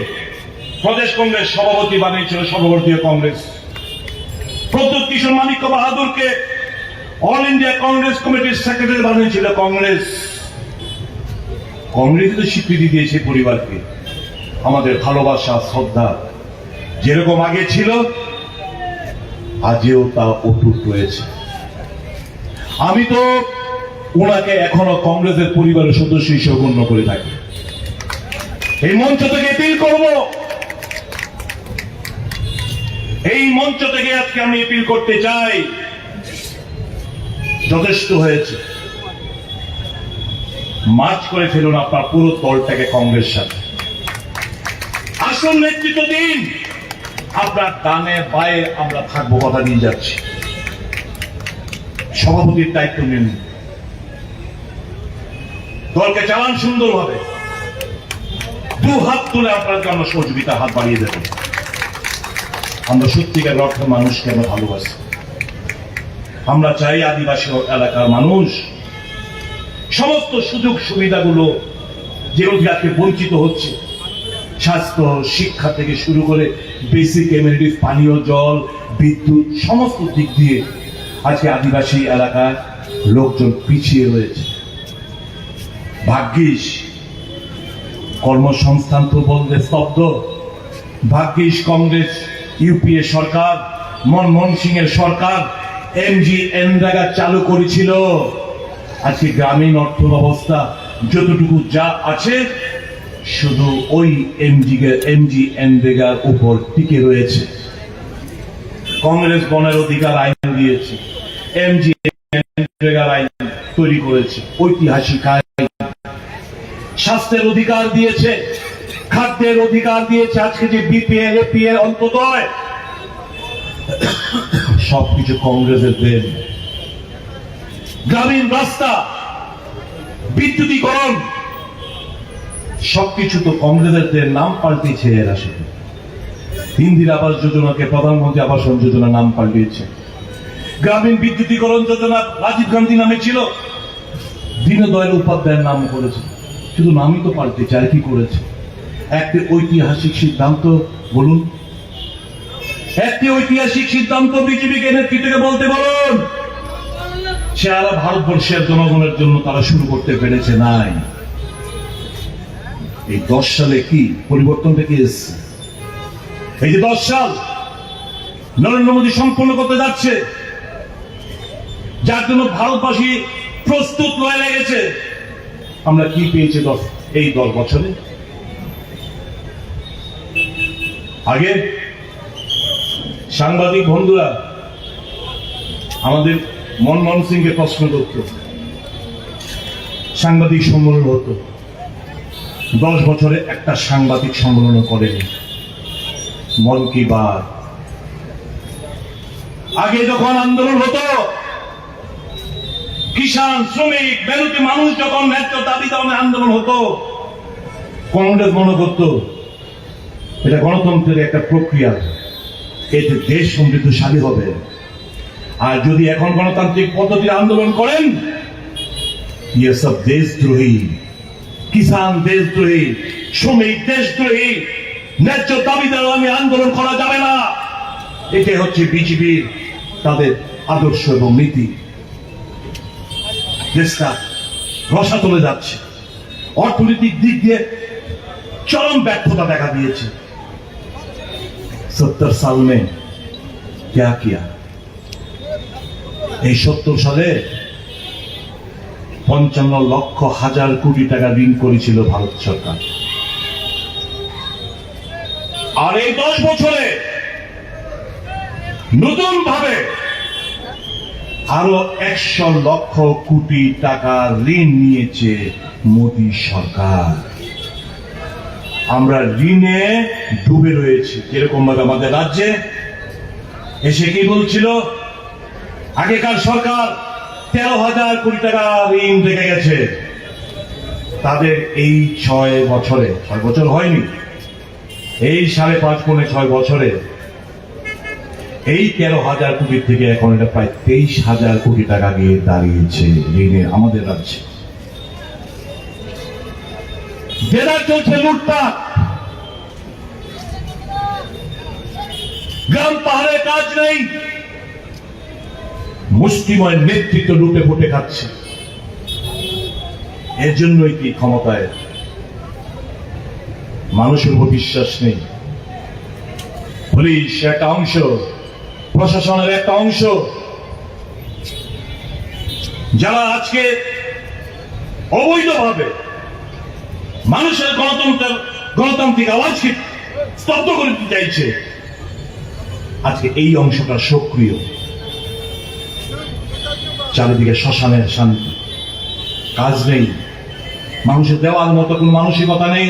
[SPEAKER 2] প্রদেশ কংগ্রেস সভাপতি বানিয়েছিল সর্বভারতীয় কংগ্রেস, প্রদ্যুৎ কিশোর মাণিক্য বাহাদুরকে অল ইন্ডিয়া কংগ্রেস কমিটির সেক্রেটারি বানিয়েছিল কংগ্রেস। কংগ্রেস তো স্বীকৃতি দিয়েছে পরিবারকে। আমাদের ভালোবাসা শ্রদ্ধা যেরকম আগে ছিল আজও তা অটুট রয়েছে। আমি তো ওনাকে এখনো কংগ্রেসের পরিবারের সদস্য হিসেবে গণ্য করে থাকি। এই মঞ্চ থেকে অ্যাপিল করব, এই মঞ্চ থেকে আজকে আমি অ্যাপিল করতে চাই, যথেষ্ট হয়েছে। মার্চ করে ফেলুন আপনার পুরো দলটাকে কংগ্রেস সাথে, আসল নেতৃত্ব দিন। আপনার ডানে বায়ে আমরা থাকবো, কথা দিয়ে যাচ্ছি। সভাপতির দায়িত্ব নিন, দলকে চালান সুন্দরভাবে। দু হাত তুলে আপনাকে আমরা সহযোগিতা হাত বাড়িয়ে দেব। আমরা সত্যিকার অর্থে মানুষকে আমরা ভালোবাসি। আমরা চাই আদিবাসী এলাকার মানুষ সমস্ত সুযোগ সুবিধাগুলো যেগুলো থেকে আজকে বঞ্চিত হচ্ছে, স্বাস্থ্য শিক্ষা থেকে শুরু করে বেসিক এমিনিটিস, পানীয় জল, বিদ্যুৎ, সমস্ত দিক দিয়ে আজকে আদিবাসী এলাকায় লোকজন পিছিয়ে রয়েছে। ভাগ্যিস কর্মসংস্থান তো বলতে স্তব্ধ। ভাগ্যিস কংগ্রেস ইউপিএ সরকার, মনমোহন সিং এর সরকার MGNREGA চালু করেছিল। আজকে গ্রামীণ অর্থ ব্যবস্থা যতটুকু যা আছে শুধু ওই MGNREGAর উপর টিকে রয়েছে। কংগ্রেস বনের অধিকার আইন দিয়েছে, MGNREGAর আইন তৈরি করেছে, ঐতিহাসিক আইন। স্বাস্থ্যের অধিকার দিয়েছে, খাদ্যের অধিকার দিয়েছে। আজকে যে BPL, APL, অন্তোদয়, সবকিছু কংগ্রেসের দেন। গ্রামীণ রাস্তা, বিদ্যুতীকরণ, সবকিছু তো কংগ্রেসের দেন। নাম পাল্টিয়েছে এরা শুধু। ইন্দিরা আবাস যোজনাকে প্রধানমন্ত্রী আবাস যোজনা নাম পাল্টিয়েছে। গ্রামীণ বিদ্যুতীকরণ যোজনা রাজীব গান্ধী নামে ছিল, দীনদয়াল উপাধ্যায়ের নাম করেছে। শুধু নামই তো পাল্টেছে, আর কি করেছে? একটি ঐতিহাসিক সিদ্ধান্ত বলুন, একটি ঐতিহাসিক সিদ্ধান্ত বিজেপিকে নেতৃত্বকে বলতে বলুন। সারা ভারতবর্ষের জনগণের জন্য তারা শুরু করতে পেরেছে নাই। এই 10 সালে কি পরিবর্তনটা কি এসছে? এই যে 10 সাল নরেন্দ্র মোদী সম্পন্ন করতে যাচ্ছে, যার জন্য ভারতবাসী প্রস্তুত হয়ে লেগেছে, আমরা কি পেয়েছি এই 10 বছরে? আগে সাংবাদিক বন্ধুরা আমাদের মনমোহন সিংকে প্রশ্ন করত, সাংবাদিক সম্মেলন হতো। 10 বছরে একটা সাংবাদিক সম্মেলন করেনি। মন কি বাত। আগে যখন আন্দোলন হতো, কিষাণ, শ্রমিক, মেহনতি মানুষ যখন ন্যায্য দাবি দামে আন্দোলন হতো, কংগ্রেস মনে করত এটা গণতন্ত্রের একটা প্রক্রিয়া, এতে দেশ সমৃদ্ধশালী হবে। আর যদি এখন গণতান্ত্রিক পদ্ধতির আন্দোলন করেন, ये सब দেশদ্রোহী। কিষাণ দেশদ্রোহী, শ্রমিক দেশদ্রোহী, ন্যায্য দাবি দামে আন্দোলন করা যাবে না। এটাই হচ্ছে বিজেপির তাদের আদর্শ এবং নীতি। দেশটা রসাতলে যাচ্ছে, অর্থনৈতিক দিক দিয়ে চরম ব্যর্থতা দেখা দিয়েছে। 70 साल में क्या किया? এই 70 সালে 55 লক্ষ হাজার কোটি টাকা ঋণ করেছিল ভারত সরকার। আর এই 10 বছরে নতুন ভাবে আরো 100 লক্ষ কোটি টাকা ঋণ নিয়েছে মোদী সরকার। আমরা ঋণে ডুবে রয়েছি। যেরকম ভাবে আমাদের রাজ্যে এসে কি বলছিল, আগেকার সরকার 13,000 কোটি টাকা ঋণ রেখে গেছে। তাদের এই 6 বছরে, 6 বছর হয়নি, এই 5.5 পৌনে 6 বছরে এই 13,000 কোটি থেকে এখন এটা প্রায় 23,000 কোটি টাকা গিয়ে দাঁড়িয়েছে ঋণে আমাদের রাজ্যে। জেলা চলছে লুটপাট, গ্রাম পাহাড়ে কাজ নেই, মুষ্টিময় নেতৃত্ব লুটে ফুটে খাচ্ছে। এর জন্যই কি ক্ষমতায় মানুষের উপর বিশ্বাস নেই। পুলিশ একটা অংশ, প্রশাসনের একটা অংশ, যারা আজকে অবৈধভাবে মানুষের গণতান্ত্রিক আওয়াজকে স্তব্ধ করে দিতে চাইছে, আজকে এই অংশটা সক্রিয়। চারিদিকে শ্মশানের শান্তি, কাজ নেই, মানুষের দেওয়ার মতো কোন মানসিকতা নেই,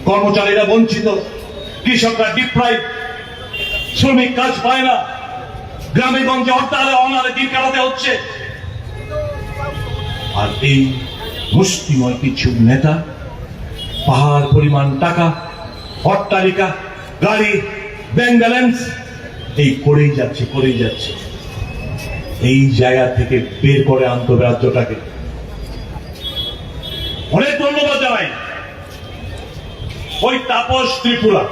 [SPEAKER 2] কর্মচারীরা বঞ্চিত, কৃষকরা ডিপ্রাইভ, শ্রমিক কাজ পায় না, গ্রামে গঞ্জে হরতালে অনারে দিন কাটাতে হচ্ছে। আর এই মুষ্টিময় কিছু নেতা পাহাড় পরিমাণ টাকা, অট্টালিকা, গাড়ি, ব্যাংক ব্যালেন্স এই করেই যাচ্ছে। এই জায়গা থেকে বের করে আনতে হবে রাজ্যটাকে। অনেক ধন্যবাদ জানাই ওই তাপস ত্রিপুরা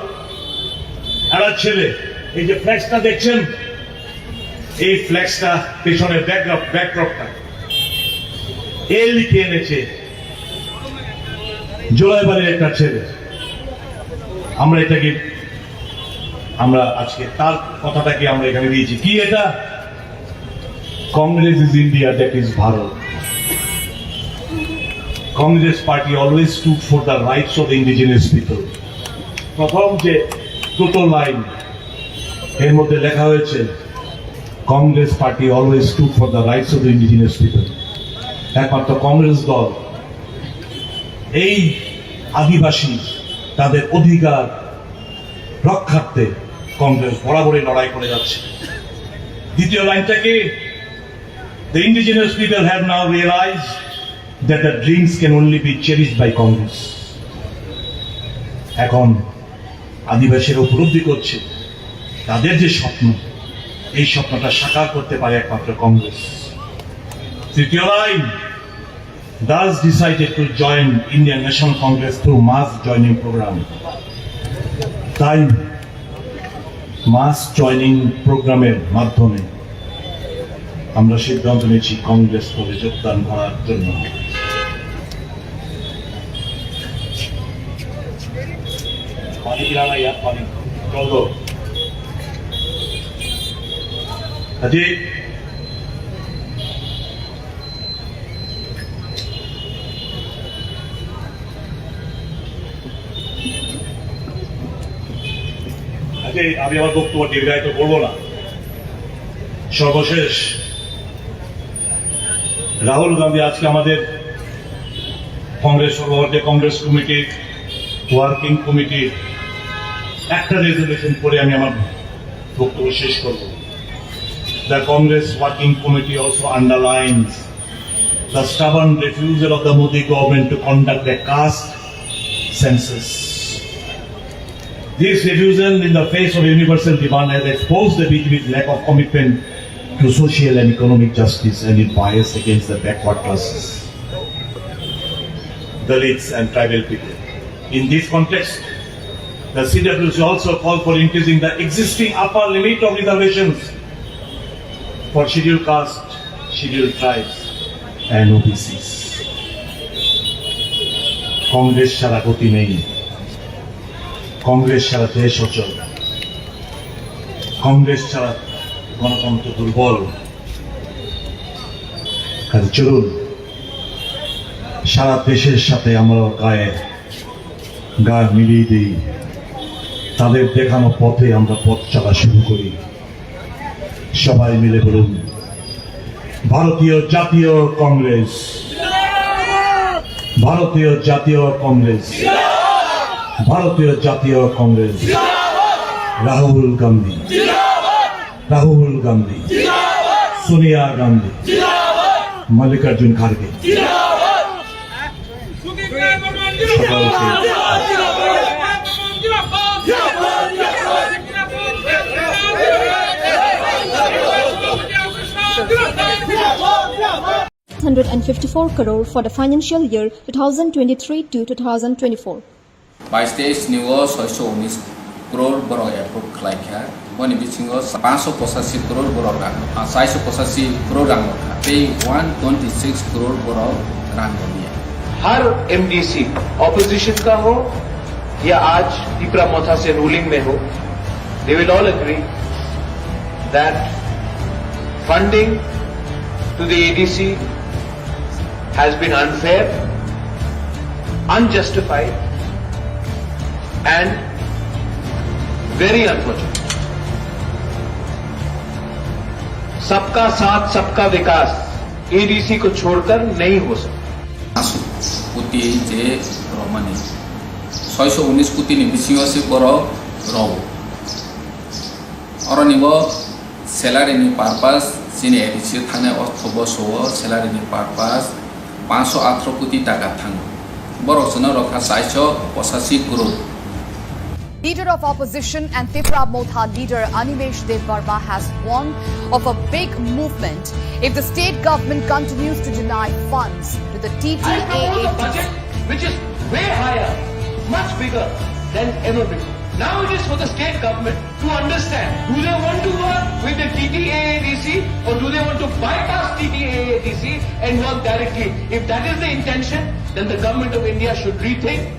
[SPEAKER 2] একটা ছেলে, এই যে ফ্ল্যাক্সটা দেখছেন, এই ফ্ল্যাক্সটা পেছনের ব্যাকড্রপটা এ লিখে এনেছে জোলাইবাড়ির একটা ছেলে। আমরা আজকে তার কথাটাকে আমরা এখানে দিয়েছি। কি এটা? Congress is India, that is Bharat. Congress party always stood for the rights of indigenous people. প্রথম যে দুটো লাইন এর মধ্যে লেখা হয়েছে, Congress party always stood for the rights of indigenous people. একমাত্র কংগ্রেস দল এই আদিবাসী তাদের অধিকার রক্ষার্থে কংগ্রেস বরাবরই লড়াই করে যাচ্ছে। দ্বিতীয় লাইনটা কি? The indigenous people have now realized that the dreams can only be cherished by Congress. এখন আদিবাসীরা উপলব্ধি করছে তাদের যে স্বপ্ন, এই স্বপ্নটা সাকার করতে পারে একমাত্র কংগ্রেস। তৃতীয় line, thus decided to join Indian National Congress through mass joining program. তাই মাস জয়নিং প্রোগ্রামের মাধ্যমে আমরা সিদ্ধান্ত নিয়েছি কংগ্রেস করে যোগদান করার জন্য। পানি পিলানা ইয়ার পানি জল আজি আমি আমার বক্তব্য দীর্ঘায়িত করবো না। সর্বশেষ রাহুল গান্ধী আজকে আমাদের কংগ্রেস সর্বভারতীয় কংগ্রেস কমিটির ওয়ার্কিং কমিটির একটা রেজলিউশন করে আমি আমার বক্তব্য শেষ করব। The Congress working committee also underlines the stubborn refusal of the Modi government to conduct a caste census. This refusal in the face of universal demand has exposed the BJP's lack of commitment to social and economic justice and its bias against the backward classes, Dalits and tribal people. In this context, the CWC also called for increasing the existing upper limit of reservations for scheduled caste, scheduled tribes and OBCs. Congress ছাড়া গতি নেই, কংগ্রেস ছাড়া দেশ অচল, কংগ্রেস ছাড়া গণতন্ত্র দুর্বল। চলুন সারা দেশের সাথে আমরা গা মিলিয়ে দিই, তাদের দেখানো পথে আমরা পথ চলা শুরু করি। সবাই মিলে বলুন, ভারতীয় জাতীয় কংগ্রেস, ভারতীয় জাতীয় কংগ্রেস, ভারতীয় জাতীয় Congress. Rahul Gandhi, Rahul Gandhi, Sonia Gandhi, Mallikarjun খাড়গে।
[SPEAKER 3] $154 crore for the financial year 2023 to 2024.
[SPEAKER 4] 22 निगो 619 करोड़ बरो एप्रुव खालायखा बनि बिथिङाव 585 करोड़ बरो रां 485 करोड़ रां पे 126 करोड़ बरो रां दिया।
[SPEAKER 5] हर एमडीसी ऑपोजिशन का हो या आज टिपरा मोथा से रूलिंग में हो, they will all agree that funding to the ADC has been unfair, unjustified and very unfortunate. सबका साथ सबका विकास एडीसी को छोड़कर नहीं हो सकता।
[SPEAKER 4] कुटी जे रमनी 619 कुटी नि बिसिङाव से बरो रौ और निबो सैलारी नि पारपास सिने एडीसी थाने अर्थबो सो सैलारी नि पारपास 518 कोटी टाका थाङो बरो सनो रखा 485 crore
[SPEAKER 6] Leader of opposition and Tripura Motha leader Animesh Dev Barma has warned of a big movement if the state government continues to deny funds to the
[SPEAKER 5] I talk about the budget, which is way higher, much bigger than ever before. Now it is for the state government to understand, do they want to work with the TTAADC or do they want to bypass TTAADC and work directly? If that is the intention, then the government of India should rethink.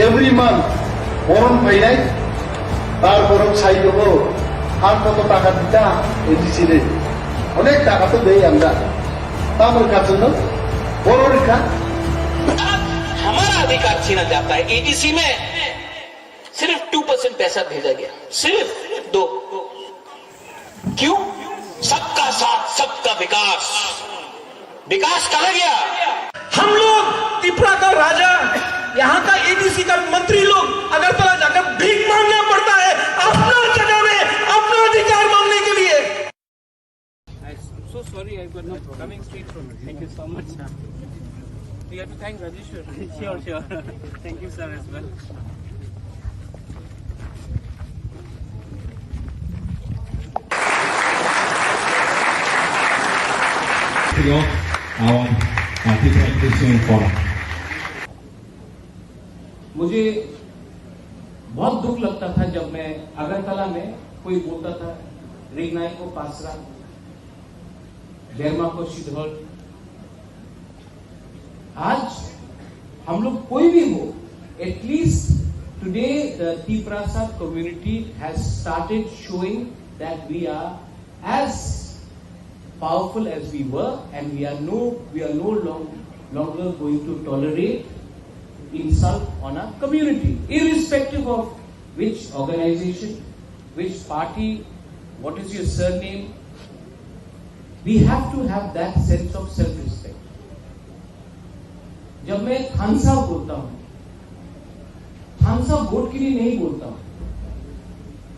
[SPEAKER 7] every month বরণ পাইনাই তারপরও চাইব আর কত টাকা দিতা ADC রে অনেক টাকা তো দেই আমরা তাদের কাছে বড় রেখা
[SPEAKER 8] हमारा अधिकार छीना जाता है एडीसी में सिर्फ 2% पैसा भेजा गया, सिर्फ 2। क्यों? सबका साथ सबका विकास। विकास कहां गया?
[SPEAKER 9] हम लोग त्रिपुरा का राजा, यहाँ का एडीसी का मंत्री लोग अगरतला जाकर भीख मांगना पड़ता है अपना जगह में अपना अधिकार मांगने के लिए।
[SPEAKER 1] I'm so sorry, I've got no problem. Coming straight from it. Thank you so much, sir. We have to thank Rajeshwar. Sure. Thank you, sir, as well.
[SPEAKER 10] Our participation forum.
[SPEAKER 1] मुझे बहुत दुख लगता था जब मैं अगरतला में कोई बोलता था रिगनाई को पासरा, डेरमा को शिधौल। आज हम लोग कोई भी हो, at least today the Tiprasa community has started showing that we are as powerful as we were, and we are no longer going to tolerate insult on our community, irrespective of which organization, which party, what is your surname. We have to have that sense of self-respect. जब मैं खानसा बोलता हूं, खानसा vote के लिए नहीं बोलता हूं,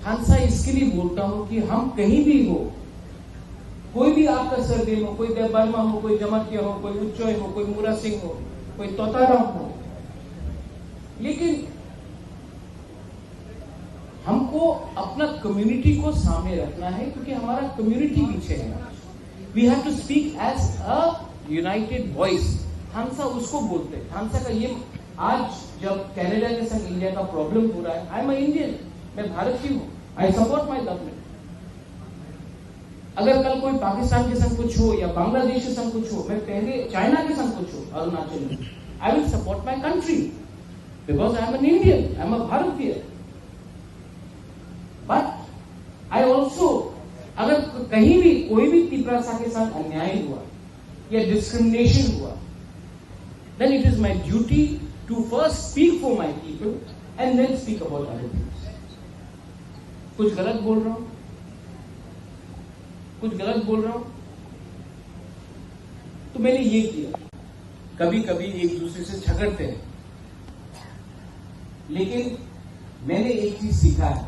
[SPEAKER 1] खानसा इसके लिए बोलता हूं कि हम कहीं भी हो, कोई भी आपका सरनेम हो, कोई देव वर्मा हो, कोई जमातिया हो, कोई उच्चोय हो, कोई मूरा सिंह हो, कोई तोताराम हो, लेकिन हमको अपना कम्युनिटी को सामने रखना है, क्योंकि हमारा कम्युनिटी पीछे है। We have to speak as a united voice. खानसा उसको बोलते हैं। खानसा का ये आज जब कनाडा के संग इंडिया का प्रॉब्लम हो रहा है, आई एम अ इंडियन, मैं भारतीय हूं, आई सपोर्ट माई गवर्नमेंट। अगर कल कोई पाकिस्तान के संग कुछ हो या बांग्लादेश के संग कुछ हो, मैं पहले चाइना के संग कुछ हो, अरुणाचल में, I will support my country because I am an Indian, I am a भारतीय। बट आई ऑल्सो, अगर कहीं भी कोई भी तिपरासा के साथ अन्याय हुआ या डिस्क्रिमिनेशन हुआ, then it is my duty to first speak for my people and then speak about other things. कुछ गलत बोल रहा हूं, तो मैंने ये किया। कभी कभी एक दूसरे से झगड़ते हैं, लेकिन मैंने एक चीज सीखा है,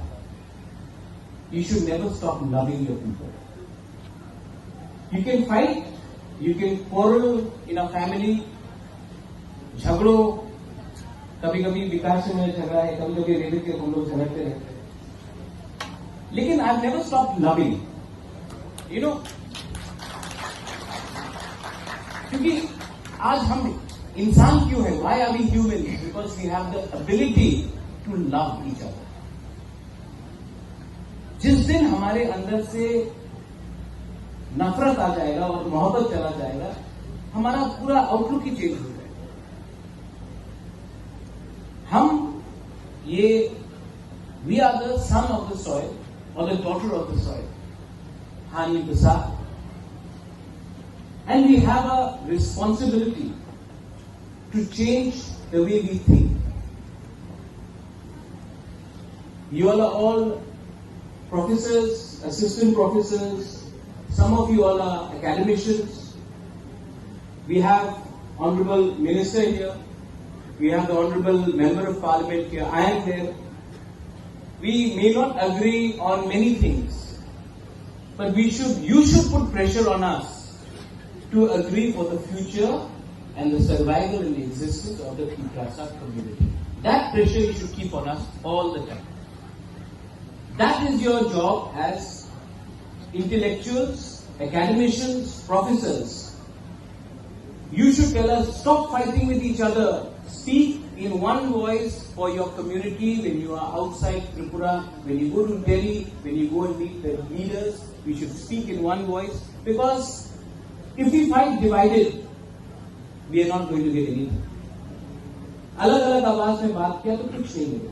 [SPEAKER 1] you should never stop loving your people. You can fight, you can quarrel in a family, झगड़ो, कभी कभी विकास में झगड़ा है, कभी कभी रेलवे के हम लोग झगड़ते रहते हैं, लेकिन I never stop loving, you know, क्योंकि आज हम इंसान क्यों है, why are we human, because we have the ability to love each other. जिस दिन हमारे अंदर से नफरत आ जाएगा और मोहब्बत चला जाएगा, हमारा पूरा आउटलुक ही चेंज हो जाएगा। हम ये we are the son of the soil और the daughter of the soil, हानि प्रसाद, and we have a responsibility to change the way we think. You all are all professors, assistant professors, some of you all are academicians. We have Honorable Minister here. We have the Honorable Member of Parliament here. I am there. We may not agree on many things, but you should put pressure on us to agree for the future and the survival and existence of the Tiprasa community. That pressure you should keep on us all the time. That is your job as intellectuals, academicians, professors. You should tell us, stop fighting with each other. Speak in one voice for your community when you are outside Tripura, when you go to Delhi, when you go and meet the leaders. We should speak in one voice, because if we fight divided, we are not going to get anything. अलग-अलग आवाज में बात किया तो कुछ नहीं मिलेगा.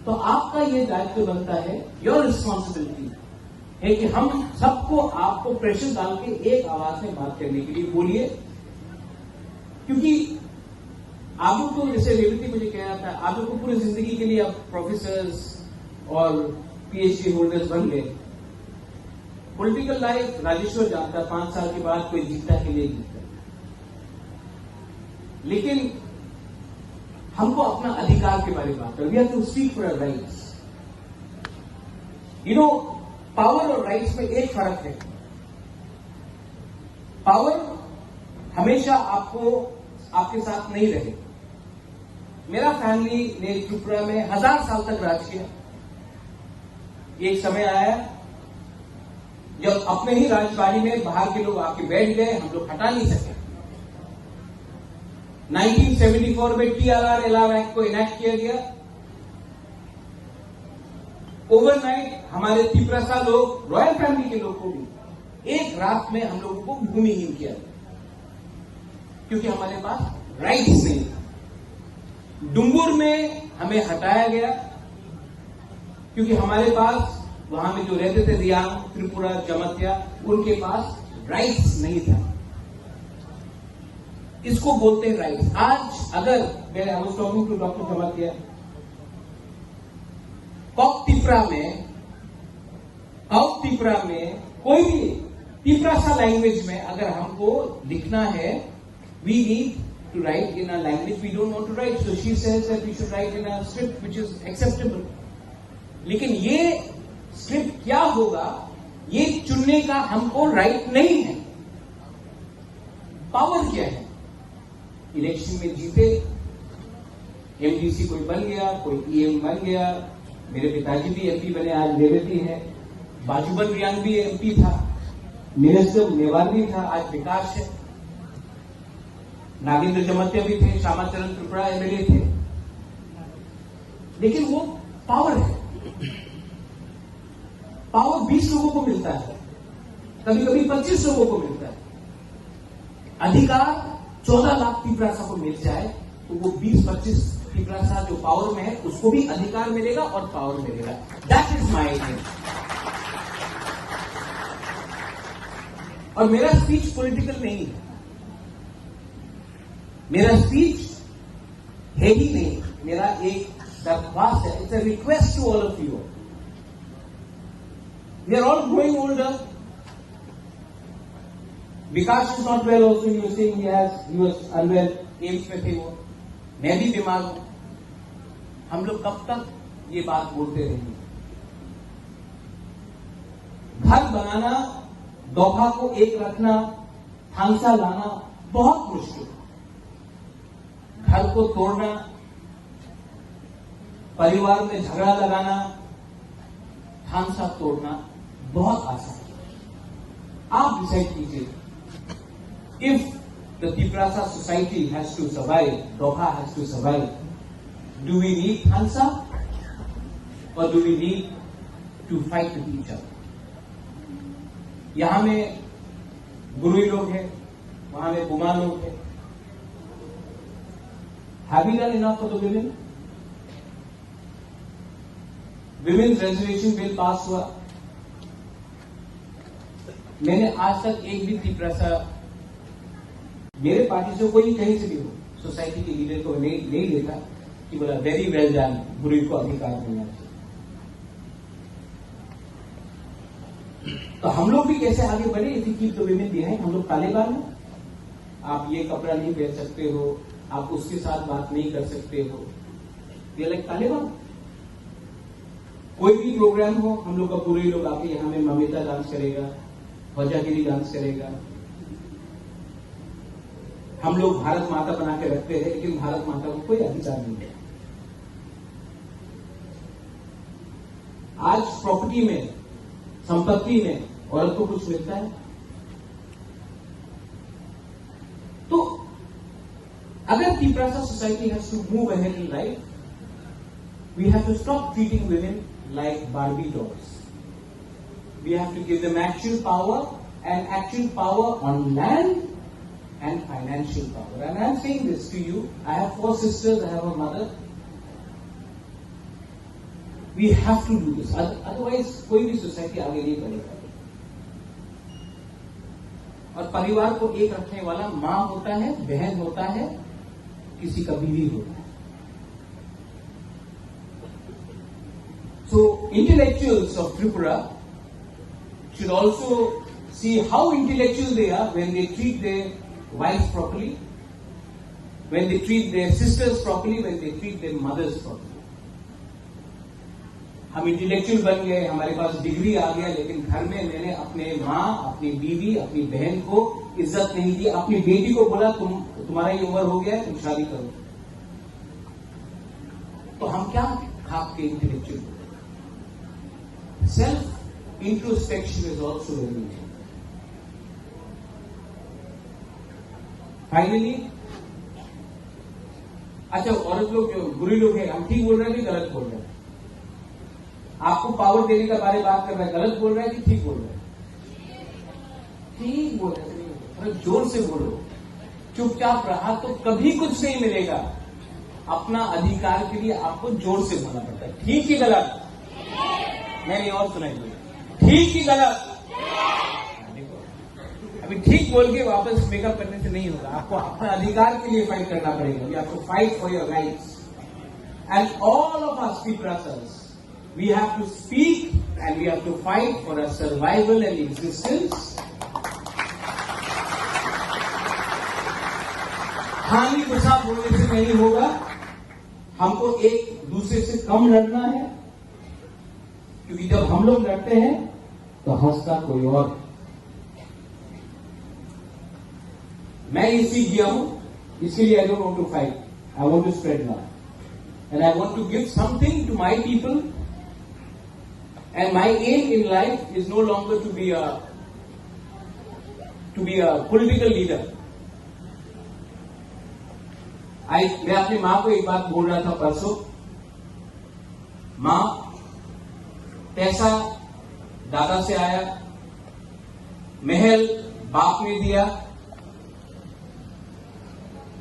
[SPEAKER 1] तो आपका ये दायित्व बनता है, योर रिस्पॉन्सिबिलिटी है कि हम सबको आपको प्रेशर डाल के एक आवाज में बात करने के लिए बोलिए. क्योंकि आप लोग तो, जैसे रेवती मुझे कह रहा था, आप लोग को पूरी जिंदगी के लिए अब प्रोफेसर्स और पीएचडी होल्डर्स बन गए. पॉलिटिकल लाइफ राजेश्वर जानता है, 5 साल के बाद कोई जीतता है कि नहीं जीतता. लेकिन हमको अपना अधिकार के बारे में बात करें. We have to speak for our rights. You know, power और राइट्स में एक फर्क है. पावर हमेशा आपको आपके साथ नहीं रहे. मेरा फैमिली ने त्रिपुरा में 1000 साल तक राज किया. एक समय आया जब अपने ही राजबाड़ी में बाहर के लोग आके बैठ गए, हम लोग हटा नहीं सके. 1974 में TRR LR एक्ट को इनैक्ट किया गया. ओवरनाइट हमारे तिप्रसा लोग, रॉयल फैमिली के लोग को भी एक रात में हम लोगों को भूमिहीन किया, क्योंकि हमारे पास राइट्स नहीं था. डुंगुर में हमें हटाया गया क्योंकि हमारे पास वहां में जो रहते थे रियांग, त्रिपुरा, जमत्या, उनके पास राइट्स नहीं था. इसको बोलते हैं राइट्स. आज अगर I was talking to doctor Jamatia, कॉक तिप्रा में कोई भी तिप्रासा लैंग्वेज में अगर हमको लिखना है, we need to write in a language we don't want to write. So she says that we should write in a script which is acceptable. लेकिन ये स्क्रिप्ट क्या होगा, ये चुनने का हमको राइट नहीं है. पावर क्या है? इलेक्शन में जीते, एमडीसी कोई बन गया, कोई ईएम बन गया. मेरे पिताजी भी एमपी बने, आज रेवती है. बाजूबन रियांग भी एमपी था, मिनिस्टर मेवार भी था, आज विकास है. नागेंद्र जमत्या भी थे, श्यामाचरण त्रिपुरा एमएलए थे. लेकिन वो पावर है. पावर 20 लोगों को मिलता है, कभी कभी 25 लोगों को मिलता है. अधिकार 14 लाख तिप्रासा को मिल जाए तो वो 20-25 तिप्रासा जो पावर में है उसको भी अधिकार मिलेगा और पावर मिलेगा. That is my aim. और मेरा स्पीच पॉलिटिकल नहीं है, मेरा स्पीच है ही नहीं. मेरा एक दरख्वास्त है, it's a request to all of you. We are all growing older. Vikas is not well also. You saying he was unwell, AIIMS में थे वो. मैं भी बीमार हूं. हम लोग कब तक ये बात बोलते रहेंगे? घर बनाना, दोहा को एक रखना, थांसा लाना बहुत मुश्किल. घर को तोड़ना, परिवार में झगड़ा लगाना, थांसा तोड़ना बहुत आसान है. आप डिसाइड कीजिए. If the Tiprasa society has to survive, Doha has to survive, do we need Hansa or do we need to fight with each other? यहां में गुरुई लोग हैं, वहां में बुमा लोग हैं. Have we done enough for the women? Women's reservation bill पास हुआ. मैंने आज तक एक भी तिप्रासा, मेरे पार्टी से कोई कहीं से भी हो, सोसाइटी के लीडर को नहीं लेता कि बोला वेरी वेल डन, गुरु को अधिकार मिलना चाहिए. तो हम लोग भी कैसे आगे बढ़े? If you keep the women behind. हम लोग तालिबान हैं. आप ये कपड़ा नहीं पहन सकते हो, आप उसके साथ बात नहीं कर सकते हो. ये लाइक तालिबान. कोई भी प्रोग्राम हो, हम लोग का पूरे लोग आके यहां में ममिता डांस करेगा, वजागिरी डांस करेगा. हम लोग भारत माता बना के रखते हैं, लेकिन भारत माता को कोई अधिकार नहीं है। आज प्रॉपर्टी में, संपत्ति में औरत को कुछ मिलता है? तो अगर Tiprasa society has to move ahead in life, we have to stop treating women like Barbie dolls. We have to give them actual power on land and financial power. And I am saying this to you. I have 4 sisters. I have a mother. We have to do this. Otherwise, कोई भी society आगे नहीं बढ़ेगा। और परिवार को एक रखने वाला मां होता है, बहन होता है, किसी का बीवी होता है। So intellectuals of Tripura should also see how intellectual they are when they treat their wives properly, when they treat their sisters properly, when they treat their mothers properly. हम इंटेलेक्चुअल बन गए, हमारे पास डिग्री आ गया, लेकिन घर में मैंने अपने माँ, अपनी बीवी, अपनी बहन को इज्जत नहीं दी। अपनी बेटी को बोला तुम्हारा ये उम्र हो गया है, तुम शादी करो। तो हम क्या खाप के intellectual? Self introspection is also very important. Finally, अच्छा, औरत लोग जो बुरी लोग हैं, हम ठीक बोल रहे हैं कि गलत बोल रहे हैं? आपको पावर देने का बारे बात कर रहा है, गलत बोल रहा है कि ठीक बोल रहा है? ठीक बोल रहा है। थोड़ा जोर से बोलो। चुपचाप रहा तो कभी कुछ नहीं मिलेगा। अपना अधिकार के लिए आपको जोर से बोलना पड़ता है। ठीक ही गलत? नहीं, और सुनाइए। ठीक ही गलत? अभी ठीक बोल के वापस मेकअप करने से नहीं होगा। आपको अपना अधिकार के लिए फाइट करना पड़ेगा। You have to fight for your rights. And all of us Tiprasas, we have to speak and we have to fight for our survival and existence. हानि गुस्सा बोलने से नहीं होगा। हमको एक दूसरे से कम लड़ना है, क्योंकि जब हम लोग लड़ते हैं तो हंसता कोई और। मैं ये सीख गया हूं, इसके लिए I don't want to fight, I want to spread love and I want to give something to my people. And my aim in life is no longer to be a political leader. मैं अपनी मां को एक बात बोल रहा था परसों। मां, पैसा दादा से आया, महल बाप ने दिया,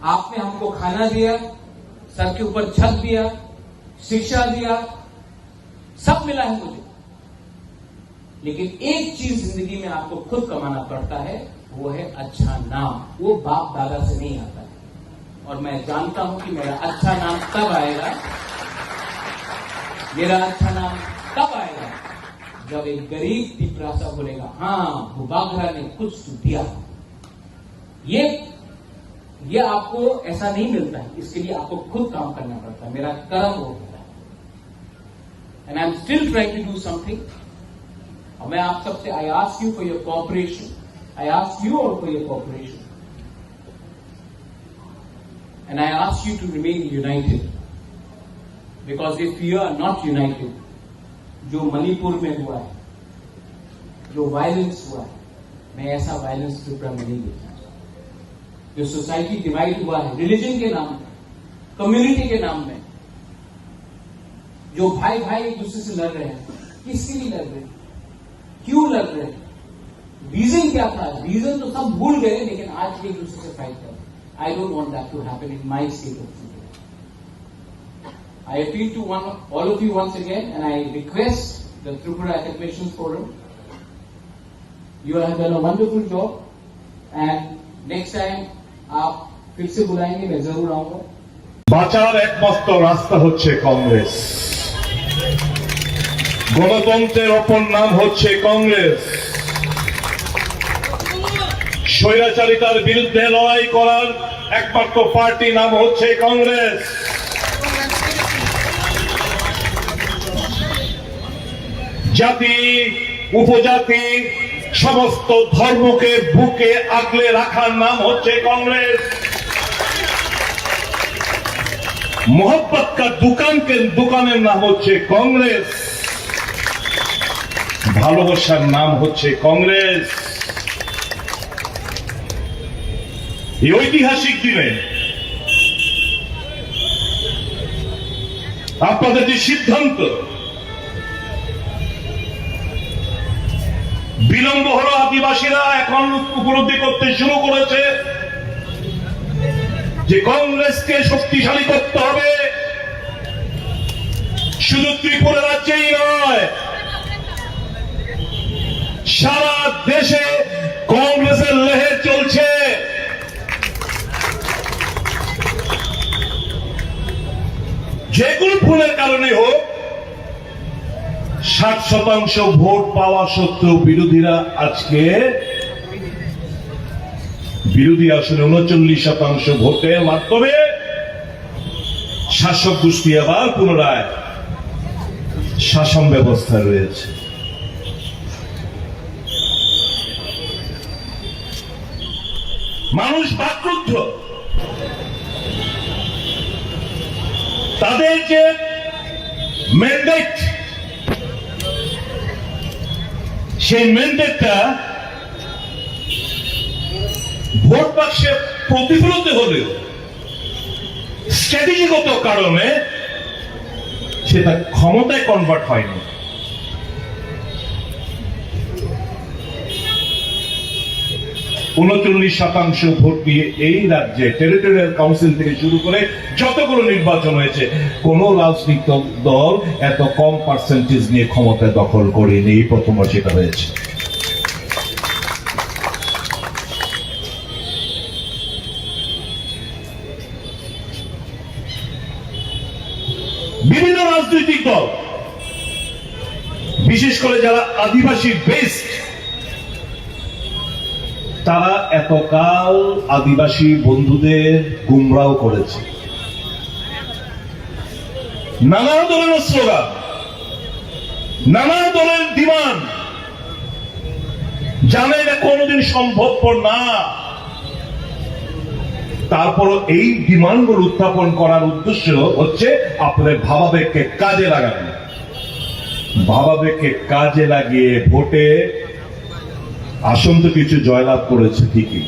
[SPEAKER 1] आपने हमको खाना दिया, सर के ऊपर छत दिया, शिक्षा दिया, सब मिला है मुझे। लेकिन एक चीज जिंदगी में आपको खुद कमाना पड़ता है, वो है अच्छा नाम। वो बाप दादा से नहीं आता है। और मैं जानता हूं कि मेरा अच्छा नाम तब आएगा, मेरा अच्छा नाम तब आएगा जब एक गरीब तिपरासा बोलेगा, हाँ बुबागरा ने कुछ तो दिया। ये आपको ऐसा नहीं मिलता है, इसके लिए आपको खुद काम करना पड़ता है। मेरा कर्म वो होता है। And I am still trying to do something. और मैं आप सबसे I ask you for your cooperation, I ask you all for your cooperation, and I ask you to remain united, because if you are not united, जो मणिपुर में हुआ है, जो violence हुआ है, मैं ऐसा वायलेंस त्रिपुरा में नहीं देखना। जो सोसाइटी डिवाइड हुआ है रिलीजन के नाम में, कम्युनिटी के नाम में, जो भाई भाई एक दूसरे से लड़ रहे हैं, किसके लिए लड़ रहे हैं, क्यों लड़ रहे हैं, रीजन क्या था? रीजन तो सब भूल गए, लेकिन आज एक दूसरे से फाइट कर रहे हैं। I don't want that to happen in my state of Tripura. I appeal to all of you once again, and I request the Tripura Academicians Forum. You have done a wonderful job, and next time आप फिर से बुलाएंगे, मैं जरूर आऊंगा।
[SPEAKER 2] বাঁচার একমাত্র রাস্তা হচ্ছে কংগ্রেস। গণতন্ত্রের অপর নাম হচ্ছে কংগ্রেস। স্বৈরাচারিতার বিরুদ্ধে লড়াই করার একমাত্র পার্টি নাম হচ্ছে কংগ্রেস। জাতি উপজাতি সমস্ত ধর্মকে বুকে আগলে রাখার নাম হচ্ছে কংগ্রেস। मोहब्बत का दुकान के दुकाনের নাম হচ্ছে কংগ্রেস, ভালোবাসার নাম হচ্ছে কংগ্রেস। এই ঐতিহাসিক দিনে আপনাদের যে সিদ্ধান্ত, বিলম্ব হলো আদিবাসীরা এখন উপলব্ধি করতে শুরু করেছে যে কংগ্রেসকে শক্তিশালী করতে হবে। শুধু ত্রিপুরা রাজ্যেই নয়, সারা দেশে কংগ্রেসের লহর চলছে। যে কোনো ভুলের কারণে হোক 60% ভোট পাওয়া সত্ত্বেও বিরোধীরা আজকে বিরোধী আসনে 39% ভোটের মাধ্যমে শাসক গোষ্ঠী আবার পুনরায় শাসন ব্যবস্থা রয়েছে। মানুষ বাকরুদ্ধ, তাদের যে ম্যান্ডেট, সেই ম্যান্ডেটটা ভোট বাক্সে প্রতিফলিত হলেও স্ট্র্যাটেজিগত কারণে সেটা ক্ষমতায় কনভার্ট হয়নি। উনচল্লিশ শতাংশ ভোট দিয়ে এই রাজ্যে টেরিটোরিয়াল কাউন্সিল থেকে শুরু করে যতগুলো নির্বাচন হয়েছে, কোন রাজনৈতিক দল এত কম পার্সেন্টেজ নিয়ে ক্ষমতায় দখল করেনি। প্রথমবার সেটা হয়েছে। বিভিন্ন রাজনৈতিক দল, বিশেষ করে যারা আদিবাসী বেসড, তারা এতকাল আদিবাসী বন্ধুদের গুমরাও করেছে। নানা ধরনের স্লোগান, নানা ধরনের ডিমান্ড, জানে এটা কোনোদিন সম্ভবপর না। তারপর এই ডিমান্ডগুলো উত্থাপন করার উদ্দেশ্য হচ্ছে আপনাদের ভাবাবেগকে কাজে লাগানো। ভাবাবেগকে কাজে লাগিয়ে ভোটে আসন তো কিছু জয়লাভ করেছে ঠিকই,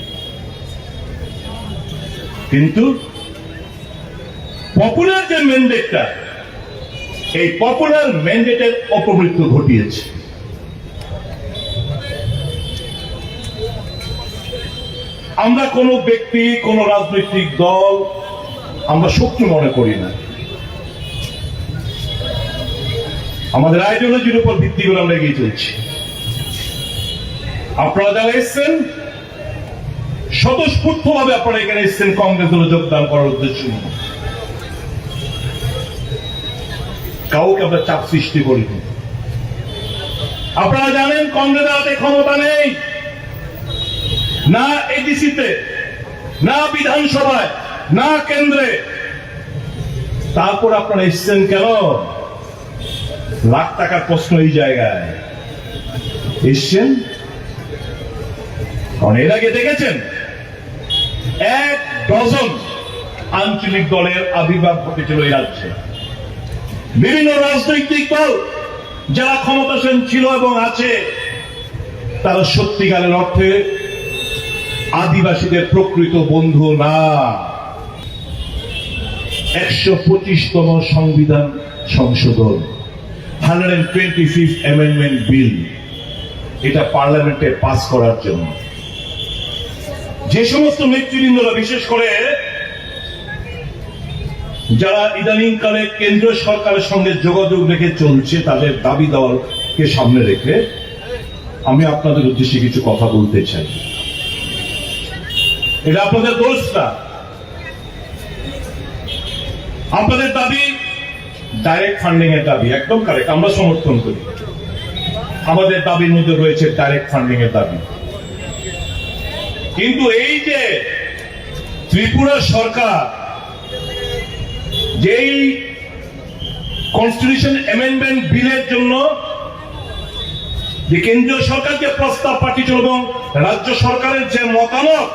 [SPEAKER 2] কিন্তু পপুলার যে ম্যান্ডেটটা, এই পপুলার ম্যান্ডেটের অপমৃত্যু ঘটিয়েছে। আমরা কোন ব্যক্তি, কোন রাজনৈতিক দল আমরা শক্তি মনে করি না। আমাদের আইডিওলজির উপর ভিত্তি করে আমরা এগিয়ে চলছি। আপনারা যারা এসছেন, স্বতঃস্ফূর্ত ভাবে আপনারা এখানে এসছেন কংগ্রেস দলে যোগদান করার উদ্দেশ্য নিয়ে। কাউকে আমরা চাপ সৃষ্টি করিনি। আপনারা জানেন কংগ্রেসের হাতে ক্ষমতা নেই, না এডিসিতে, না বিধানসভায়, না কেন্দ্রে। তারপর আপনারা এসছেন কেন? লাখ টাকার প্রশ্ন এই জায়গায় এসছেন। কারণ এর আগে দেখেছেন 1 ডজন আঞ্চলিক দলের আবির্ভাব ঘটেছিল এই রাজ্যে। বিভিন্ন রাজনৈতিক দল যারা ক্ষমতাসীন ছিল এবং আছে, তারা সত্যিকারের অর্থে আদিবাসীদের প্রকৃত বন্ধু না। 125তম সংবিধান সংশোধন, 125th অ্যামেন্ডমেন্ট বিল, এটা পার্লামেন্টে পাস করার জন্য যে সমস্ত নেতৃবৃন্দরা, বিশেষ করে যারা ইদানিংকালে কেন্দ্রীয় সরকারের সঙ্গে যোগাযোগ রেখে চলছে, তাদের দাবি দেওয়াকে সামনে রেখে আমি আপনাদের উদ্দেশ্যে কিছু কথা বলতে চাই। এটা আপনাদের দোষ না। আপনাদের দাবি ডাইরেক্ট ফান্ডিং এর দাবি, একদম কারেক্ট, আমরা সমর্থন করি। আমাদের দাবির মধ্যে রয়েছে ডাইরেক্ট ফান্ডিং এর দাবি। কিন্তু এই যে ত্রিপুরা সরকার যেই কনস্টিটিউশন অ্যামেন্ডমেন্ট বিলের জন্য যে কেন্দ্রীয় সরকার যে প্রস্তাব পাঠিয়েছিল এবং রাজ্য সরকারের যে মতামত,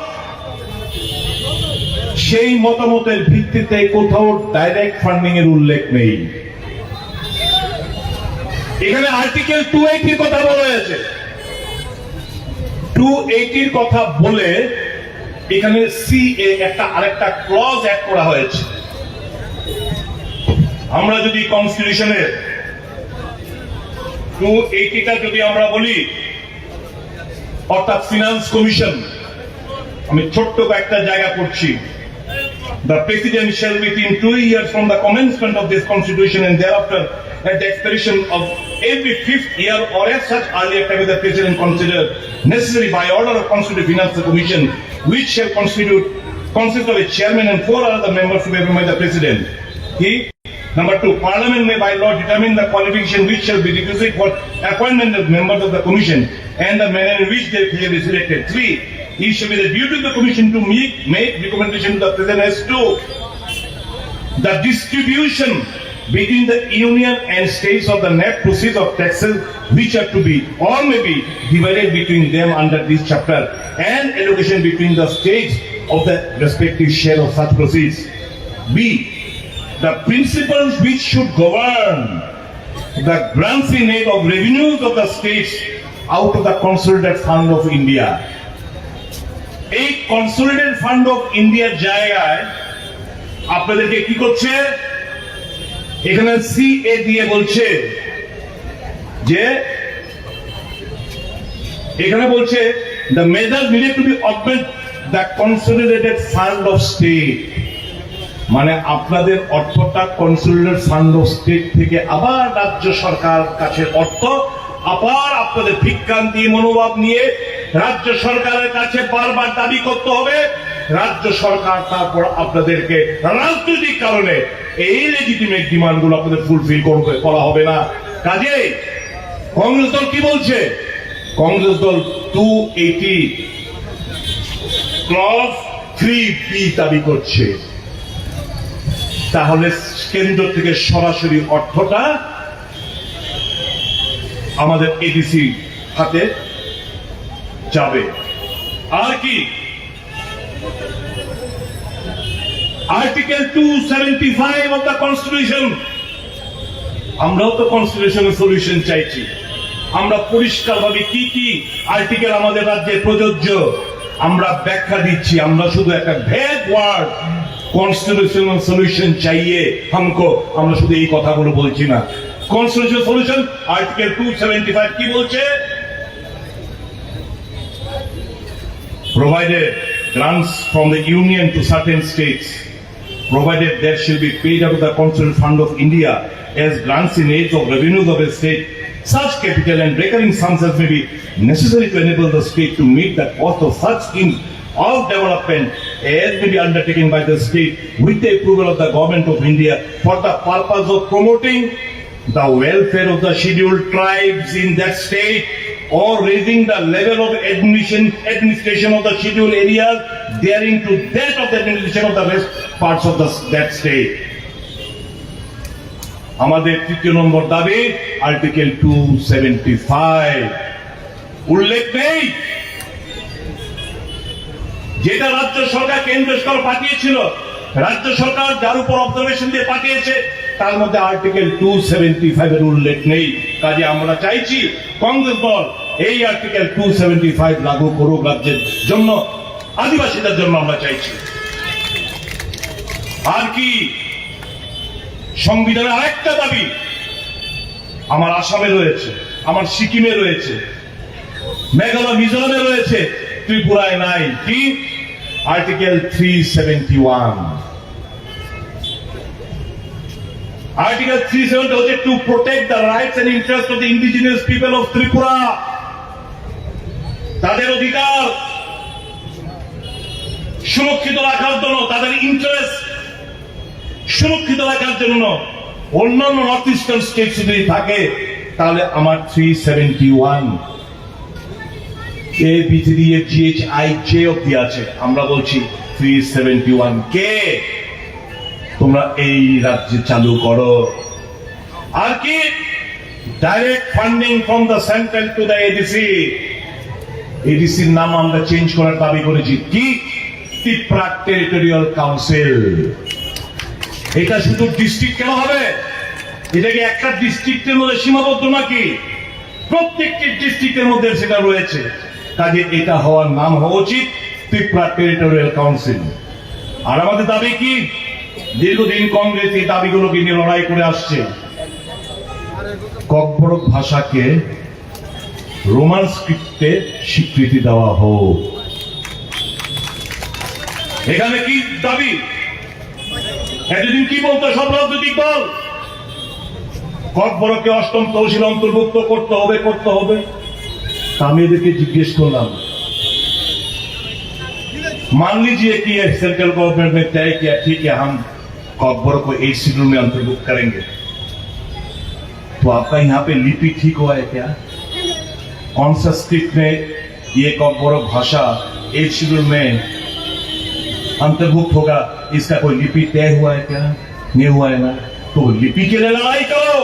[SPEAKER 2] সেই মতামতের ভিত্তিতে কোথাও ডাইরেক্ট ফান্ডিং এর উল্লেখ নেই। এখানে আর্টিকেল 280 কথা বলা হয়েছে। 280 কথা বলে এখানে সিএ একটা আরেকটা ক্লজ অ্যাড করা হয়েছে। আমরা যদি কনস্টিটিউশনের 280টা যদি আমরা বলি, অর্থাৎ ফিনান্স কমিশন, আমি ছোট্ট একটা জায়গা করছি, the president shall within 2 years from the commencement of this constitution and thereafter at the expiration of every 5th year or as such earlier time the president consider necessary by order of constituted finance commission which shall consist of a chairman and 4 other members to be appointed by the president. Number 2, Parliament may by law determine the qualification which shall be requisite for appointment of members of the commission and the manner in which they shall be selected. 3, it shall be the duty of the commission to make recommendation to the president as to the distribution between the union and states of the net proceeds of taxes which are to be or may be divided between them under this chapter and allocation between the states of the respective share of such proceeds. B, the principles which should govern the grants in aid of revenues of the states out of the consolidated fund of India. এই consolidated fund of ইন্ডিয়ার জায়গায় আপনাদেরকে কি করছে, এখানে CA দিয়ে বলছে যে এখানে বলছে the measures needed to be augment the consolidated fund of state, মানে আপনাদের অর্থটা কনসোলিডেটেড ফান্ড অফ স্টেট থেকে আবার রাজ্য সরকার কাছে অর্থ আবার আপনাদের ভিক্ষান্তি মনোভাব নিয়ে রাজ্য সরকারের কাছে বারবার দাবি করতে হবে। রাজ্য সরকার তারপর আপনাদেরকে রাজনৈতিক কারণে এই লেজিটিমেট ডিমান্ড গুলো আপনাদের ফুলফিল করা হবে না। কাজে কংগ্রেস দল কি বলছে, কংগ্রেস দল 280 ক্লজ 3B দাবি করছে। তাহলে কেন্দ্র থেকে সরাসরি অর্থটা আমাদের এডিসি হাতে যাবে। আর কি আর্টিকেল 275 অফ দ্য কনস্টিটিউশন, আমরাও তো কনস্টিটিউশনের সলিউশন চাইছি। আমরা পরিষ্কারভাবে কি কি আর্টিকেল আমাদের রাজ্যে প্রযোজ্য আমরা ব্যাখ্যা দিচ্ছি। আমরা শুধু একটা ভ্যাগ ওয়ার্ড কনস্টিটিউশনাল সলিউশন চাইয়ে হামকো, আমরা শুধু এই কথাগুলো বলছি না। কনস্টিটিউশনাল সলিউশন আর্টিকেল 275 কি বলছে, provided grants from the union to certain states, provided there shall be paid out of the consolidated fund of India as grants in aid of revenues of a state, such capital and recurring sums as may be necessary to enable the state to meet the cost of such schemes of development as may be undertaken by the state with the approval of the government of India for the purpose of promoting the welfare of the scheduled tribes in that state or raising the level of administration of the scheduled areas daring to that of the administration of the rest parts of that state. আমাদের তৃতীয় নম্বর দাবি article 275 উল্লেখ নেই, যেটা রাজ্য সরকার কেন্দ্র সরকার পাঠিয়েছিল, রাজ্য সরকার যার উপর অবজারভেশন দিয়ে পাঠিয়েছে তার মধ্যে আর্টিকেল 275 এর উল্লেখ নেই। কাজে আমরা চাইছি কংগ্রেস দল এই আর্টিকেল 275 লাগু করুক রাজ্যের জন্য, আদিবাসীদের জন্য আমরা চাইছি। আর কি সংবিধানের আরেকটা দাবি আমার আসামে রয়েছে, আমার সিকিমে রয়েছে, মেঘালয় মিজোরামে রয়েছে, ত্রিপুরায় নাই। কি আর্টিকেল 371, আর্টিকেল 370 হচ্ছে to protect the rights and interest of the indigenous people of Tripura, তাদের অধিকার সুরক্ষিত রাখার জন্য, তাদের ইন্টারেস্ট সুরক্ষিত রাখার জন্য। অন্যান্য নর্থ ইস্টার্ন স্টেট যদি থাকে তাহলে আমার 371 এ বিধি দিয়ে GHIJ অব্দি আছে। আমরা বলছি 371 কে তোমরা এই রাজ্যে চালু করো। আর কি direct funding from the central to the এডিসির নাম আমরা চেঞ্জ করার দাবি করেছি। কি ত্রিপুরা টেরিটোরিয়াল কাউন্সিল। এটা শুধু ডিস্ট্রিক্ট কেন হবে? এটা কি একটা ডিস্ট্রিক্টের মধ্যে সীমাবদ্ধ নাকি? প্রত্যেকটি ডিস্ট্রিক্টের মধ্যে সেটা রয়েছে। কাজে এটা হওয়ার নাম হওয়া উচিত ত্রিপুরা টেরিটোরিয়াল কাউন্সিল। আর আমাদের দাবি কি? দীর্ঘদিন কংগ্রেস এই দাবিগুলোকে নিয়ে লড়াই করে আসছে। ককবরক ভাষাকে রোমান স্ক্রিপ্টে স্বীকৃতি দেওয়া হোক। এখানে কি দাবি? এতদিন কি বলতো সব রাজনৈতিক দল? ককবরককে অষ্টম তহসিল অন্তর্ভুক্ত করতে হবে। আমি এদেরকে জিজ্ঞেস করলাম, मान लीजिए कि सेंट्रल गवर्नमेंट ने तय किया ठीक है हम कॉकबरक को 8 शेड्यूल में अंतर्भुक्त करेंगे, तो आपका यहाँ पे लिपि ठीक हुआ है क्या? कौन सा स्क्रिप्ट में ये कॉकबरक भाषा 8 शेड्यूल में अंतर्भुक्त होगा, इसका कोई लिपि तय हुआ है क्या? नहीं हुआ है ना, तो लिपि के लिए लड़ाई करो।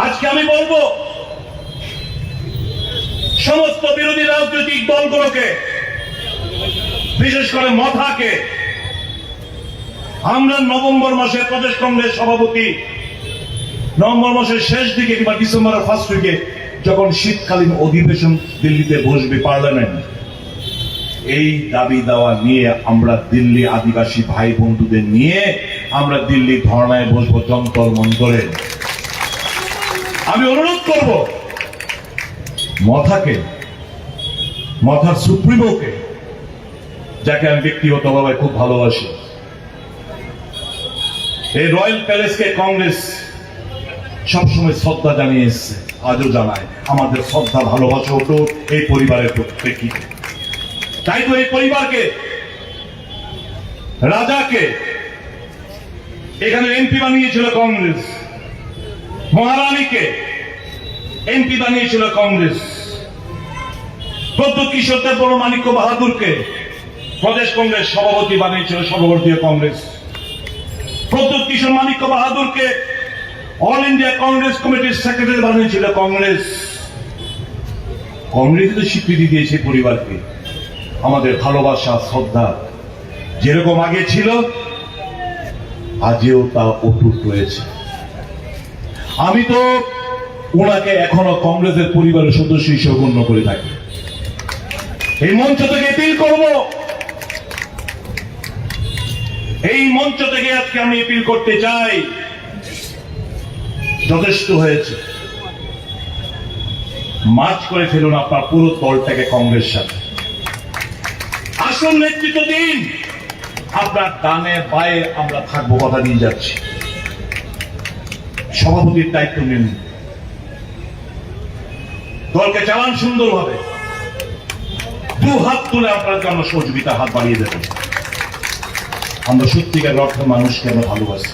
[SPEAKER 2] आज के আমি বলবো সমস্ত বিরোধী রাজনৈতিক দলগুলোকে, বিশেষ করে মথাকে, আমরা নভেম্বর মাসে প্রদেশ কংগ্রেস সভাপতি নভেম্বর মাসের শেষ দিকে কিংবা ডিসেম্বরের ফার্স্ট উইকে যখন শীতকালীন অধিবেশন দিল্লিতে বসবে পার্লামেন্ট, এই দাবি দাওয়া নিয়ে আমরা দিল্লি আদিবাসী ভাই বন্ধুদের নিয়ে আমরা দিল্লি ধর্নায় বসবো যন্তর মন্তরে। আমি অনুরোধ করব মথাকে, মথার সুপ্রিমোকে, যাকে আমি ব্যক্তিগতভাবে খুব ভালোবাসি, এই রয়্যাল প্যালেসকে কংগ্রেস সবসময় শ্রদ্ধা জানিয়ে এসছে, আজও জানায়। আমাদের শ্রদ্ধা ভালোবাসা হতো এই পরিবারের প্রেক্ষিতে। তাই তো এই পরিবারকে, রাজাকে এখানে এমপি বানিয়েছিল কংগ্রেস, মহারানীকে এমপি বানিয়েছিল কংগ্রেস, প্রদ্যোৎ কিশোর দেববর্মা মাণিক্য বাহাদুরকে প্রদেশ কংগ্রেস সভাপতি বানিয়েছিল সর্বভারতীয় কংগ্রেস, প্রদ্যোৎ কিশোর মাণিক্য বাহাদুরকে অল ইন্ডিয়া কংগ্রেস কমিটির সেক্রেটারি বানিয়েছিল কংগ্রেস। কংগ্রেস তো স্বীকৃতি দিয়েছে পরিবারকে। আমাদের ভালোবাসা শ্রদ্ধা যেরকম আগে ছিল আজও তা অটুট রয়েছে। আমি তো ওনাকে এখনো কংগ্রেসের পরিবারের সদস্য হিসেবে গণ্য করে থাকি। এই মঞ্চ থেকে অ্যাপিল করব, এই মঞ্চ থেকে আজকে আমি অ্যাপিল করতে চাই, যথেষ্ট হয়েছে। মার্চ করে ফেলুন আপনার পুরো দলটাকে কংগ্রেস সাথে, আসল নেতৃত্ব দিন। আপনার ডানে বায়ে আমরা থাকবো, কথা দিয়ে যাচ্ছি। সভাপতির দায়িত্ব নিন, দলকে চালান সুন্দরভাবে। দু হাত তুলে আপনার জন্য সহযোগিতা হাত বাড়িয়ে দেবেন। আমরা সত্যিকার অর্থে মানুষকে আমরা ভালোবাসি।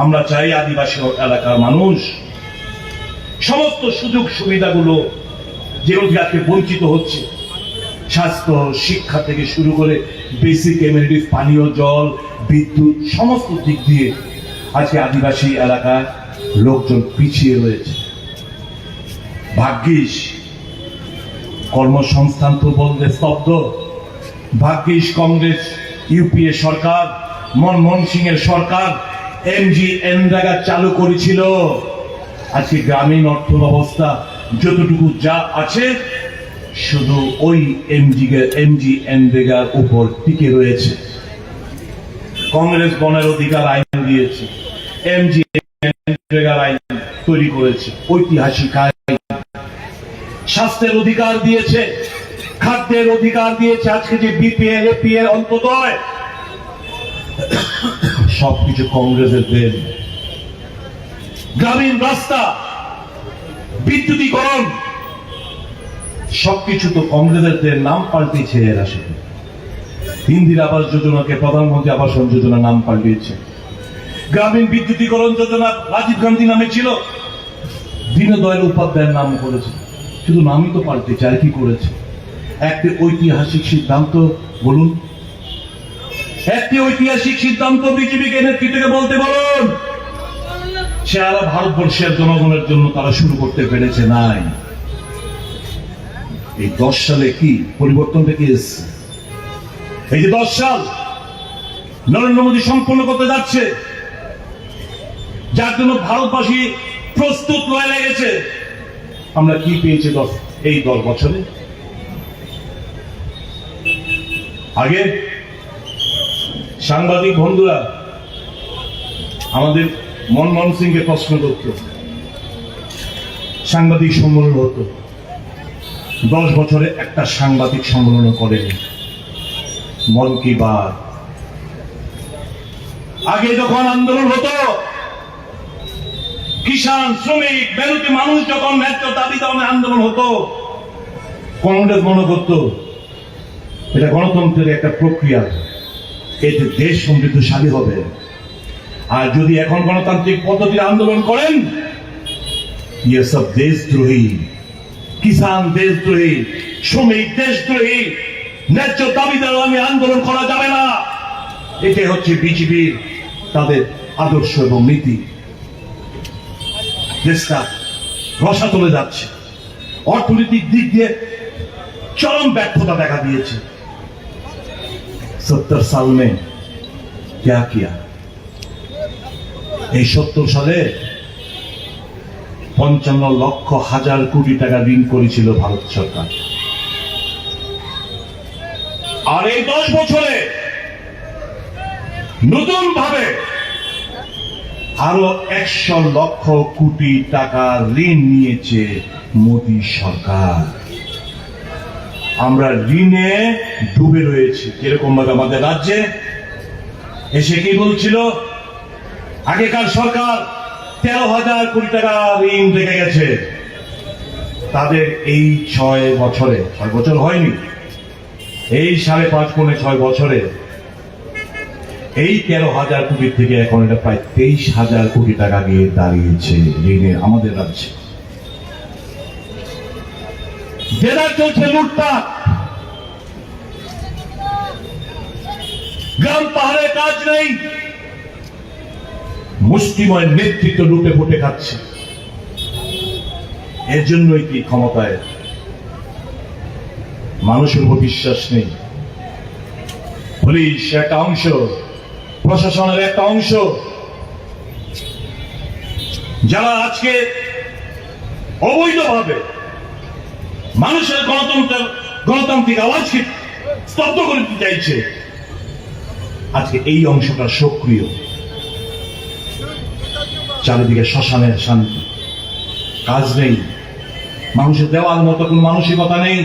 [SPEAKER 2] আমরা চাই আদিবাসী এলাকার মানুষ সমস্ত সুযোগ সুবিধাগুলো যেগুলো থেকে আজকে বঞ্চিত হচ্ছে, স্বাস্থ্য, শিক্ষা থেকে শুরু করে বেসিক এমিনিটিস, পানীয় জল, বিদ্যুৎ, সমস্ত দিক দিয়ে আজকে আদিবাসী এলাকায় লোকজন পিছিয়ে রয়েছে। ভাগ্যিস কর্মসংস্থান তো বলতে স্তব্ধ। ভাগ্যিস কংগ্রেস ইউপিএ সরকার, মনমোহন সিং এর সরকার MGNREGA চালু করেছিল। আজকে গ্রামীণ অর্থ ব্যবস্থা যতটুকু যা আছে শুধু ওই MGNREGAর উপর টিকে রয়েছে। কংগ্রেস বনের অধিকার আইন দিয়েছে, MGNREGAর আইন তৈরি করেছে, ঐতিহাসিক আইন। স্বাস্থ্যের অধিকার দিয়েছে, খাদ্যের অধিকার দিয়েছে। আজকে যে BPL, APL, অন্তোদয়, সবকিছু কংগ্রেসের দেন। গ্রামীণ রাস্তা, বিদ্যুতীকরণ, সবকিছু তো কংগ্রেসের দেন। নাম পাল্টেছে এরা শুধু। ইন্দিরা আবাস যোজনাকে প্রধানমন্ত্রী আবাস যোজনা নাম পাল্টিয়েছে। গ্রামীণ বিদ্যুতীকরণ যোজনা রাজীব গান্ধী নামে ছিল, দীনদয়াল উপাধ্যায়ের নাম করেছে। শুধু নামই তো পাল্টেছে, আর কি করেছে? একটি ঐতিহাসিক সিদ্ধান্ত বলুন, একটি ঐতিহাসিক সিদ্ধান্ত বিজেপিকে নেতৃত্বকে বলতে বলুন। সারা ভারতবর্ষের জনগণের জন্য তারা শুরু করতে পেরেছে নাই। এই 10 সালে কি পরিবর্তনটা কি এসেছে? এই যে 10 সাল নরেন্দ্র মোদী সম্পন্ন করতে যাচ্ছে, যার জন্য ভারতবাসী প্রস্তুত হয়ে লেগেছে, আমরা কি পেয়েছি এই 10 বছরে? আগে সাংবাদিক বন্ধুরা আমাদের মনমোহন সিংকে প্রশ্ন করত, সাংবাদিক সম্মেলন হতো, 10 বছরে একটা সাংবাদিক সম্মেলন করেনি। মন কি বাত। আগে যখন আন্দোলন হতো, কিষাণ, শ্রমিক, মেহনতি মানুষ যখন ন্যায্য দাবি দামে আন্দোলন হতো, কংগ্রেস মনে করত এটা গণতন্ত্রের একটা প্রক্রিয়া, এতে দেশ সমৃদ্ধশালী হবে। আর যদি এখন গণতান্ত্রিক পদ্ধতির আন্দোলন করেন, ইয়ে সব দেশদ্রোহী, কিষাণ দেশদ্রোহী, শ্রমিক দেশদ্রোহী, ন্যায্য দাবি দামে আন্দোলন করা যাবে না। এটাই হচ্ছে বিজেপির তাদের আদর্শ এবং নীতি। দেশটা রসাতলে যাচ্ছে, অর্থনৈতিক দিক দিয়ে চরম ব্যর্থতা দেখা দিয়েছে। 70 সাল মে क्या किया? এই 70 সালে 55 লক্ষ হাজার কোটি টাকা ঋণ করেছিল ভারত সরকার। আর এই 10 বছরে নতুন ভাবে আরো 100 লক্ষ কোটি টাকা ঋণ নিয়েছে মোদী সরকার। আমরা ঋণে ডুবে রয়েছি। যেরকম ভাবে আমাদের রাজ্যে এসে কি বলছিল, আগেকার সরকার 13,000 কোটি টাকা ঋণ রেখে গেছে। তাদের এই 6 বছরে, 6 বছর হয়নি, এই 5.5 পৌনে 6 বছরে এই 13,000 কোটি থেকে এখন এটা প্রায় 23,000 কোটি টাকা গিয়ে দাঁড়িয়েছে ঋণে আমাদের রাজ্যে। যেটা চলছে লুটপাট, গ্রাম পাহাড়ে কাজ নেই, মুষ্টিময় নেতৃত্ব লুটে ফুটে খাচ্ছে। এর জন্যই কি ক্ষমতায় মানুষের উপর বিশ্বাস নেই। পুলিশ একটা অংশ, প্রশাসনের একটা অংশ, যারা আজকে অবৈধভাবে মানুষের গণতান্ত্রিক আওয়াজকে স্তব্ধ করে দিতে চাইছে, আজকে এই অংশটা সক্রিয়। চারিদিকে শ্মশানের শান্তি, কাজ নেই, মানুষের দেওয়ার মতো কোন মানসিকতা নেই,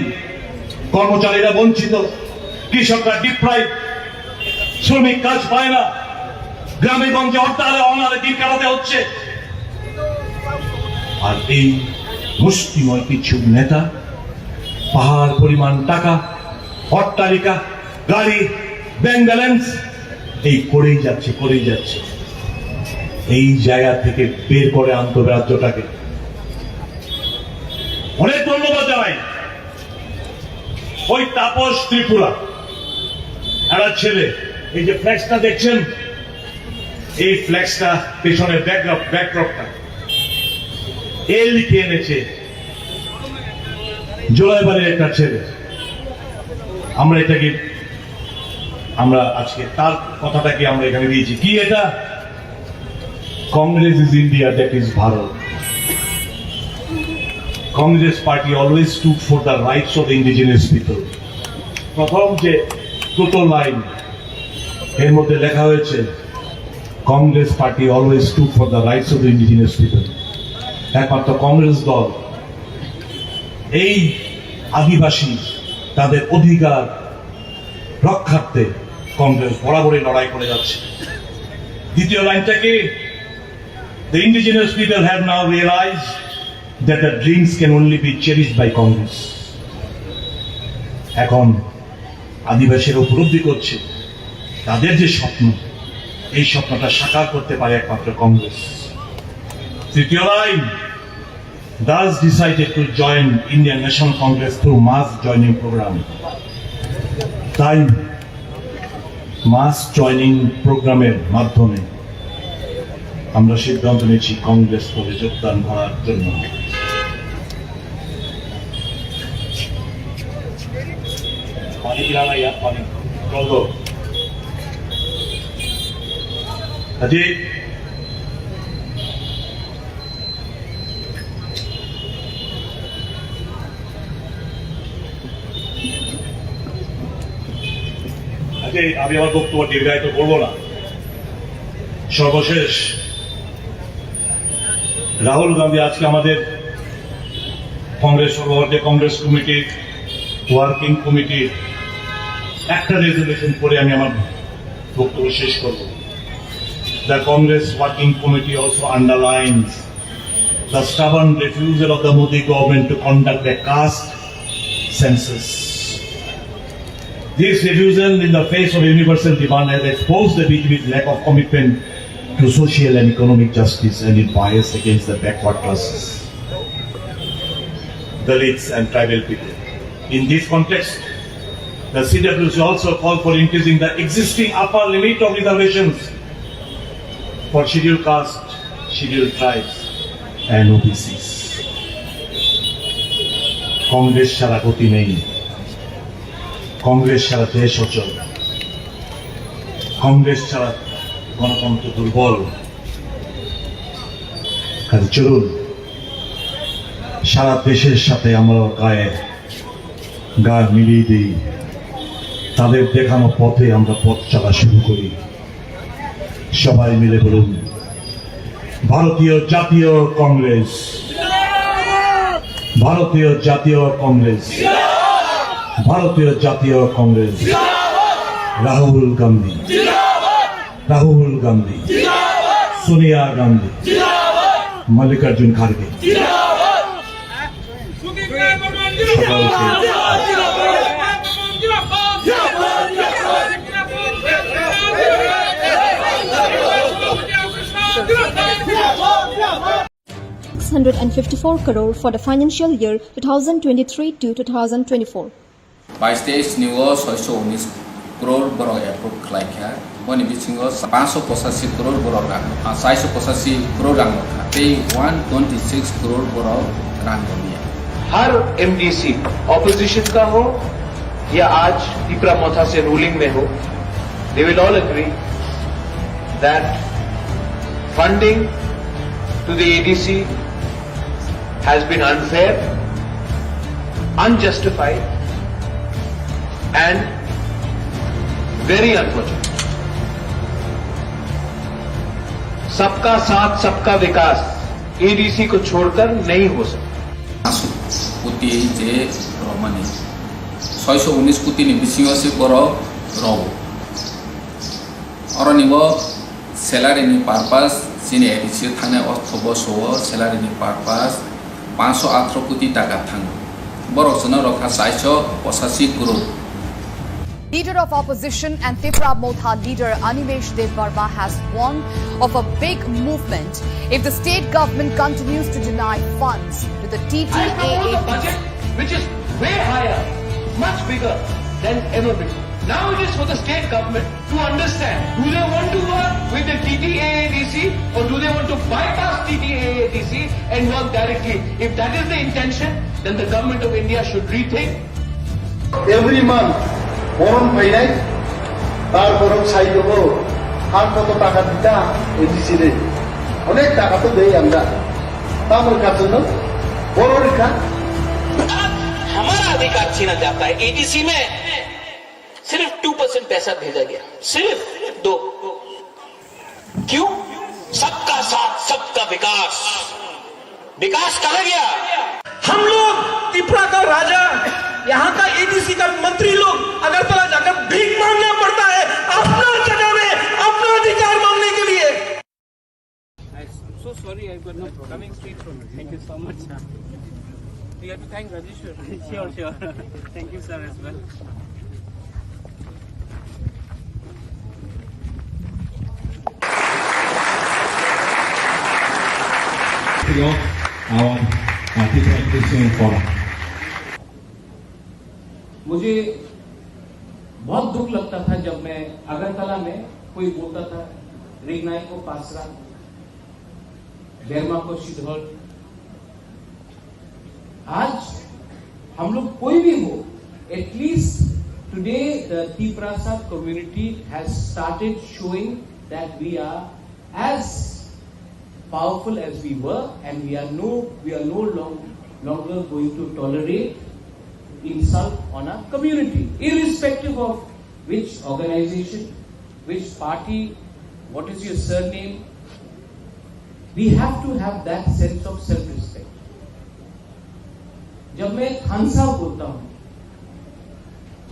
[SPEAKER 2] কর্মচারীরা বঞ্চিত, কৃষকরা ডিপ্রাইভ, শ্রমিক কাজ পায় না, গ্রামে গঞ্জে হরতালে অনারে দিন কাটাতে হচ্ছে। আর এই মুষ্টিময় কিছু নেতা পাহাড় পরিমাণ টাকা, অট্টালিকা, গাড়ি, ব্যাংক ব্যালেন্স এই করেই যাচ্ছে। এই জায়গা থেকে বের করে আনতে হবে রাজ্যটাকে। অনেক ধন্যবাদ জানাই ওই তাপস ত্রিপুরা একটা ছেলে, এই যে ফ্ল্যাক্সটা দেখছেন, এই ফ্ল্যাক্সটা পেছনের ব্যাকড্রপটা এ লিখে এনেছে জোলাইবাড়ির একটা ছেলে। আমরা আজকে তার কথাটাকে আমরা এখানে দিয়েছি। কি এটা? Congress is India, that is Bharat. Congress party always stood for the rights of the indigenous people. প্রথম যে দুটো লাইন এর মধ্যে লেখা হয়েছে, Congress party always stood for the rights of the indigenous people. একমাত্র কংগ্রেস দল এই আদিবাসী তাদের অধিকার রক্ষার্থে কংগ্রেস বরাবরই লড়াই করে যাচ্ছে। দ্বিতীয় লাইনটা কি? The indigenous people have now realized that the dreams can only be cherished by Congress. এখন আদিবাসীরা উপলব্ধি করছে তাদের যে স্বপ্ন, এই স্বপ্নটা সাকার করতে পারে একমাত্র কংগ্রেস। তৃতীয় line, thus decided to join Indian National Congress through mass joining program. তাই মাস জয়নিং প্রোগ্রামের মাধ্যমে আমরা সিদ্ধান্ত নিয়েছি কংগ্রেস দলে যোগদান করার জন্য। गिराना याद पानी खोल दो अजय আমি আমার বক্তব্য দীর্ঘায়িত করব না সর্বশেষ রাহুল গান্ধী আজকে আমাদের কংগ্রেস সর্বভারতীয় কংগ্রেস কমিটির ওয়ার্কিং কমিটির একটা রেজলিউশন করে আমি আমার বক্তব্য শেষ করব The Congress Working Committee also underlines the stubborn refusal of the Modi government to conduct a caste census. This refusal in the face of universal demand has exposed the BJP's lack of commitment to social and economic justice and its bias against the backward classes, Dalits and tribal people. In this context, the CWC also called for increasing the existing upper limit of reservations for scheduled caste, scheduled tribes and OBCs. Congress ছাড়া গতি নেই, কংগ্রেস ছাড়া দেশ অচল, কংগ্রেস ছাড়া গণতন্ত্র দুর্বল। কাজে চলুন সারা দেশের সাথে আমরা গা মিলিয়ে দিই, তাদের দেখানো পথে আমরা পথ চলা শুরু করি। সবাই মিলে বলুন ভারতীয় জাতীয় কংগ্রেস, ভারতীয় জাতীয় কংগ্রেস, ভারতীয় জাতীয় Congress, Rahul Gandhi, Rahul Gandhi, Sonia Gandhi, Mallikarjun খাড়গে।
[SPEAKER 3] ₹654 crore for the financial year 2023 to 2024.
[SPEAKER 4] 22 निवो 619 crore बरग approve खालायखा बनि बिथिङाव 585 करोड़ बरग 485 करोड़ रां रखा पे 126 करोड़ बरग रां दिया।
[SPEAKER 5] हर एमडीसी ऑपोजिशन का हो या आज तिपरा मोथा से रूलिंग में हो, they will all agree that funding to the ADC has been unfair, unjustified and very unfortunate. सबका साथ सबका विकास एडीसी को छोड़कर नहीं हो सकता।
[SPEAKER 4] कुटी जे रमनी 619 कुटी नि बिसिङाव से बरो रौ और निबो सैलारी नि पारपास सिने एडीसी थाने अर्थबो सो सैलारी नि पारपास 518 कोटी टाका थाङो बरसनो रखा 485 crore.
[SPEAKER 6] Leader of opposition and Tripura Motha leader Animesh Dev Barma has warned of a big movement if the state government continues to deny funds to the
[SPEAKER 5] I come out with a budget which is way higher, much bigger than ever before. Now it is for the state government to understand, do they want to work with the TTAADC or do they want to bypass TTAADC and work directly? If that is the intention, then the government of India should rethink.
[SPEAKER 7] Every month, বরণ ফাইনাই তার বরং চাই দেবো আর কত টাকা দিতা ADC রে অনেক টাকা তো দেই আমরা তাদের কাছে বড় রেখা
[SPEAKER 8] हमारा अधिकार छीना जाता है। एडीसी में सिर्फ 2% पैसा भेजा गया, सिर्फ 2। क्यों? सबका साथ सबका विकास। विकास कहां गया?
[SPEAKER 9] हम लोग त्रिपुरा का राजा, यहाँ का एडीसी का मंत्री लोग अगरतला जाकर भीख मांगना पड़ता है अपना जगह में अपना अधिकार मांगने के लिए।
[SPEAKER 1] I'm so sorry, I've got no problem. Coming straight from it. Thank you so much. You have to thank Rajesh. Sure, sure. Thank you, sir, as well.
[SPEAKER 10] Our anti-corruption forum.
[SPEAKER 1] मुझे बहुत दुख लगता था जब मैं अगरतला में कोई बोलता था रिगनाई को पासरा, बेरमा को शिधौल। आज हम लोग कोई भी हो, at least Today, the Tiprasa community has started showing that we are as powerful as we were, and we are no longer going to tolerate insult on our community, irrespective of which organization, which party, what is your surname. We have to have that sense of self-respect. जब मैं खानसा बोलता हूं,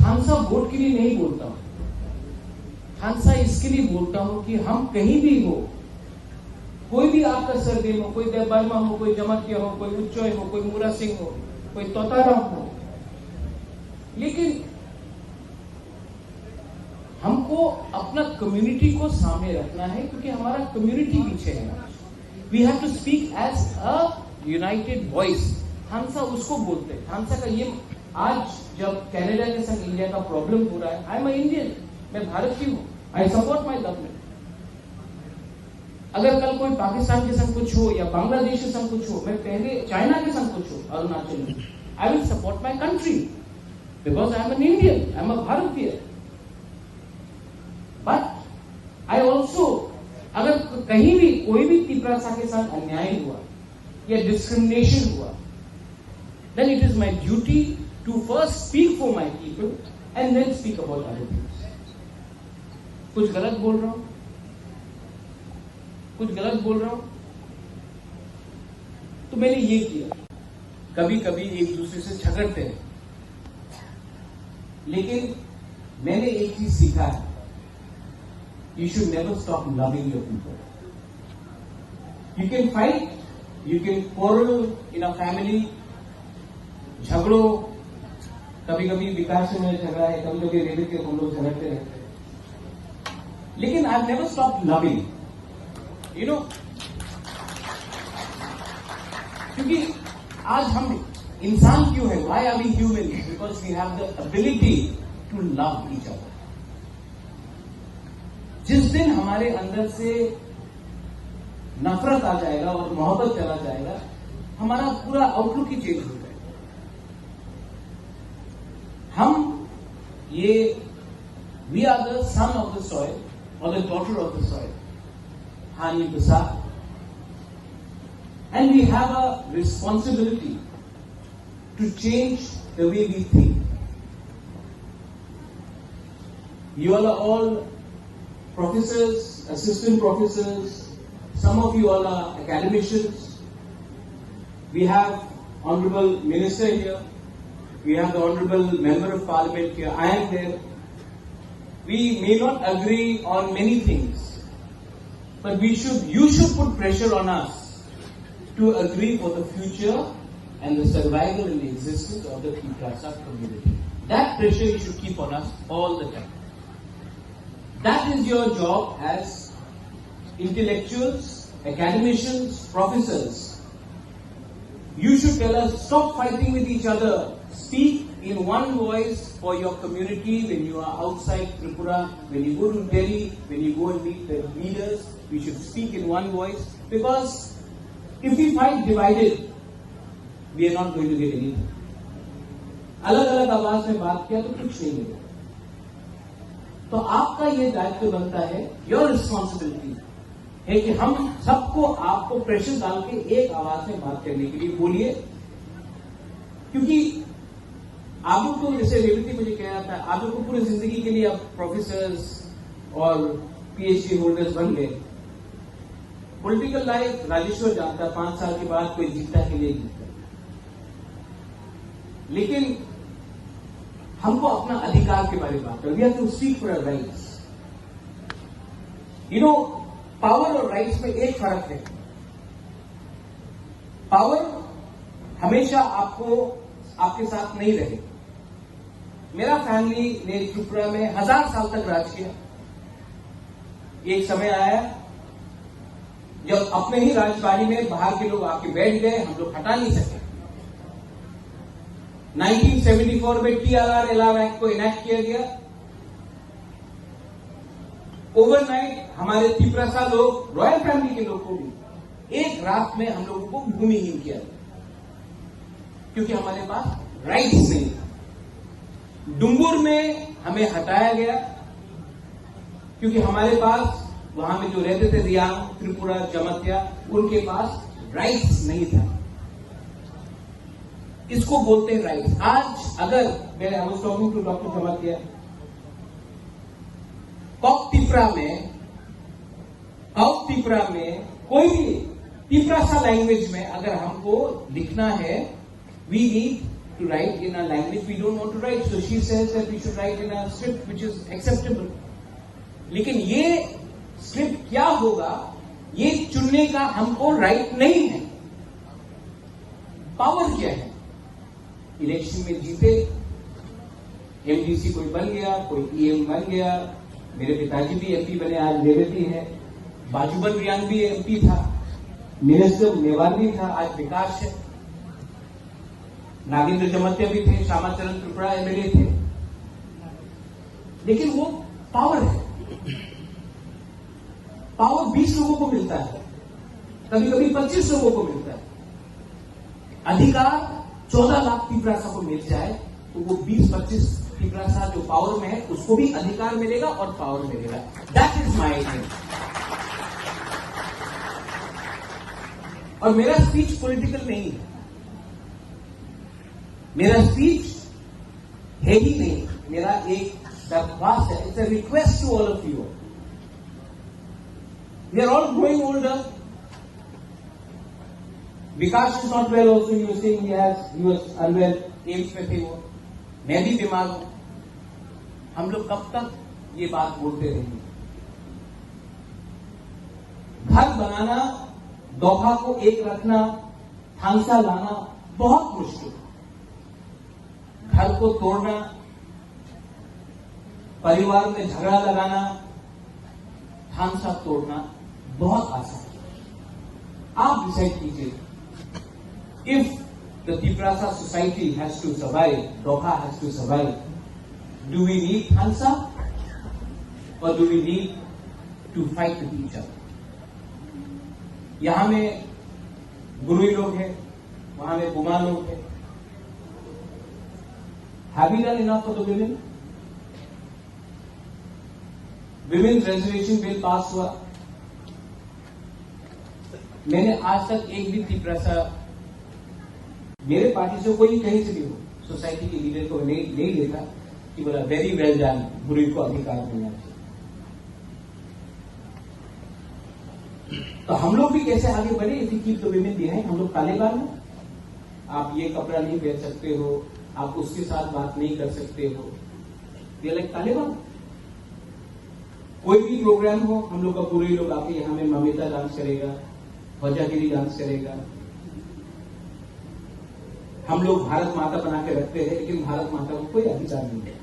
[SPEAKER 1] खानसा vote के लिए नहीं बोलता हूं, खानसा इसके लिए बोलता हूं कि हम कहीं भी हो, कोई भी आपका सरनेम हो, कोई देव वर्मा हो, कोई जमातिया हो, कोई उच्चोय हो, कोई मूरा सिंह हो, कोई तोताराम हो, लेकिन हमको अपना कम्युनिटी को सामने रखना है, क्योंकि हमारा कम्युनिटी पीछे है. We have to speak as a united voice. खानसा उसको बोलते हैं. खानसा का ये आज जब कनाडा के संग इंडिया का प्रॉब्लम हो रहा है, आई एम इंडियन, मैं भारत की हूं, आई सपोर्ट माई गवर्नमेंट. अगर कल कोई पाकिस्तान के संग कुछ हो या बांग्लादेश के संग कुछ हो, मैं पहले चाइना के संग कुछ हो, अरुणाचल में, I will support my country because I am an Indian, I am a भारतीय. बट आई ऑल्सो, अगर कहीं भी कोई भी तिपरासा के साथ अन्याय हुआ या डिस्क्रिमिनेशन हुआ, then it is my duty to first speak for my people and then speak about other things. कुछ गलत बोल रहा हूं, तो मैंने ये किया. कभी कभी एक दूसरे से झगड़ते हैं, लेकिन मैंने एक चीज सीखा है, you should never stop loving your people. You can fight, you can quarrel in a family, झगड़ो, कभी कभी विकास में झगड़ा है, कभी कभी रेलवे के हम लोग झगड़ते रहते हैं, लेकिन I never stop loving. You know, क्योंकि आज हम इंसान क्यों है? Why are we human? Because we have the ability to love each other. जिस दिन हमारे अंदर से नफरत आ जाएगा और मोहब्बत चला जाएगा, हमारा पूरा आउटलुक ही चेंज हो जाएगा. हम ये, we are the son of the soil और the daughter of the soil, हानि प्रसाद, and we have a responsibility to change the way we think. You all are all professors, assistant professors, some of you all are academicians. We have Honorable Minister here. We have the Honorable Member of Parliament here. I am there. We may not agree on many things, but you should put pressure on us to agree for the future and the survival and the existence of the Tiprasa community. That pressure you should keep on us all the time. That is your job as intellectuals, academicians, professors. You should tell us, stop fighting with each other. Speak in one voice for your community when you are outside Tripura, when you go to Delhi, when you go and meet the leaders. We should speak in one voice, because if we fight divided, we are not going to get anything. अलग-अलग आवाज में बात किया तो कुछ नहीं मिलेगा. तो आपका ये दायित्व बनता है, योर रिस्पॉन्सिबिलिटी है कि हम सबको आपको प्रेशर डाल के एक आवाज में बात करने के लिए बोलिए. क्योंकि आप लोग को, जैसे रेवती मुझे कह रहा था, आप लोग को पूरी जिंदगी के लिए अब प्रोफेसर्स और पीएचडी होल्डर्स बन गए. पॉलिटिकल लाइफ राजेश्वर जानता, 5 साल के बाद कोई जीता के लिए जीता, लेकिन हमको अपना अधिकार के बारे में बात करें. We have to speak for our rights. You know, power और राइट्स में एक फर्क है. पावर हमेशा आपके साथ नहीं रहे. मेरा फैमिली ने त्रिपुरा में 1000 साल तक राज किया. एक समय आया जब अपने ही राजबाड़ी में बाहर के लोग आके बैठ गए, हम लोग हटा नहीं सके. 1974 में TRR अलाव एक्ट को इनैक्ट किया गया. ओवरनाइट हमारे तिपरासा लोग, रॉयल फैमिली के लोग को भी एक रात में हम लोगों को भूमिहीन किया, क्योंकि हमारे पास राइट्स नहीं था. डुम्बुर में हमें हटाया गया क्योंकि हमारे पास वहां में जो रहते थे रियांग, त्रिपुरा, जमत्या, उनके पास राइट्स नहीं था। इसको बोलते हैं राइट्स। आज अगर मैं I was talking to doctor Jamatia, कॉक तिपरा में कोई भी तिपरासा लैंग्वेज में अगर हमको लिखना है, we need to write in a language we don't want to write. So she says that we should write in a script which is acceptable. लेकिन ये स्क्रिप्ट क्या होगा, ये चुनने का हमको राइट नहीं है। पावर क्या है? इलेक्शन में जीते, एमडीसी कोई बन गया, कोई ईएम बन गया, मेरे पिताजी भी एमपी बने, आज रेवती है, बाजूबन रियांग भी एमपी था, मिनिस्टर मेवार भी था, आज विकास है, नागेंद्र जमत्या भी थे, श्यामाचरण त्रिपुरा एमएलए थे। लेकिन वो पावर है, पावर 20 लोगों को मिलता है, कभी कभी 25 लोगों को मिलता है। अधिकार 14 लाख तिपरासा को मिल जाए तो वो 20-25 तिपरासा जो पावर में है उसको भी अधिकार मिलेगा और पावर मिलेगा। That is my thing. और मेरा स्पीच पॉलिटिकल नहीं है, मेरा स्पीच है ही नहीं, मेरा एक दरख्वास्त है, it's a request to all of you. We are all growing older. Vikas is not well also, you saying he was unwell, AIIMS में थे वो, मैं भी बीमार हूं। हम लोग कब तक ये बात बोलते रहेंगे? घर बनाना, दोहा को एक रखना, थांसा लाना बहुत मुश्किल है। घर को तोड़ना, परिवार में झगड़ा लगाना, थांसा तोड़ना बहुत आसान है। आप डिसाइड कीजिए, if the Tiprasa society has to survive, दोहा has to survive, do we need थांसा और do we need to fight with each other? यहां में गुरुई लोग हैं, वहां में बुमा लोग हैं। Have we done enough for the women? Women's reservation bill पास हुआ, मैंने आज तक एक भी तिपरासा मेरे पार्टी से कोई कहीं से भी हो, सोसाइटी के लीडर को नहीं देखा कि बोला वेरी वेल डन, बुरी को अधिकार मिलना चाहिए। तो हम लोग भी कैसे आगे बढ़े? If you keep the women behind, हम लोग तालिबान हैं। आप ये कपड़ा नहीं पहन सकते हो, आप उसके साथ बात नहीं कर सकते हो, ये लाइक तालिबान। कोई भी प्रोग्राम हो, हम लोग का पूरे लोग आके यहां में ममिता डांस करेगा, वजागिरी डांस करेगा। हम लोग भारत माता बना के रखते हैं, लेकिन भारत माता को कोई अधिकार नहीं है।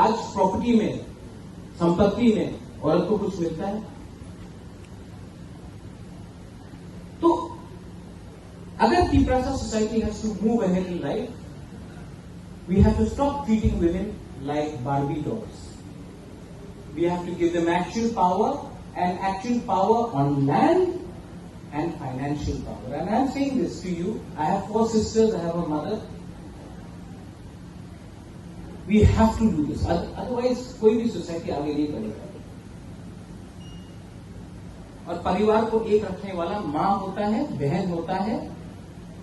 [SPEAKER 1] आज प्रॉपर्टी में, संपत्ति में औरत को कुछ मिलता है? तो अगर Tiprasa society has to move ahead in life, we have to stop treating women like Barbie dolls. We have to give them actual power, and actual power on land and financial power. And I am saying this to you. I have 4 sisters, I have a mother. We have to do this. Otherwise, कोई भी society आगे नहीं बढ़ेगा। और परिवार को एक रखने वाला मां होता है, बहन होता है,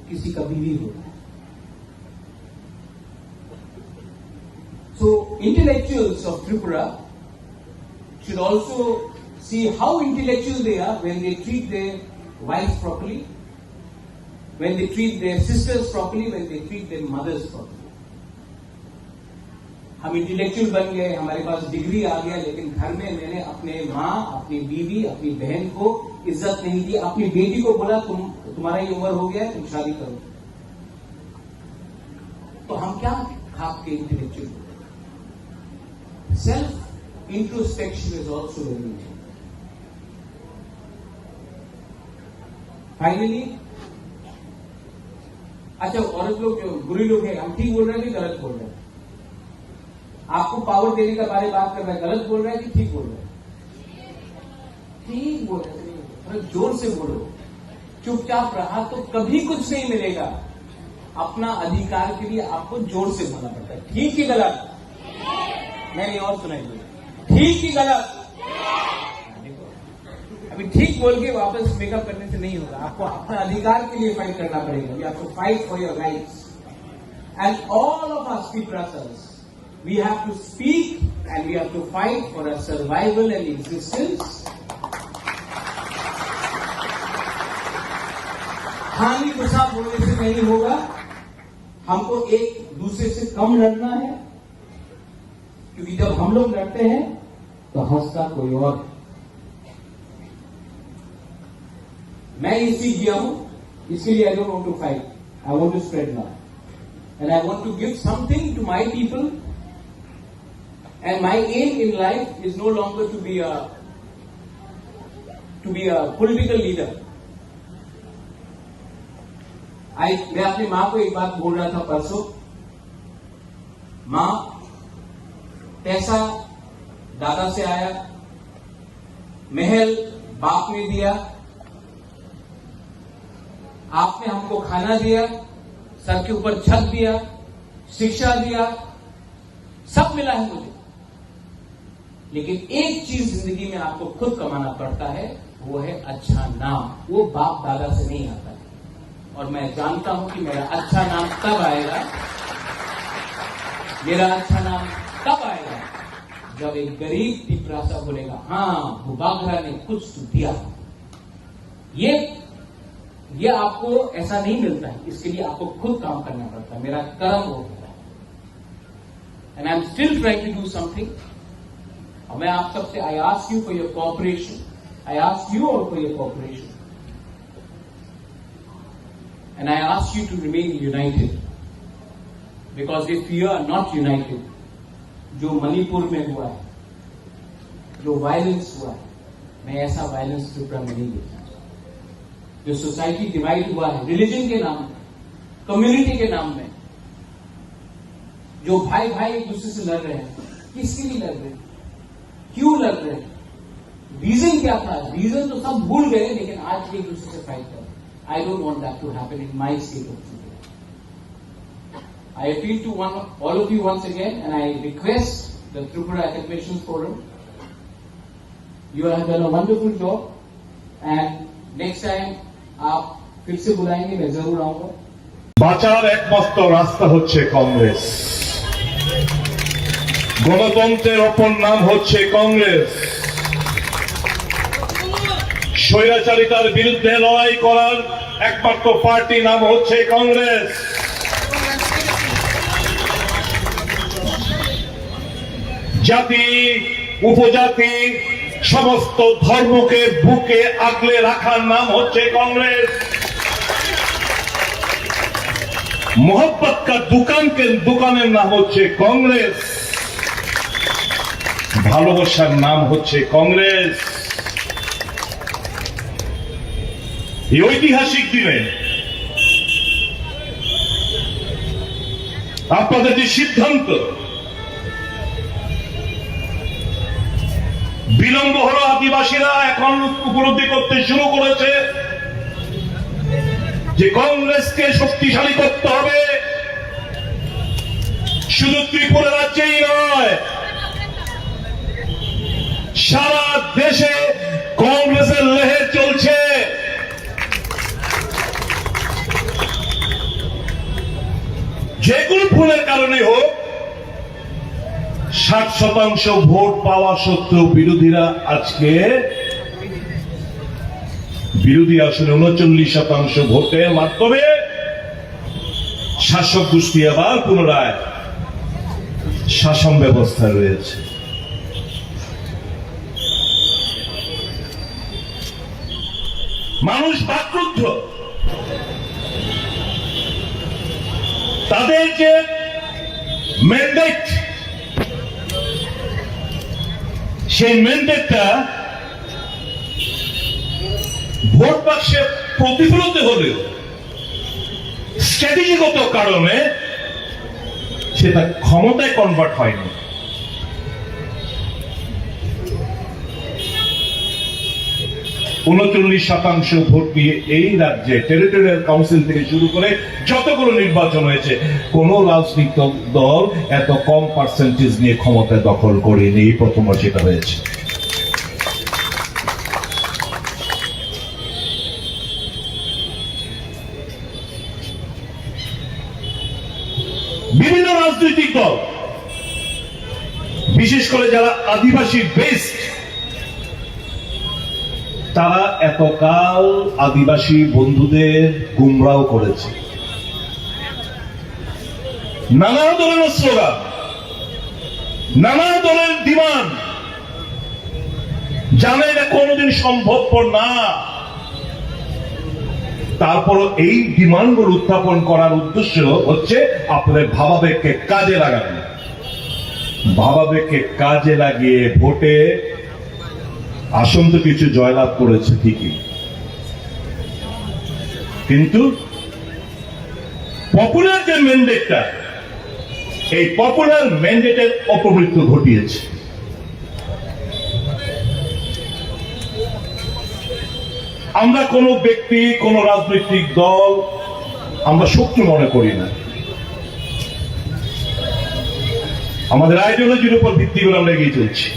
[SPEAKER 1] किसी का बीवी होता है। So intellectuals of Tripura should also see how intellectual they are when they treat their wives properly, when they treat their sisters properly, when they treat their mothers properly. हम इंटेलेक्चुअल बन गए, हमारे पास डिग्री आ गया, लेकिन घर में मैंने अपने माँ, अपनी बीवी, अपनी बहन को इज्जत नहीं दी। अपनी बेटी को बोला तुम्हारा ये उम्र हो गया है, तुम शादी करो। तो हम क्या खाप के intellectual? Self introspection is also very important. Finally, अच्छा, औरत लोग जो बुरी लोग हैं, हम ठीक बोल रहे हैं कि गलत बोल रहे हैं? आपको पावर देने के बारे में बात कर रहा है, गलत बोल रहा है कि ठीक बोल रहा है? ठीक बोल रहे हैं, जोर से बोलो। चुपचाप रहा तो कभी कुछ नहीं मिलेगा। अपना अधिकार के लिए आपको जोर से बोलना पड़ता है। ठीक की गलत? नहीं, और सुनाइए, ठीक की गलत? अभी ठीक बोल के वापस मेकअप करने से नहीं होगा, आपको अपने अधिकार के लिए फाइट करना पड़ेगा। You have to fight for your rights and all of us peoples we have to speak and we have to fight for a survival and existence. खाली गुस्सा बोलने से नहीं होगा, हमको एक दूसरे से कम लड़ना है, क्योंकि जब हम लोग लड़ते हैं तो हंसता कोई और। मैं ये सीख गया हूं, इसके लिए I don't want to fight, I want to spread love and I want to give something to my people and my aim in life is no longer to be a political leader. मैं अपनी मां को एक बात बोल रहा था परसों, मां, पैसा दादा से आया, महल बाप ने दिया, आपने हमको खाना दिया, सर के ऊपर छत दिया, शिक्षा दिया, सब मिला है मुझे, लेकिन एक चीज जिंदगी में आपको खुद कमाना पड़ता है, वो है अच्छा नाम। वो बाप दादा से नहीं आता है। और मैं जानता हूं कि मेरा अच्छा नाम तब आएगा, मेरा अच्छा नाम तब आएगा जब एक गरीब पिपरासा बोलेगा, हाँ भूबागरा ने कुछ तो दिया। ये आपको ऐसा नहीं मिलता है, इसके लिए आपको खुद काम करना पड़ता है। मेरा कर्म वो होता है and I am still trying to do something. और मैं आप सबसे I ask you for your cooperation, I ask you all for your cooperation and I ask you to remain united, because if you are not united, जो मणिपुर में हुआ है, जो violence हुआ है, मैं ऐसा वायलेंस त्रिपुरा में नहीं देखना। जो सोसाइटी डिवाइड हुआ है रिलीजन के नाम में, कम्युनिटी के नाम में, जो भाई भाई एक दूसरे से लड़ रहे हैं, किसके लिए लड़ रहे हैं, क्यों लड़ रहे हैं, रीजन क्या था? रीजन तो सब भूल गए, लेकिन आज एक दूसरे से फाइट कर रहे हैं। I don't want that to happen in my state of Tripura. I appeal to all of you once again, and I request the Tripura Academicians Forum. You have done a wonderful job, and next time आप फिर से बुलाएंगे, मैं जरूर आऊंगा।
[SPEAKER 2] বাঁচার একমাত্র রাস্তা হচ্ছে কংগ্রেস। গণতন্ত্রের অপর নাম হচ্ছে কংগ্রেস। স্বৈরাচারিতার বিরুদ্ধে লড়াই করার একমাত্র পার্টি নাম হচ্ছে কংগ্রেস। জাতি উপজাতি সমস্ত ধর্মকে বুকে আগলে রাখার নাম হচ্ছে কংগ্রেস। मोहब्बत का দোকানের নাম হচ্ছে কংগ্রেস। ভালোবাসার নাম হচ্ছে কংগ্রেস। এই ঐতিহাসিক দিনে আপনাদের যে সিদ্ধান্ত, বিলম্ব হলো, আদিবাসীরা এখন উপলব্ধি করতে শুরু করেছে যে কংগ্রেসকে শক্তিশালী করতে হবে। শুধু ত্রিপুরা রাজ্যেই নয়, সারা দেশে কংগ্রেসের লহর চলছে। যে কোনো ভুলের কারণে হোক, 60% ভোট পাওয়া সত্ত্বেও বিরোধীরা আজকে বিরোধী আসনে 39% ভোটের মাধ্যমে শাসক গোষ্ঠী আবার পুনরায় শাসন ব্যবস্থা রয়েছে। মানুষ বাকরুদ্ধ। তাদের যে ম্যান্ডেট, সেই ম্যান্ডেটটা ভোট বাক্সে প্রতিফলিত হলেও স্ট্র্যাটেজিগত কারণে সেটা ক্ষমতায় কনভার্ট হয়নি। 39% ভোট দিয়ে এই রাজ্যে টেরিটোরিয়াল কাউন্সিল থেকে শুরু করে যতগুলো নির্বাচন হয়েছে কোন রাজনৈতিক দল এত কম পার্সেন্টেজ নিয়ে ক্ষমতা দখল করেনি, প্রথমবার সেটা হয়েছে। বিভিন্ন রাজনৈতিক দল, বিশেষ করে যারা আদিবাসী বেসড, তারা এতকাল আদিবাসী বন্ধুদের গুমরাও করেছে। নানা ধরনের স্লোগান, নানা ধরনের ডিমান্ড, জানে এটা কোনোদিন সম্ভবপর না, তারপর এই ডিমান্ডগুলো উত্থাপন করার উদ্দেশ্য হচ্ছে আপনাদের ভাবাবেগকে কাজে লাগানো। ভাবাবেগকে কাজে লাগিয়ে ভোটে আসন তো কিছু জয়লাভ করেছে ঠিকই, কিন্তু পপুলার যে ম্যান্ডেটটা, এই পপুলার ম্যান্ডেটের অপমৃত্যু ঘটিয়েছে। আমরা কোন ব্যক্তি, কোন রাজনৈতিক দল আমরা শত্রু মনে করি না। আমাদের আইডিওলজির উপর ভিত্তি করে আমরা এগিয়ে চলছি।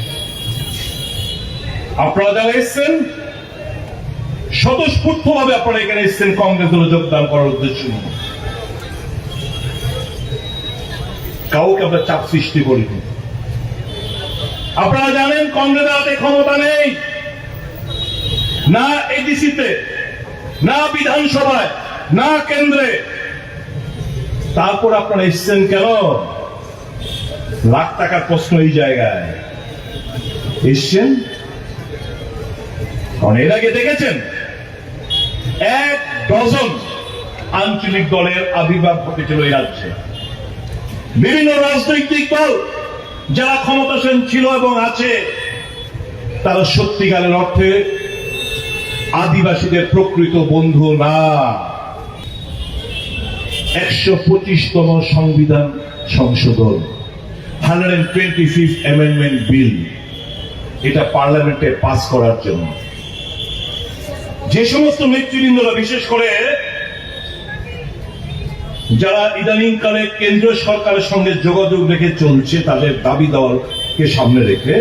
[SPEAKER 2] আপনারা যারা এসছেন স্বতঃস্ফূর্তভাবে আপনারা এখানে এসছেন কংগ্রেস দলে যোগদান করার উদ্দেশ্য নিয়ে, কাউকে আমরা চাপ সৃষ্টি করিনি। আপনারা জানেন কংগ্রেসের হাতে ক্ষমতা নেই, না এডিসিতে, না বিধানসভায়, না কেন্দ্রে। তারপর আপনারা এসছেন কেন? লাখ টাকার প্রশ্ন এই জায়গায় এসছেন কারণ এর আগে দেখেছেন 1 ডজন আঞ্চলিক দলের আবির্ভাব ঘটেছিল এই রাজ্যে। বিভিন্ন রাজনৈতিক দল যারা ক্ষমতাসীন ছিল এবং আছে, তারা সত্যিকারের অর্থে আদিবাসীদের প্রকৃত বন্ধু না। 125তম সংবিধান সংশোধন, 125th অ্যামেন্ডমেন্ট বিল, এটা পার্লামেন্টে পাস করার জন্য যে সমস্ত নেতৃবৃন্দরা, বিশেষ করে যারা ইদানিংকালে কেন্দ্রীয় সরকারের সঙ্গে যোগাযোগ রেখে চলছে, তাদের দাবি দেওয়াকে সামনে রেখে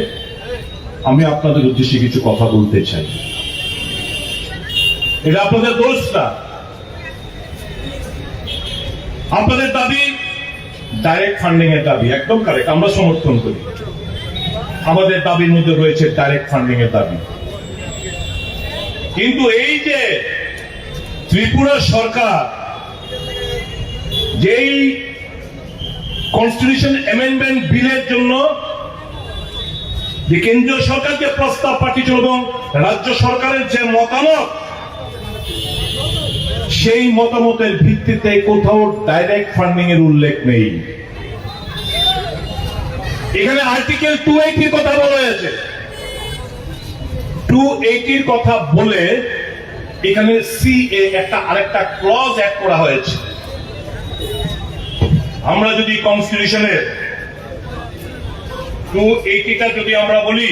[SPEAKER 2] আমি আপনাদের উদ্দেশ্যে কিছু কথা বলতে চাই। এটা আপনাদের দোষ না। আপনাদের দাবি ডাইরেক্ট ফান্ডিং এর দাবি, একদম কারেক্ট, আমরা সমর্থন করি। আমাদের দাবির মধ্যে রয়েছে ডাইরেক্ট ফান্ডিং এর দাবি। কিন্তু এই যে ত্রিপুরা সরকার যেই কনস্টিটিউশন অ্যামেন্ডমেন্ট বিলের জন্য যে কেন্দ্রীয় সরকারকে প্রস্তাব পাঠিয়েছিল এবং রাজ্য সরকারের যে মতামত, সেই মতামতের ভিত্তিতে কোথাও ডাইরেক্ট ফান্ডিং এর উল্লেখ নেই। এখানে আর্টিকেল 280 কথা বলা হয়েছে। 280 কথা বলে এখানে সিএ একটা আরেকটা ক্লজ অ্যাড করা হয়েছে। আমরা যদি কনস্টিটিউশনের 280টা যদি আমরা বলি,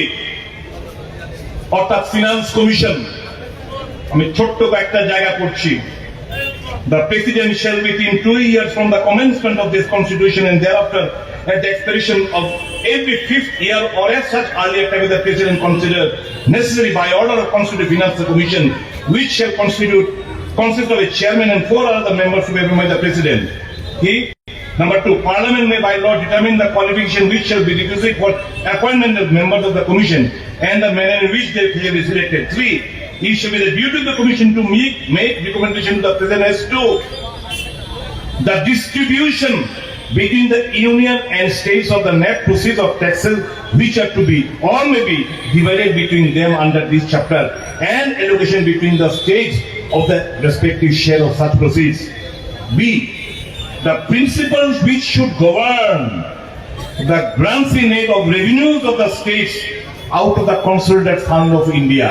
[SPEAKER 2] অর্থাৎ ফিনান্স কমিশন, আমি ছোট্ট একটা জায়গা করছি, the president shall within 2 years from the commencement of this constitution and thereafter at the expiration of every 5th year or as such earlier time the president consider necessary by order of constituted finance commission, which shall consist of a chairman and 4 other members to be appointed by the president. Number 2, Parliament may by law determine the qualification which shall be requisite for appointment of members of the commission and the manner in which they shall be selected. 3, it shall be the duty of the commission to make recommendation to the president as to the distribution between the union and states of the net proceeds of taxes which are to be or may be divided between them under this chapter, and allocation between the states of the respective share of such proceeds. B, the principles which should govern the grants in aid of revenues of the states out of the consolidated fund of India.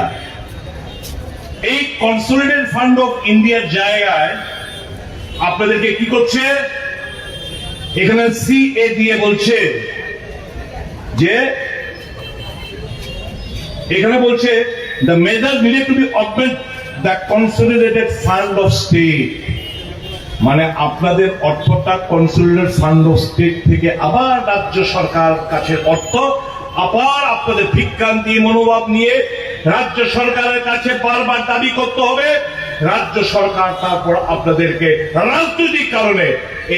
[SPEAKER 2] এই consolidated fund of ইন্ডিয়ার জায়গায় আপনাদেরকে কি করছে, এখানে CA দিয়ে বলছে যে, এখানে বলছে the measures needed to be augment the consolidated fund of state. মানে আপনাদের অর্থটা কনসোলিডেটেড ফান্ড অফ স্টেট থেকে আবার রাজ্য সরকার কাছে অর্থ আবার আপনাদের ভিক্ষান্তি মনোভাব নিয়ে রাজ্য সরকারের কাছে বারবার দাবি করতে হবে। রাজ্য সরকার তারপর আপনাদেরকে রাজনৈতিক কারণে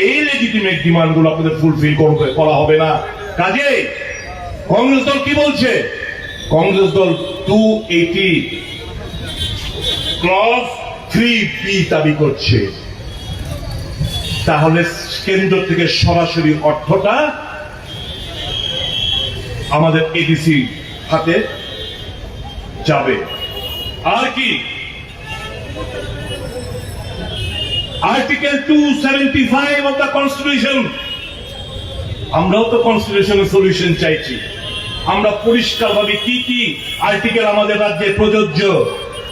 [SPEAKER 2] এই লেজিটিমেট ডিমান্ড গুলো আপনাদের ফুলফিল করা হবে না। কাজে কংগ্রেস দল কি বলছে? কংগ্রেস দল 280 ক্লজ 3B দাবি করছে। তাহলে কেন্দ্র থেকে সরাসরি অর্থটা আমাদের এডিসি হাতে যাবে। আর কি আর্টিকেল 275 অফ দ্য কনস্টিটিউশন, আমরাও তো কনস্টিটিউশনের সলিউশন চাইছি। আমরা পরিষ্কার ভাবে কি কি আর্টিকেল আমাদের রাজ্যে প্রযোজ্য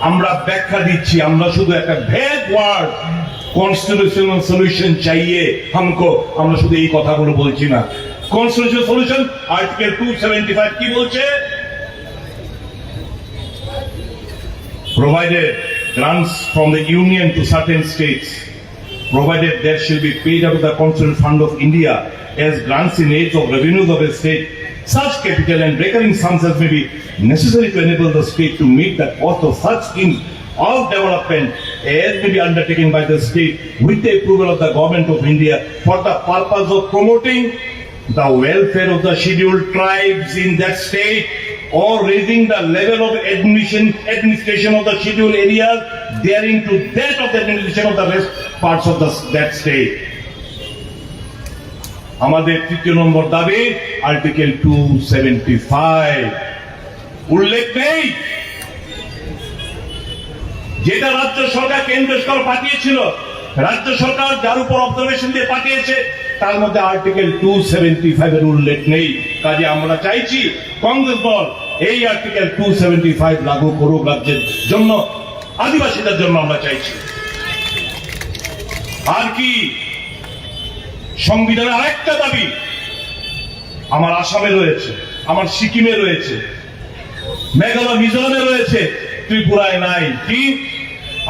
[SPEAKER 2] আমরা ব্যাখ্যা দিচ্ছি। আমরা শুধু একটা ভ্যাগ ওয়ার্ড কনস্টিটিউশনাল সলিউশন চাইয়ে हमको, আমরা শুধু এই কথাগুলো বলছি না। কনস্টিটিউশনাল সলিউশন আর্টিকেল 275 কি বলছে? provided grants from the union to certain states, provided there shall be paid out of the Constitutional Fund of India as grants in aid of revenues of a state, such capital and recurring sums as may be necessary to enable the state to meet the cost of such schemes of development as may be undertaken by the state with the approval of the government of India for the purpose of promoting the welfare of the scheduled tribes in that state or raising the level of administration of the scheduled areas daring to that of the administration of the rest parts of that state. আমাদের তৃতীয় নম্বর দাবি article 275 উল্লেখ নেই যেটা রাজ্য সরকার কেন্দ্র সরকার পাঠিয়েছিল। রাজ্য সরকার যার উপর অবজারভেশন দিয়ে পাঠিয়েছে তার মধ্যে আর্টিকেল 275 এর উল্লেখ নেই। কাজে আমরা চাইছি কংগ্রেস দল এই আর্টিকেল 275 লাগু করুক রাজ্যের জন্য, আদিবাসীদের জন্য আমরা চাইছি। আর কি সংবিধানের আরেকটা দাবি আমার আসামে রয়েছে, আমার সিকিমে রয়েছে, মেঘালয় মিজোরামে রয়েছে, ত্রিপুরায় নাই। কি?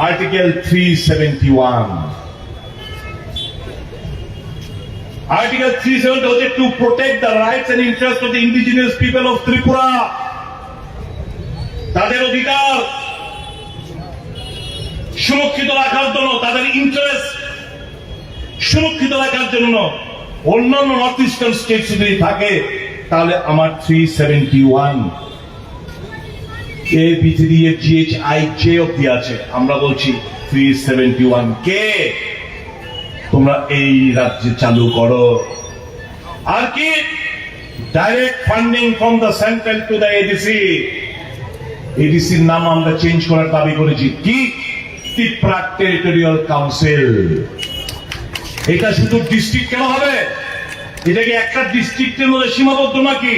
[SPEAKER 2] আর্টিকেল 371। আর্টিকেল 370 হচ্ছে to protect the rights and interest of the indigenous people of Tripura. তাদের অধিকার সুরক্ষিত রাখার জন্য, তাদের ইন্টারেস্ট সুরক্ষিত রাখার জন্য অন্যান্য নর্থ ইস্টার্ন স্টেট যদি থাকে তাহলে আমার 371 ABCDFGHIJ অব্দি আছে। আমরা বলছি 371 কে তোমরা এই রাজ্যে চালু করো। আর কি? Direct funding from the central to the ADC. এডিসির নাম আমরা চেঞ্জ করার দাবি করেছি। কি? Tripura territorial council. এটা শুধু ডিস্ট্রিক্ট কেন হবে? এটা কি একটা ডিস্ট্রিক্টের মধ্যে সীমাবদ্ধ নাকি?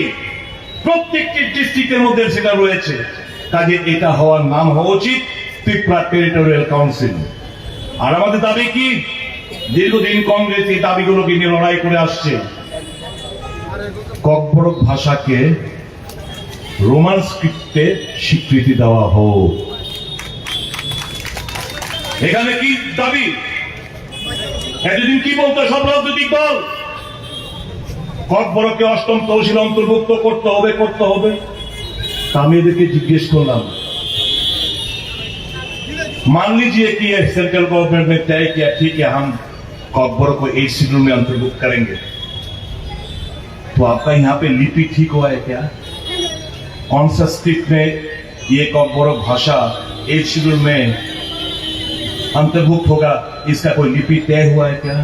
[SPEAKER 2] প্রত্যেকটি ডিস্ট্রিক্টের মধ্যে সেটা রয়েছে। কাজে এটা হওয়ার নাম হওয়া উচিত ত্রিপুরা টেরিটোরিয়াল কাউন্সিল। আর আমাদের দাবি কি? দীর্ঘদিন কংগ্রেস এই দাবিগুলোকে নিয়ে লড়াই করে আসছে। ককবরক ভাষাকে রোমান স্ক্রিপ্টে স্বীকৃতি দেওয়া হোক। এখানে কি দাবি? এতদিন কি বলতো সব রাজনৈতিক দল? ককবরককে অষ্টম তহসিল অন্তর্ভুক্ত করতে হবে। আমি এদেরকে জিজ্ঞেস করলাম, मान लीजिए कि सेंट्रल गवर्नमेंट ने तय किया ठीक है हम कॉकबोरो को 8 शेड्यूल में अंतर्भुक्त करेंगे, तो आपका यहाँ पे लिपि ठीक हुआ है क्या? कौन सा स्क्रिप्ट में ये कॉकबोरो भाषा 8 शेड्यूल में अंतर्भुक्त होगा, इसका कोई लिपि तय हुआ है क्या?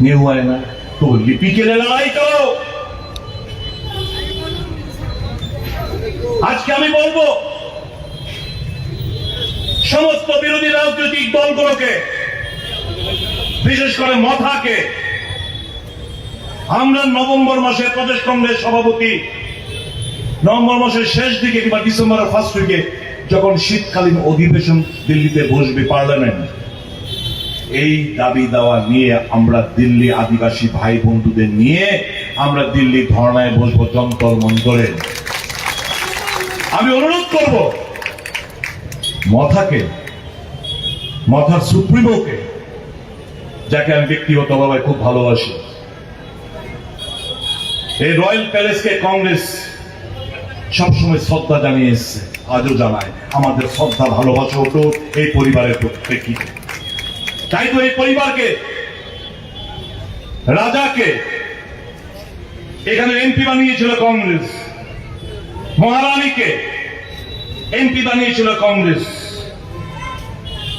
[SPEAKER 2] नहीं हुआ है ना। तो लिपि के लिए लड़ाई करो। আজকে আমি বলবো সমস্ত বিরোধী রাজনৈতিক দলগুলোকে, বিশেষ করে মথাকে, আমরা নভেম্বর মাসে প্রদেশ কংগ্রেস সভাপতি নভেম্বর মাসের শেষ দিকে কিংবা ডিসেম্বরের ফার্স্ট উইকে যখন শীতকালীন অধিবেশন দিল্লিতে বসবে পার্লামেন্ট, এই দাবি দেওয়া নিয়ে আমরা দিল্লি আদিবাসী ভাই বন্ধুদের নিয়ে আমরা দিল্লি ধর্নায় বসবো যন্তর মন্তরে। আমি অনুরোধ করব মাথার সুপ্রিমোকে, যাকে আমি ব্যক্তিগতভাবে খুব ভালোবাসি, এই রয়্যাল প্যালেসকে কংগ্রেস সবসময় শ্রদ্ধা জানিয়ে এসছে, আজও জানায়। আমাদের শ্রদ্ধা ভালোবাসা হতো এই পরিবারের প্রেক্ষিতে। তাই তো এই পরিবারকে, রাজাকে এখানে এমপি বানিয়েছিল কংগ্রেস, মহারানীকে এমপি বানিয়েছিল কংগ্রেস,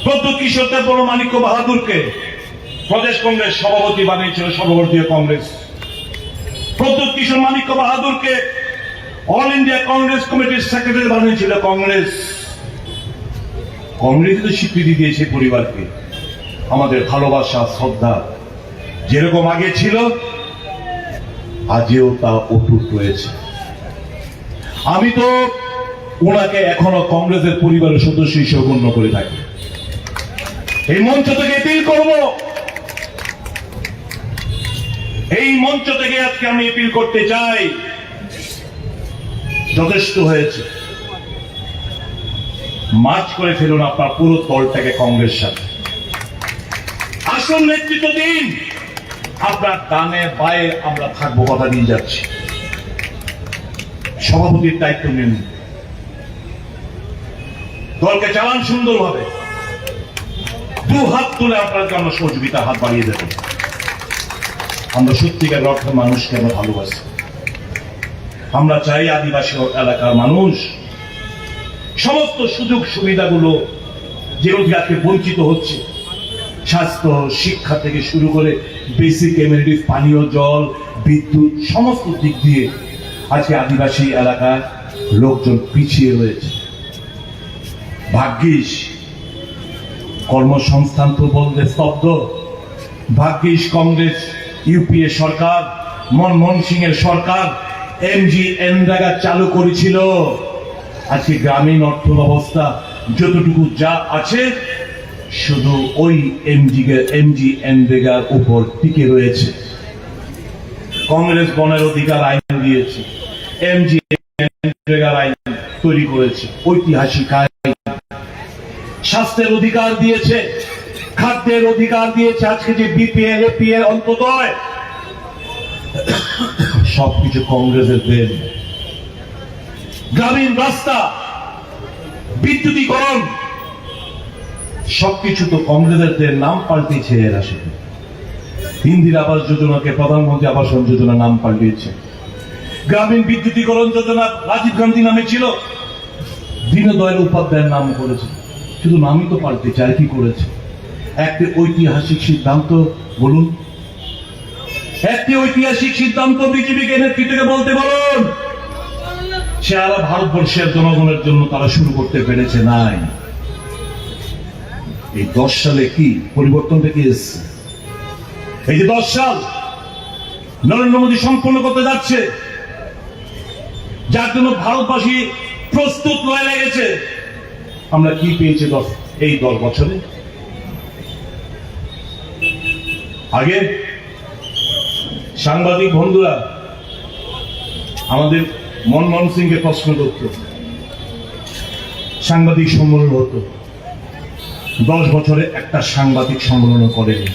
[SPEAKER 2] প্রদ্যোৎ কিশোর দেববর্মা ও মানিক্য বাহাদুরকে প্রদেশ কংগ্রেস সভাপতি বানিয়েছিল সর্বভারতীয় কংগ্রেস, প্রদ্যোৎ কিশোর মানিক্য বাহাদুরকে অল ইন্ডিয়া কংগ্রেস কমিটির সেক্রেটারি বানিয়েছিল কংগ্রেস। কংগ্রেস তো স্বীকৃতি দিয়েছে পরিবারকে। আমাদের ভালোবাসা, শ্রদ্ধা যেরকম আগে ছিল, আজও তা অটুট রয়েছে। আমি তো ওনাকে এখনো কংগ্রেসের পরিবারের সদস্য হিসেবে গণ্য করে থাকি। এই মঞ্চ থেকে অ্যাপিল করব, এই মঞ্চ থেকে আজকে আমি অ্যাপিল করতে চাই, যথেষ্ট হয়েছে। মার্চ করে ফেলুন আপনার পুরো দলটাকে কংগ্রেস সাথে, আসল নেতৃত্ব দিন। আপনার ডানে বায়ে আমরা থাকবো, কথা দিয়ে যাচ্ছি। সভাপতির দায়িত্ব নিন, দলকে চালান সুন্দরভাবে। দু হাত তুলে আপনার জন্য সহযোগিতার হাত বাড়িয়ে দেবেন। আমরা সত্যিকার অর্থে মানুষকে আমরা ভালোবাসি। আমরা চাই আদিবাসী এলাকার মানুষ সমস্ত সুযোগ সুবিধাগুলো যেগুলো আজকে বঞ্চিত হচ্ছে, স্বাস্থ্য, শিক্ষা থেকে শুরু করে বেসিক এমিনিটিস, পানীয় জল, বিদ্যুৎ, সমস্ত দিক দিয়ে আজকে আদিবাসী এলাকার লোকজন পিছিয়ে রয়েছে। ভাগ্যিস কর্মসংস্থান তো বলতে স্তব্ধ। ভাগ্যিস কংগ্রেস ইউপিএ সরকার, মনমোহন সিং এর সরকার MGNREGA চালু করেছিল। আজকে গ্রামীণ অর্থ ব্যবস্থা যতটুকু যা আছে শুধু ওই MGNREGAর উপর টিকে রয়েছে। কংগ্রেস বনের অধিকার আইন দিয়েছে, MGNREGAর আইন তৈরি করেছে, ঐতিহাসিক আইন। স্বাস্থ্যের অধিকার দিয়েছে, খাদ্যের অধিকার দিয়েছে। আজকে যে BPL, APL, অন্তদয়, সবকিছু কংগ্রেসের দেন। গ্রামীণ রাস্তা, বিদ্যুতীকরণ, সবকিছু তো কংগ্রেসের দেন। নাম পাল্টেছে এরা শুধু। ইন্দিরা আবাস যোজনাকে প্রধানমন্ত্রী আবাস যোজনা নাম পাল্টিয়েছে। গ্রামীণ বিদ্যুতীকরণ যোজনা রাজীব গান্ধী নামে ছিল, দীনদয়াল উপাধ্যায়ের নাম করেছে। শুধু নামই তো পাল্টেছে, আর কি করেছে? একটি ঐতিহাসিক সিদ্ধান্ত বলুন, একটি ঐতিহাসিক সিদ্ধান্ত বিজেপিকে নেতৃত্বকে বলতে বলুন। সারা ভারতবর্ষের জনগণের জন্য তারা শুরু করতে পেরেছে নাই। এই 10 সালে কি পরিবর্তনটা কি এসছে? এই যে 10 সাল নরেন্দ্র মোদী সম্পন্ন করতে যাচ্ছে, যার জন্য ভারতবাসী প্রস্তুত হয়ে লেগেছে, আমরা কি পেয়েছি এই 10 বছরে? আগে সাংবাদিক বন্ধুরা আমাদের মনমোহন সিংকে প্রশ্ন করত, সাংবাদিক সম্মেলন হতো। 10 বছরে একটা সাংবাদিক সম্মেলন করেনি।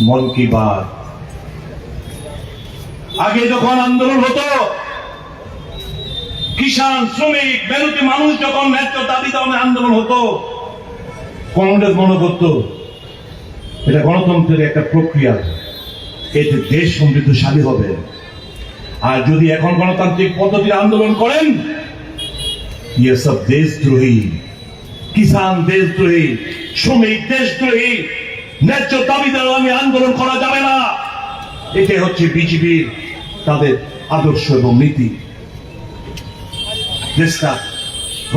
[SPEAKER 2] মন কি বাত। আগে যখন আন্দোলন হতো, কিষাণ, শ্রমিক, মেহনতি মানুষ যখন ন্যায্য দাবি দামে আন্দোলন হতো, কংগ্রেস মনে করত এটা গণতন্ত্রের একটা প্রক্রিয়া, এতে দেশ সমৃদ্ধশালী হবে। আর যদি এখন গণতান্ত্রিক পদ্ধতির আন্দোলন করেন, ये सब দেশদ্রোহী। কিষাণ দেশদ্রোহী, শ্রমিক দেশদ্রোহী, ন্যায্য দাবি দামে আন্দোলন করা যাবে না। এটাই হচ্ছে বিজেপির তাদের আদর্শ এবং নীতি। দেশটা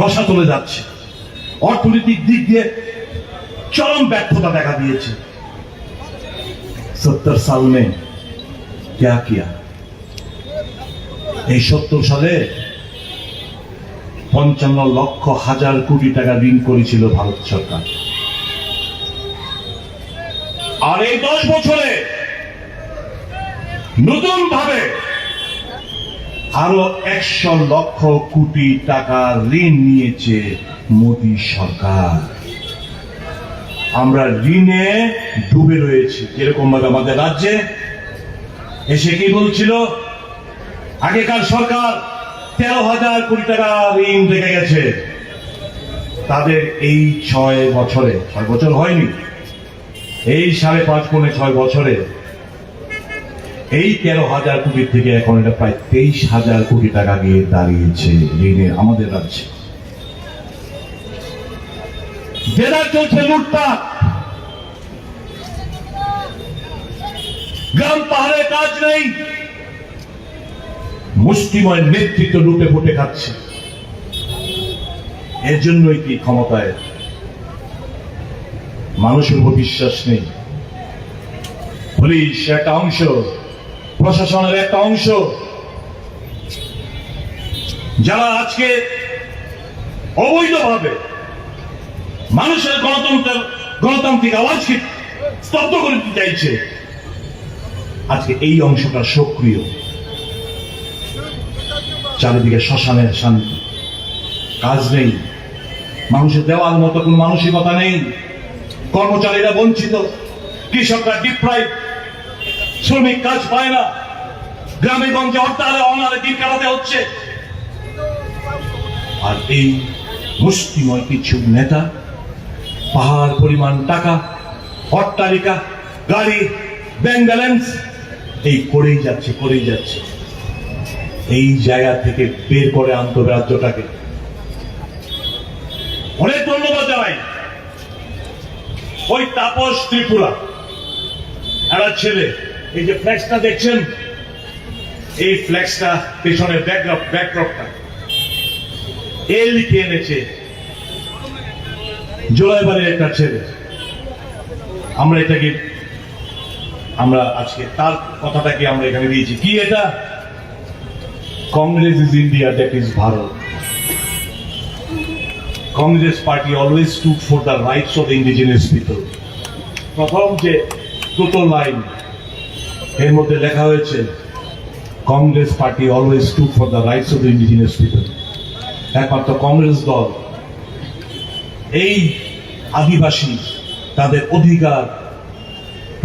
[SPEAKER 2] রসাতলে যাচ্ছে, অর্থনৈতিক দিক দিয়ে চরম ব্যর্থতা দেখা দিয়েছে। 70 साल में क्या किया? এই 70 সালে 55 লক্ষ হাজার কোটি টাকা ঋণ করেছিল ভারত সরকার। আর এই 10 বছরে নতুন ভাবে আরো 100 লক্ষ কোটি টাকা ঋণ নিয়েছে মোদী সরকার। আমরা ঋণে ডুবে রয়েছি। যেরকম ভাবে আমাদের রাজ্যে এসে কি বলছিল, আগেকার সরকার 13,000 কোটি টাকা ঋণ রেখে গেছে। তাদের এই 6 বছরে, 6 বছর হয়নি, এই 5.5 পৌনে 6 বছরে এই 13,000 কোটি থেকে এখন এটা প্রায় 23,000 কোটি টাকা গিয়ে দাঁড়িয়েছে ঋণে আমাদের রাজ্যে। যেটা চলছে লুটপাট, গ্রাম পাহাড়ে কাজ নেই, মুষ্টিময় নেতৃত্ব লুটে ফুটে খাচ্ছে। এর জন্যই কি ক্ষমতায় মানুষের উপর বিশ্বাস নেই। পুলিশ একটা অংশ, প্রশাসনের একটা অংশ, যারা আজকে অবৈধভাবে মানুষের গণতান্ত্রিক আওয়াজকে স্তব্ধ করে দিতে চাইছে, আজকে এই অংশটা সক্রিয়। চারিদিকে শ্মশানের শান্তি, কাজ নেই, মানুষের দেওয়ার মতো কোন মানসিকতা নেই, কর্মচারীরা বঞ্চিত, কৃষকরা ডিপ্রাইভ, শ্রমিক কাজ পায় না, গ্রামে গঞ্জে হরতালে অনারে দিন কাটাতে হচ্ছে। আর এই মুষ্টিময় কিছু নেতা পাহাড় পরিমাণ টাকা, অট্টালিকা, গাড়ি, ব্যাংক ব্যালেন্স এই করেই যাচ্ছে। এই জায়গা থেকে বের করে আনতে হবে রাজ্যটাকে। অনেক ধন্যবাদ জানাই ওই তাপস ত্রিপুরা একটা ছেলে, এই যে ফ্ল্যাক্সটা দেখছেন, এই ফ্ল্যাক্সটা পেছনের ব্যাকড্রপটা এ লিখে এনেছে জোলাইবাড়ির একটা ছেলে। আমরা আজকে তার কথাটাকে আমরা এখানে দিয়েছি। কি এটা? Congress is India, that is Bharat. Congress party always stood for the rights of the indigenous people. প্রথম যে দুটো লাইন এর মধ্যে লেখা হয়েছে, Congress party always stood for the rights of the indigenous people. একমাত্র কংগ্রেস দল এই আদিবাসী তাদের অধিকার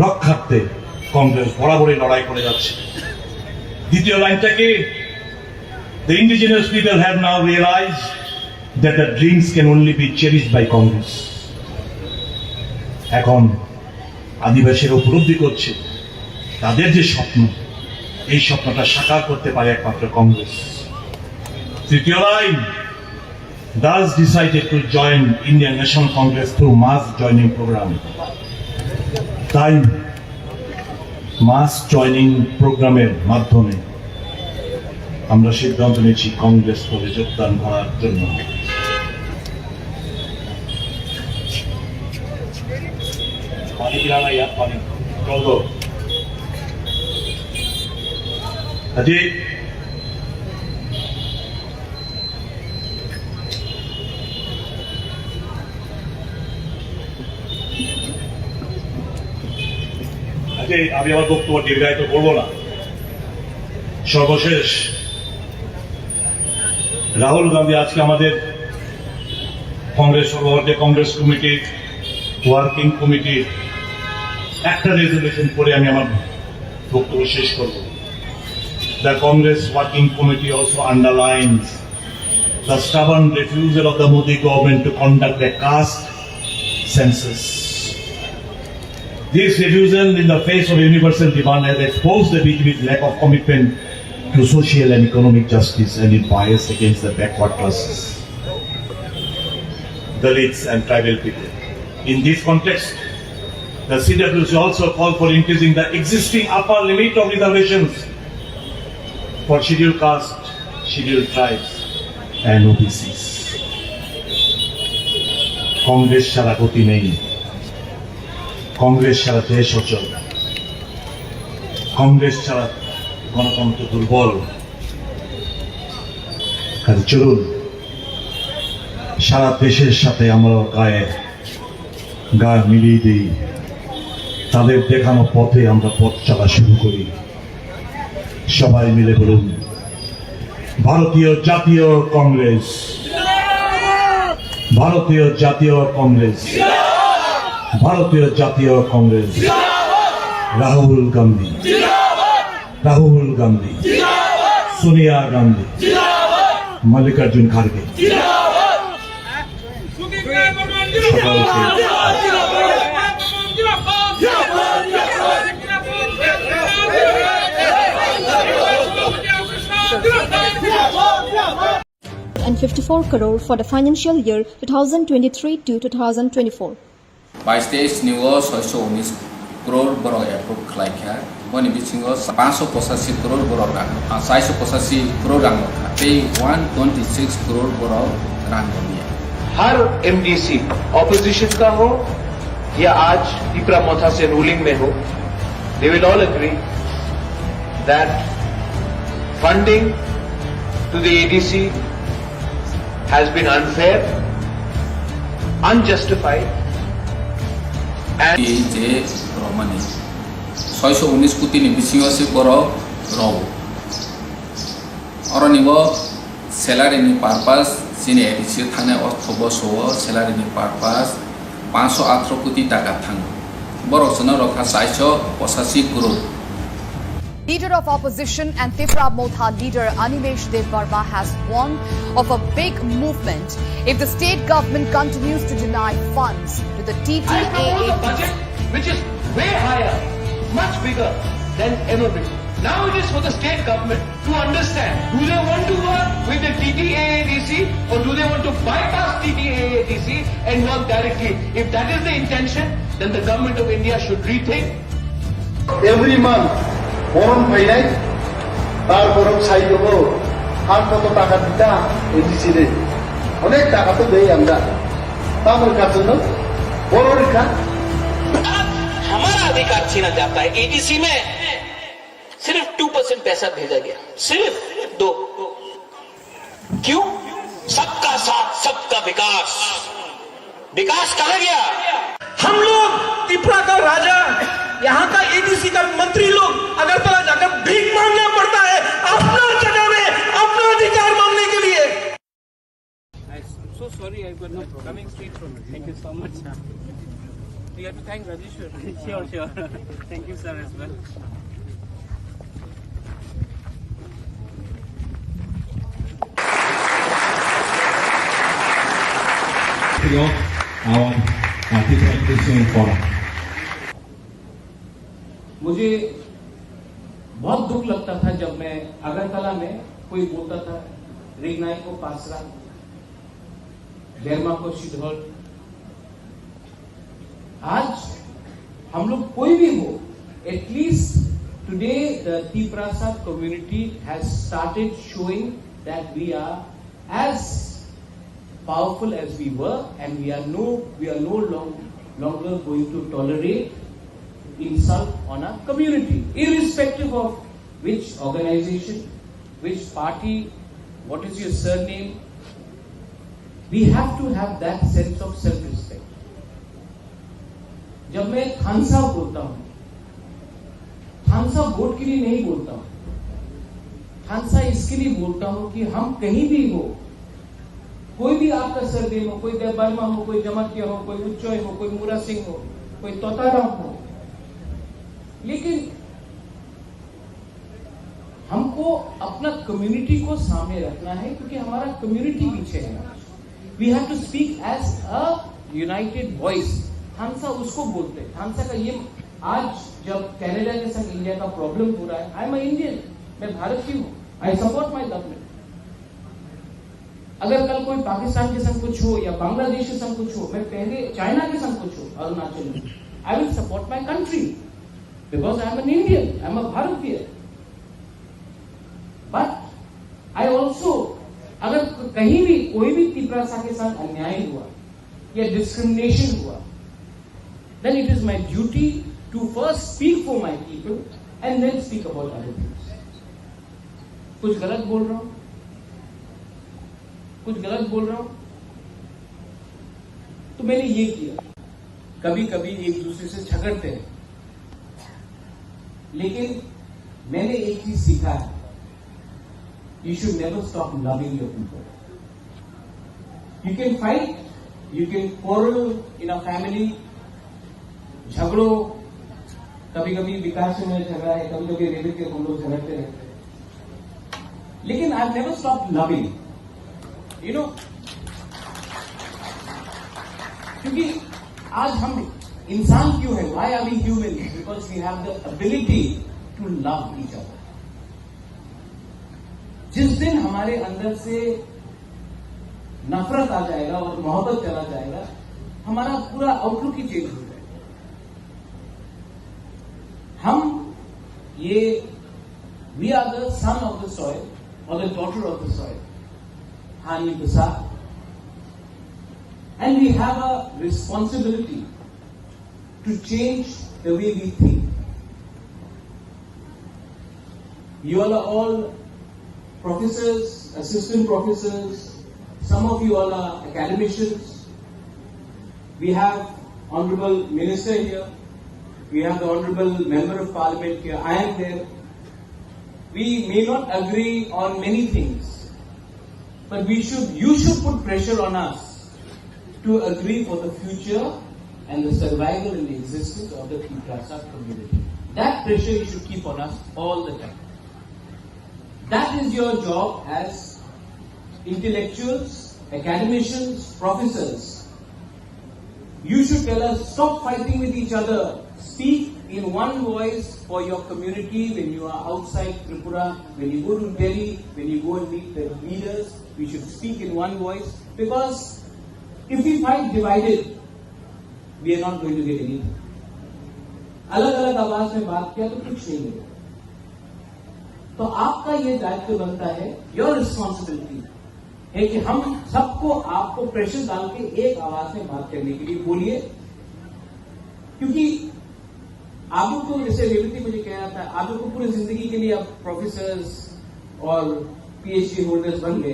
[SPEAKER 2] রক্ষার্থে কংগ্রেস বরাবরই লড়াই করে যাচ্ছে। দ্বিতীয় লাইনটা কি? The indigenous people have now realized that the dreams can only be cherished by Congress. এখন আদিবাসীরা উপলব্ধি করছে তাদের যে স্বপ্ন, এই স্বপ্নটা সাকার করতে পারে একমাত্র কংগ্রেস। তৃতীয় line, thus decided to join Indian National Congress through mass joining program. তাই মাস জয়নিং প্রোগ্রামের মাধ্যমে আমরা সিদ্ধান্ত নিয়েছি কংগ্রেস করে যোগদান করার জন্য। পানি পিলানা ইয়া পানি চলতো আজি আমি আমার বক্তব্য দীর্ঘায়িত করবো না। সর্বশেষ রাহুল গান্ধী আজকে আমাদের কংগ্রেস সভাপতি, কংগ্রেস কমিটির ওয়ার্কিং কমিটির একটা রেজলিউশন করে আমি আমার বক্তব্য শেষ করব। The Congress Working Committee also underlines the stubborn refusal of the Modi government to conduct a caste census. This refusal in the face of universal demand has exposed the BJP's lack of commitment to social and economic justice and its bias against the backward classes, Dalits and tribal people. In this context, the CWC also called for increasing the existing upper limit of reservations for scheduled caste, scheduled tribes and OBCs. Congress ছাড়া গতি নেই, কংগ্রেস ছাড়া দেশ অচল, কংগ্রেস ছাড়া গণতন্ত্র দুর্বল। চলুন সারা দেশের সাথে আমরা গা মিলিয়ে দিই, তাদের দেখানো পথে আমরা পথ চলা শুরু করি। সবাই মিলে বলুন,
[SPEAKER 10] ভারতীয় জাতীয় কংগ্রেস ভারতীয় জাতীয় কংগ্রেস ভারতীয় জাতীয় Congress Rahul Gandhi Rahul Gandhi Sonia Gandhi Mallikarjun খাড়গে
[SPEAKER 3] and 54 crore for the financial year 2023 to 2024.
[SPEAKER 4] 22 निवो 619 crore बरो एप्रुव खालायखा बनि बिथिङाव 585 करोड़ बरो रां 485 करोड़ रां पे 126 करोड़ बरो रां दिया
[SPEAKER 5] हर एमडीसी ऑपोजिशन का हो या आज तीपरा मोथा से रूलिंग में हो, they will all agree that funding to the ADC has been unfair, unjustified, and
[SPEAKER 4] जे रमनी 619 कोटी नि बिथिङाव से बरो रौ और निबो सैलारी नि पारपास सिने एडिसी थाने अर्थबसो सैलारी नि पारपास 518 कोटी टाका थांग बरो सन रखा 485 crore.
[SPEAKER 6] Leader of opposition and Tripura Motha leader Animesh Dev Barma has warned of a big movement if the state government continues to deny funds to the
[SPEAKER 5] I propose a
[SPEAKER 6] TTAA.
[SPEAKER 5] budget which is way higher, much bigger than ever before. Now it is for the state government to understand, do they want to work with the TTAADC or do they want to bypass TTAADC and work directly? If that is the intention, then the government of India should rethink.
[SPEAKER 7] every month বরণ ফাইনাই তার বরণ ছাই দেবো আর কত টাকা দিতা ADC রে অনেক টাকা তো দেই আমরা তাদের কাছে বড় রেখা
[SPEAKER 8] हमारा अधिकार छीना जाता है। एडीसी में सिर्फ 2% पैसा भेजा गया, सिर्फ 2। क्यों? सबका साथ सबका विकास। विकास कहाँ गया?
[SPEAKER 9] हम लोग त्रिपुरा का राजा, यहाँ का एडीसी का मंत्री लोग अगरतला जाकर भीख मांगना पड़ता है अपना जगह में अपना अधिकार मांगने के लिए।
[SPEAKER 1] So sorry, I've got no problem. Coming straight from it. Thank you so much. We have to thank Rajeshwar. Sure. Thank you, sir, as well.
[SPEAKER 10] our Tripura Christian Forum.
[SPEAKER 1] मुझे बहुत दुख लगता था जब मैं अगरतला में कोई बोलता था रिगनाई को पासरा, डेरमा को शिधौल। आज हम लोग कोई भी हो, at least today the Tiprasa community has started showing that we are as powerful as we were, and we are no longer going to tolerate insult on our community, irrespective of which organization, which party, what is your surname. We have to have that sense of self-respect. जब मैं खानसा बोलता हूं, खानसा vote के लिए नहीं बोलता हूं, खानसा इसके लिए बोलता हूं कि हम कहीं भी हो, कोई भी आपका सरनेम हो, कोई देवबर्मा हो, कोई जमातिया हो, कोई उच्चोय हो, कोई मूरा सिंह हो, कोई तोताराम हो, लेकिन हमको अपना कम्युनिटी को सामने रखना है, क्योंकि हमारा कम्युनिटी पीछे है। We have to speak as a united voice. खानसा उसको बोलते हैं। खानसा का ये आज जब कनाडा के संग इंडिया का प्रॉब्लम हो रहा है, आई एम अ इंडियन, मैं भारतीय हूं, आई सपोर्ट माई गवर्नमेंट। अगर कल कोई पाकिस्तान के संग कुछ हो या बांग्लादेश के संग कुछ हो, मैं पहले चाइना के संग कुछ हो अरुणाचल में, I will support my country because I am an Indian, I am a Bharatiya. But I also, अगर कहीं भी कोई भी Tiprasa के साथ अन्याय हुआ या डिस्क्रिमिनेशन हुआ, then it is my duty to first speak for my people and then speak about other things. कुछ गलत बोल रहा हूं, तो मैंने ये किया। कभी कभी एक दूसरे से झगड़ते हैं, लेकिन मैंने एक चीज सीखा है you should never stop loving your people. You can fight, you can quarrel in a family, झगड़ो, कभी कभी विकास में झगड़ा है, कभी कभी रेबित के हम लोग झगड़ते रहते हैं, लेकिन I've never stopped loving. You know, क्योंकि आज हम इंसान क्यों है? Why are we human? Because we have the ability to love each other. जिस दिन हमारे अंदर से नफरत आ जाएगा और मोहब्बत चला जाएगा, हमारा पूरा आउटलुक ही चेंज हो जाएगा. हम ये we are the son of the soil or the daughter of the soil, Hani Basa, and we have a responsibility to change the way we think. You all are all professors, assistant professors, some of you all are academicians. We have Honorable Minister here. We have the Honorable Member of Parliament here. I am there. We may not agree on many things, but you should put pressure on us to agree for the future and the survival and the existence of the Tiprasa community. That pressure you should keep on us all the time. That is your job as intellectuals, academicians, professors. You should tell us, stop fighting with each other. Speak in one voice for your community when you are outside Tripura, when you go to Delhi, when you go and meet the leaders. We should speak in one voice, because if we fight divided, we are not going to get anything. अलग-अलग आवाज में बात किया तो कुछ नहीं मिलेगा. तो आपका ये दायित्व बनता है, योर रिस्पॉन्सिबिलिटी है कि हम सबको आपको प्रेशर डाल के एक आवाज में बात करने के लिए बोलिए. क्योंकि आप लोग को, जैसे रेवती मुझे कह रहा था, आप लोग को पूरी जिंदगी के लिए अब प्रोफेसर्स और पीएचडी होल्डर्स बन गए.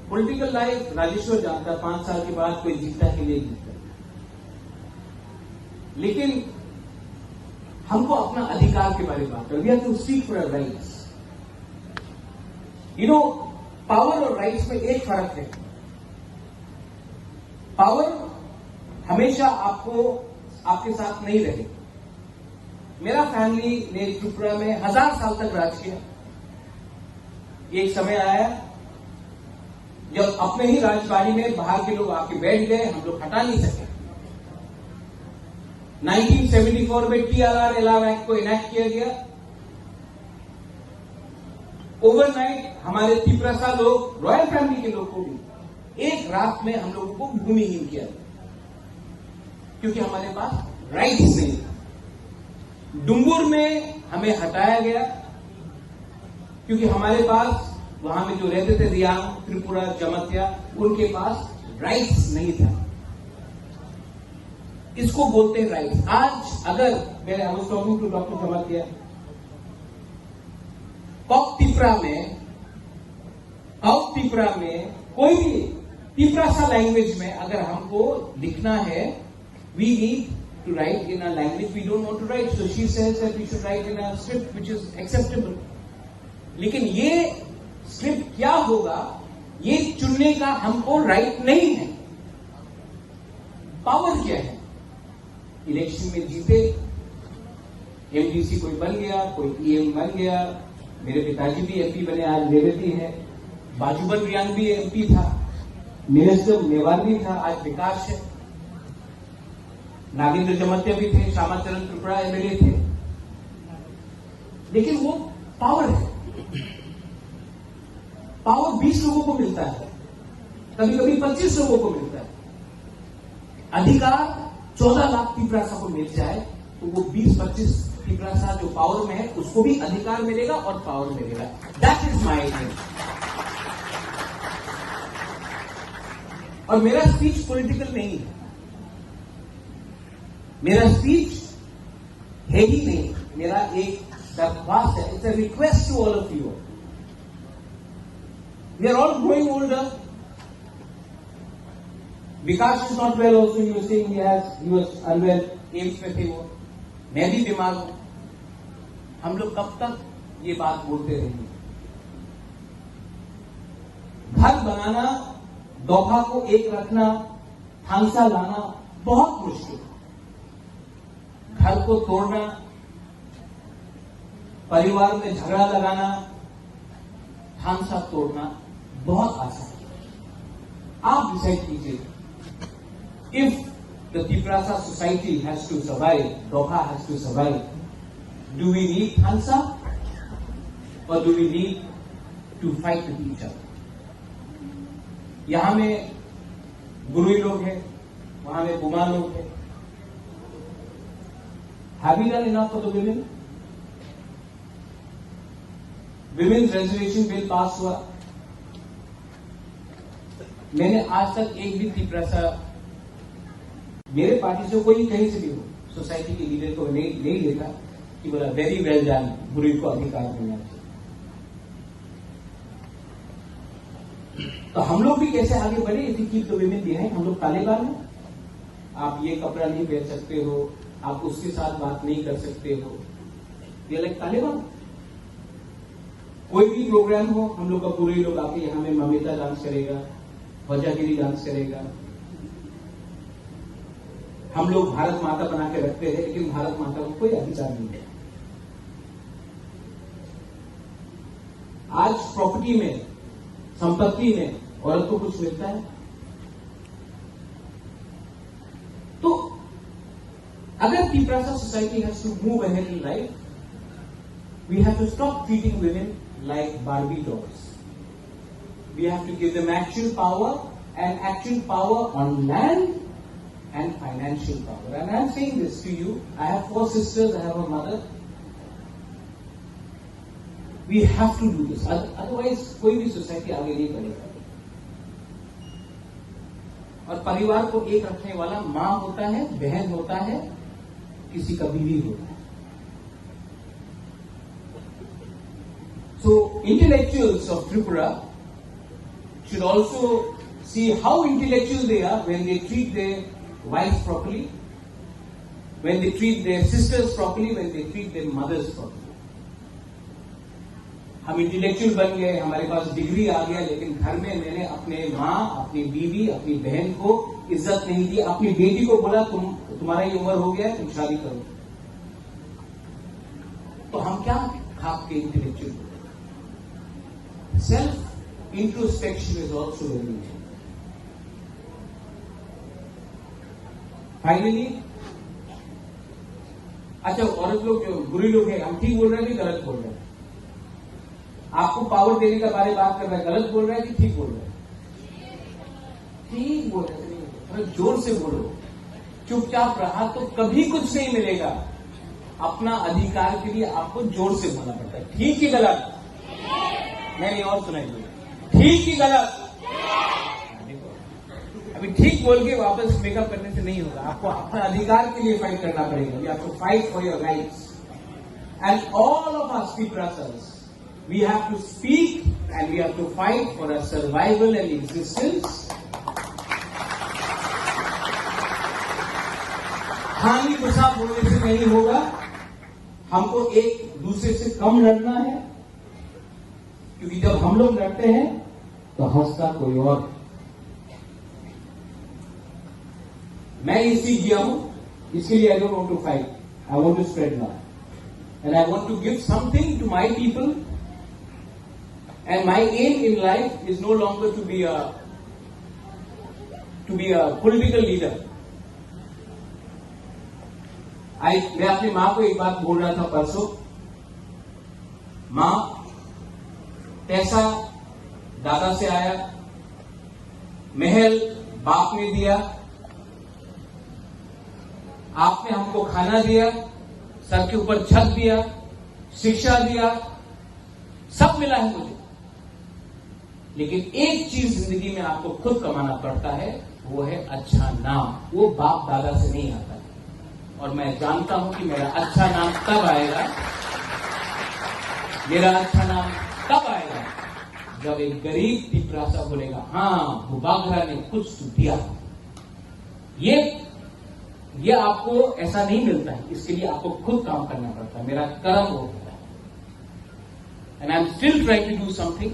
[SPEAKER 1] पॉलिटिकल लाइफ राजेश्वर जानता, 5 साल के बाद कोई जीता कि नहीं जीता, लेकिन हमको अपना अधिकार के बारे में बात करें. We have to speak for our rights. You know, power और राइट्स में एक फर्क है. पावर हमेशा आपके साथ नहीं रहे. मेरा फैमिली ने त्रिपुरा में 1000 साल तक राज किया. एक समय आया जब अपने ही राजबाड़ी में बाहर के लोग आके बैठ गए, हम लोग हटा नहीं सके. 1974 में TRR एलाव एक्ट को इनैक्ट किया गया. ओवरनाइट हमारे तिपरासा लोग, रॉयल फैमिली के लोग को भी एक रात में हम लोगों को भूमिहीन किया, क्योंकि हमारे पास राइट्स नहीं था. डुंगुर में हमें हटाया गया क्योंकि हमारे पास वहां में जो रहते थे रियांग, त्रिपुरा, जमतिया, उनके पास राइट्स नहीं था. इसको बोलते हैं राइट्स. आज अगर मैं I was talking to doctor Jamatia, Kock Tipra में कोई भी तिपरासा लैंग्वेज में अगर हमको लिखना है, we need to write in a language we don't want to write. So she says that we should write in a script which is acceptable. लेकिन ये स्क्रिप्ट क्या होगा, ये चुनने का हमको राइट नहीं है. पावर क्या है? इलेक्शन में जीते, एमडीसी कोई बन गया, कोई ईएम बन गया. मेरे पिताजी भी एमपी बने, आज रेवती है. बाजूबन रियांग भी एमपी था, मिनिस्टर मेवार भी था, आज विकास है. नागेंद्र जमतिया भी थे, श्यामाचरण त्रिपुरा एमएलए थे. लेकिन वो पावर है. पावर 20 लोगों को मिलता है, कभी कभी 25 लोगों को मिलता है. अधिकार 14 लाख तिपरासा को मिल जाए तो वो 20-25 तिपरासा जो पावर में है उसको भी अधिकार मिलेगा और पावर मिलेगा. That is my aim. और मेरा स्पीच पॉलिटिकल नहीं है, मेरा स्पीच है ही नहीं. मेरा एक दरख्वास्त है, it's a request to all of you. We are all growing older. Vikas is not well also. You saying he was unwell, AIIMS में थे वो. मैं भी बीमार हूं. हम लोग कब तक ये बात बोलते रहेंगे? घर बनाना, दोहा को एक रखना, थांसा लाना बहुत मुश्किल है। घर को तोड़ना, परिवार में झगड़ा लगाना, थांसा तोड़ना बहुत आसान है। आप डिसाइड कीजिए। If the Tiprasa society has to survive, दोहा has to survive, do we need थांसा और do we need to fight with each other? यहां में गुरुई लोग हैं, वहां में बुमा लोग हैं। Have we done enough for the women? Women's reservation bill pass हुआ। मैंने आज तक एक भी तिपरासा, मेरे पार्टी से कोई कहीं से भी हो, सोसाइटी के लीडर को नहीं देखा कि बोला वेरी वेल डन, गुरुई को अधिकार मिलना चाहिए। तो हम लोग भी कैसे आगे बढ़े? If you keep the women behind, हम लोग तालिबान हैं। आप ये कपड़ा नहीं पहन सकते हो, आप उसके साथ बात नहीं कर सकते हो, ये लाइक तालिबान। कोई भी प्रोग्राम हो, हम लोग का पूरे लोग आके यहां में ममिता डांस करेगा, वजागिरी डांस करेगा। हम लोग भारत माता बना के रखते हैं, लेकिन भारत माता को कोई अधिकार नहीं है। आज प्रॉपर्टी में, संपत्ति में औरत को कुछ मिलता है? तो अगर Tiprasa society has to move ahead in life, we have to stop treating women like Barbie dolls. We have to give them actual power, and actual power on land and financial power. And I am saying this to you. I have 4 sisters, I have a mother. We have to do this. Otherwise, कोई भी society आगे नहीं बढ़ेगा। और परिवार को एक रखने वाला मां होता है, बहन होता है, किसी का बीवी होता है। So intellectuals of Tripura should also see how intellectual they are when they treat their wives properly, when they treat their sisters properly, when they treat their mothers properly. हम इंटेलेक्चुअल बन गए, हमारे पास डिग्री आ गया, लेकिन घर में मैंने अपने माँ, अपनी बीवी, अपनी बहन को इज्जत नहीं दी। अपनी बेटी को बोला तुम्हारा ये उम्र हो गया, तुम शादी करो। तो हम क्या खाप के intellectual? Self introspection is also very important. Finally, अच्छा, औरत लोग जो बुरी लोग हैं, हम ठीक बोल रहे हैं कि गलत बोल रहे हैं? आपको पावर देने का बारे बात कर रहा है, गलत बोल रहा है कि ठीक बोल रहा है? ठीक बोल रहे हैं, थोड़ा जोर से बोलो। चुपचाप रहा तो कभी कुछ नहीं मिलेगा। अपना अधिकार के लिए आपको जोर से बोलना पड़ता है। ठीक ही गलत? मैंने और सुनाई दिया, ठीक ही गलत? अभी ठीक बोल के वापस मेकअप करने से नहीं होगा। आपको अपना अधिकार के लिए फाइट करना पड़ेगा। You have to fight for your rights, and all of us Tiprasas, we have to speak and we have to fight for a survival and existence. हानि गुस्सा बोलने से नहीं होगा। हमको एक दूसरे से कम लड़ना है, क्योंकि जब हम लोग लड़ते हैं तो हंसता कोई और। मैं ये सीख गया हूं, इसके लिए I don't want to fight, I want to spread love and I want to give something to my people. And my aim in life is no longer to be a political leader. मैं अपनी मां को एक बात बोल रहा था परसों, मां, पैसा दादा से आया, महल बाप ने दिया, आपने हमको खाना दिया, सर के ऊपर छत दिया, शिक्षा दिया, सब मिला है मुझे। लेकिन एक चीज जिंदगी में आपको खुद कमाना पड़ता है, वो है अच्छा नाम। वो बाप दादा से नहीं आता है। और मैं जानता हूं कि मेरा अच्छा नाम तब आएगा, मेरा अच्छा नाम तब आएगा जब एक गरीब तिपरासा बोलेगा, हाँ भूबागरा ने कुछ तो दिया। ये आपको ऐसा नहीं मिलता है, इसके लिए आपको खुद काम करना पड़ता है। मेरा कर्म हो गया, and I am still trying to do something.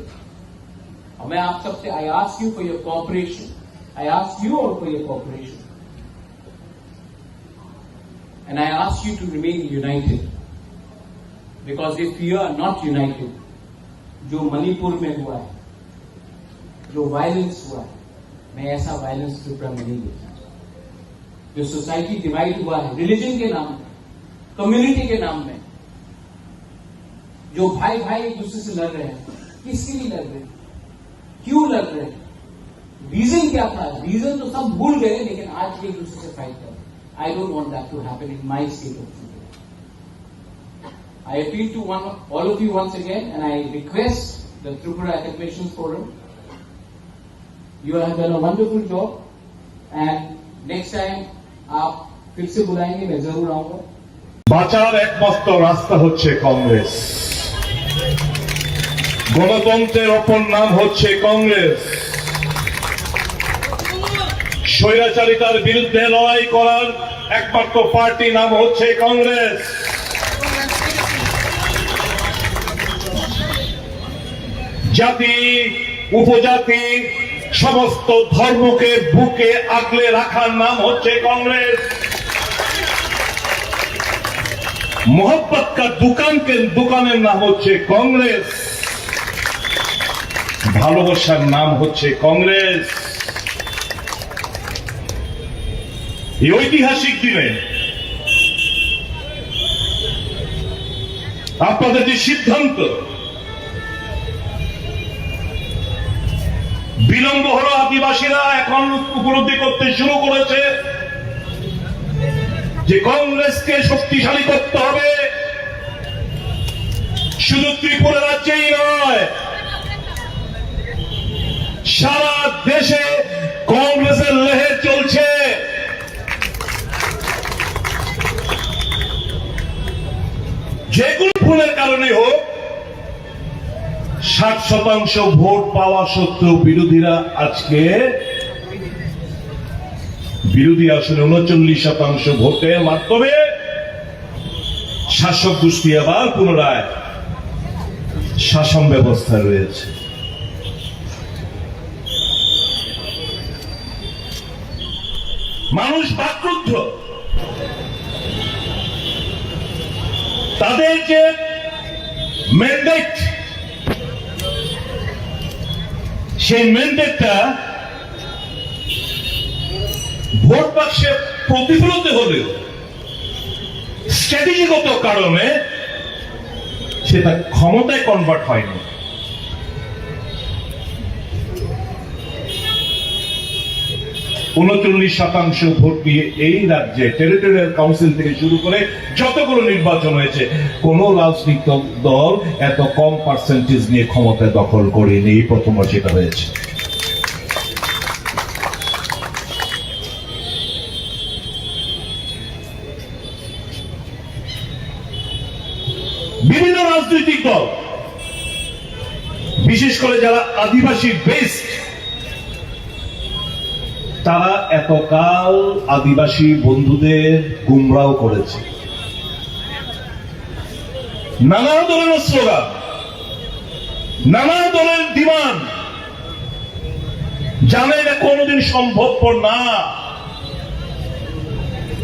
[SPEAKER 1] और मैं आप सबसे I ask you for your cooperation. I ask you all for your cooperation. And I ask you to remain united. Because if you are not united, जो मणिपुर में हुआ है, जो violence हुआ है, मैं ऐसा वायलेंस त्रिपुरा में नहीं देखा। जो सोसाइटी डिवाइड हुआ है रिलीजन के नाम में, कम्युनिटी के नाम में, जो भाई भाई एक दूसरे से लड़ रहे हैं, किसके लिए लड़ रहे हैं, क्यों लड़ रहे हैं, रीजन क्या था? रीजन तो सब भूल गए, लेकिन आज भी एक दूसरे से फाइट कर रहे हैं। I don't want that to happen in my state of Tripura. I appeal to all of you once again, and I request the Tripura Academicians Forum. You have done a wonderful job, and next time आप फिर से बुलाएंगे, मैं जरूर आऊंगा।
[SPEAKER 2] বাঁচার একমাত্র রাস্তা হচ্ছে কংগ্রেস। গণতন্ত্রের অপর নাম হচ্ছে কংগ্রেস। স্বৈরাচারিতার বিরুদ্ধে লড়াই করার একমাত্র পার্টি নাম হচ্ছে কংগ্রেস। জাতি উপজাতি সমস্ত ধর্মকে বুকে আগলে রাখার নাম হচ্ছে কংগ্রেস। मोहब्बत का दुकाনের নাম হচ্ছে কংগ্রেস। ভালোবাসার নাম হচ্ছে কংগ্রেস। এই ঐতিহাসিক দিনে আপনাদের যে সিদ্ধান্ত, বিলম্ব হলো, আদিবাসীরা এখন উপলব্ধি করতে শুরু করেছে যে কংগ্রেসকে শক্তিশালী করতে হবে। শুধু ত্রিপুরা রাজ্যেই নয়, সারা দেশে কংগ্রেসের লহর চলছে। যেগুলো ভুলের কারণে হোক, 60% ভোট পাওয়া সত্ত্বেও বিরোধীরা আজকে বিরোধী আসলে 39% ভোটের মাধ্যমে শাসক গোষ্ঠী আবার পুনরায় শাসন ব্যবস্থা রয়েছে। মানুষ বাকরুদ্ধ। তাদের যে ম্যান্ডেট, সেই ম্যান্ডেটটা ভোট বাক্সে প্রতিফলিত হলেও স্ট্র্যাটেজিগত কারণে সেটা ক্ষমতায় কনভার্ট হয়নি। ,39% ভোট নিয়ে এই রাজ্যে টেরিটোরিয়াল কাউন্সিল থেকে শুরু করে যতগুলো নির্বাচন হয়েছে, কোন রাজনৈতিক দল এত কম পার্সেন্টেজ নিয়ে ক্ষমতা দখল করেনি। এই প্রথমবার সেটা হয়েছে। বিভিন্ন রাজনৈতিক দল, বিশেষ করে যারা আদিবাসী বেসড, তারা এতকাল আদিবাসী বন্ধুদের গুমরাহ করেছে। নানা ধরনের স্লোগান, নানা ধরনের ডিমান্ড, জানে এটা কোনোদিন সম্ভবপর না।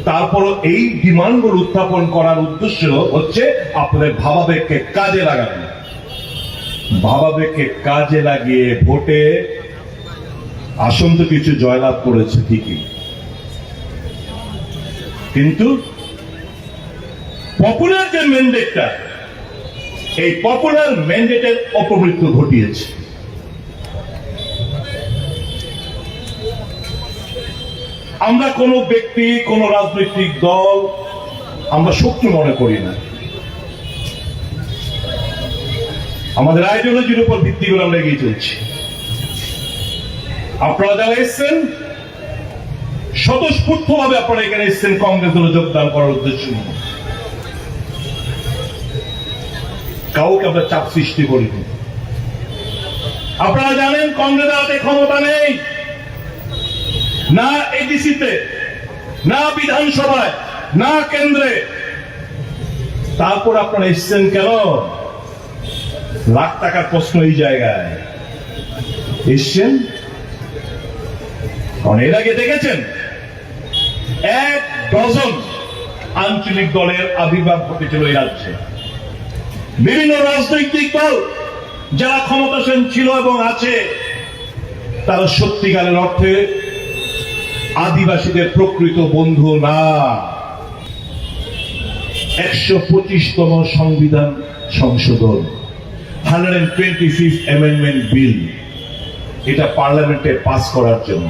[SPEAKER 2] তারপর এই ডিমান্ডগুলো উত্থাপন করার উদ্দেশ্য হচ্ছে আপনাদের ভাবাবেগকে কাজে লাগানো। ভাবাবেগকে কাজে লাগিয়ে ভোটে আসন তো কিছু জয়লাভ করেছে ঠিকই, কিন্তু পপুলার যে ম্যান্ডেটটা, এই পপুলার ম্যান্ডেটের অপমৃত্যু ঘটিয়েছে। আমরা কোন ব্যক্তি, কোন রাজনৈতিক দল আমরা শত্রু মনে করি না। আমাদের আইডিওলজির উপর ভিত্তি করে আমরা এগিয়ে চলছি। আপনারা যারা এসছেন, স্বতঃস্ফূর্তভাবে আপনারা এখানে এসছেন কংগ্রেস দলে যোগদান করার উদ্দেশ্য নিয়ে। কাউকে আমরা চাপ সৃষ্টি করিনি। আপনারা জানেন কংগ্রেসের হাতে ক্ষমতা নেই, না এডিসিতে, না বিধানসভায়, না কেন্দ্রে। তারপর আপনারা এসছেন কেন? লাখ টাকার প্রশ্ন এই জায়গায়। এসছেন? কারণ এর আগে দেখেছেন 1 ডজন আঞ্চলিক দলের আবির্ভাব ঘটেছিল এই রাজ্যে। বিভিন্ন রাজনৈতিক দল যারা ক্ষমতাসীন ছিল এবং আছে, তারা সত্যিকারের অর্থে আদিবাসীদের প্রকৃত বন্ধু না। 125তম সংবিধান সংশোধন, 125th অ্যামেন্ডমেন্ট বিল, এটা পার্লামেন্টে পাস করার জন্য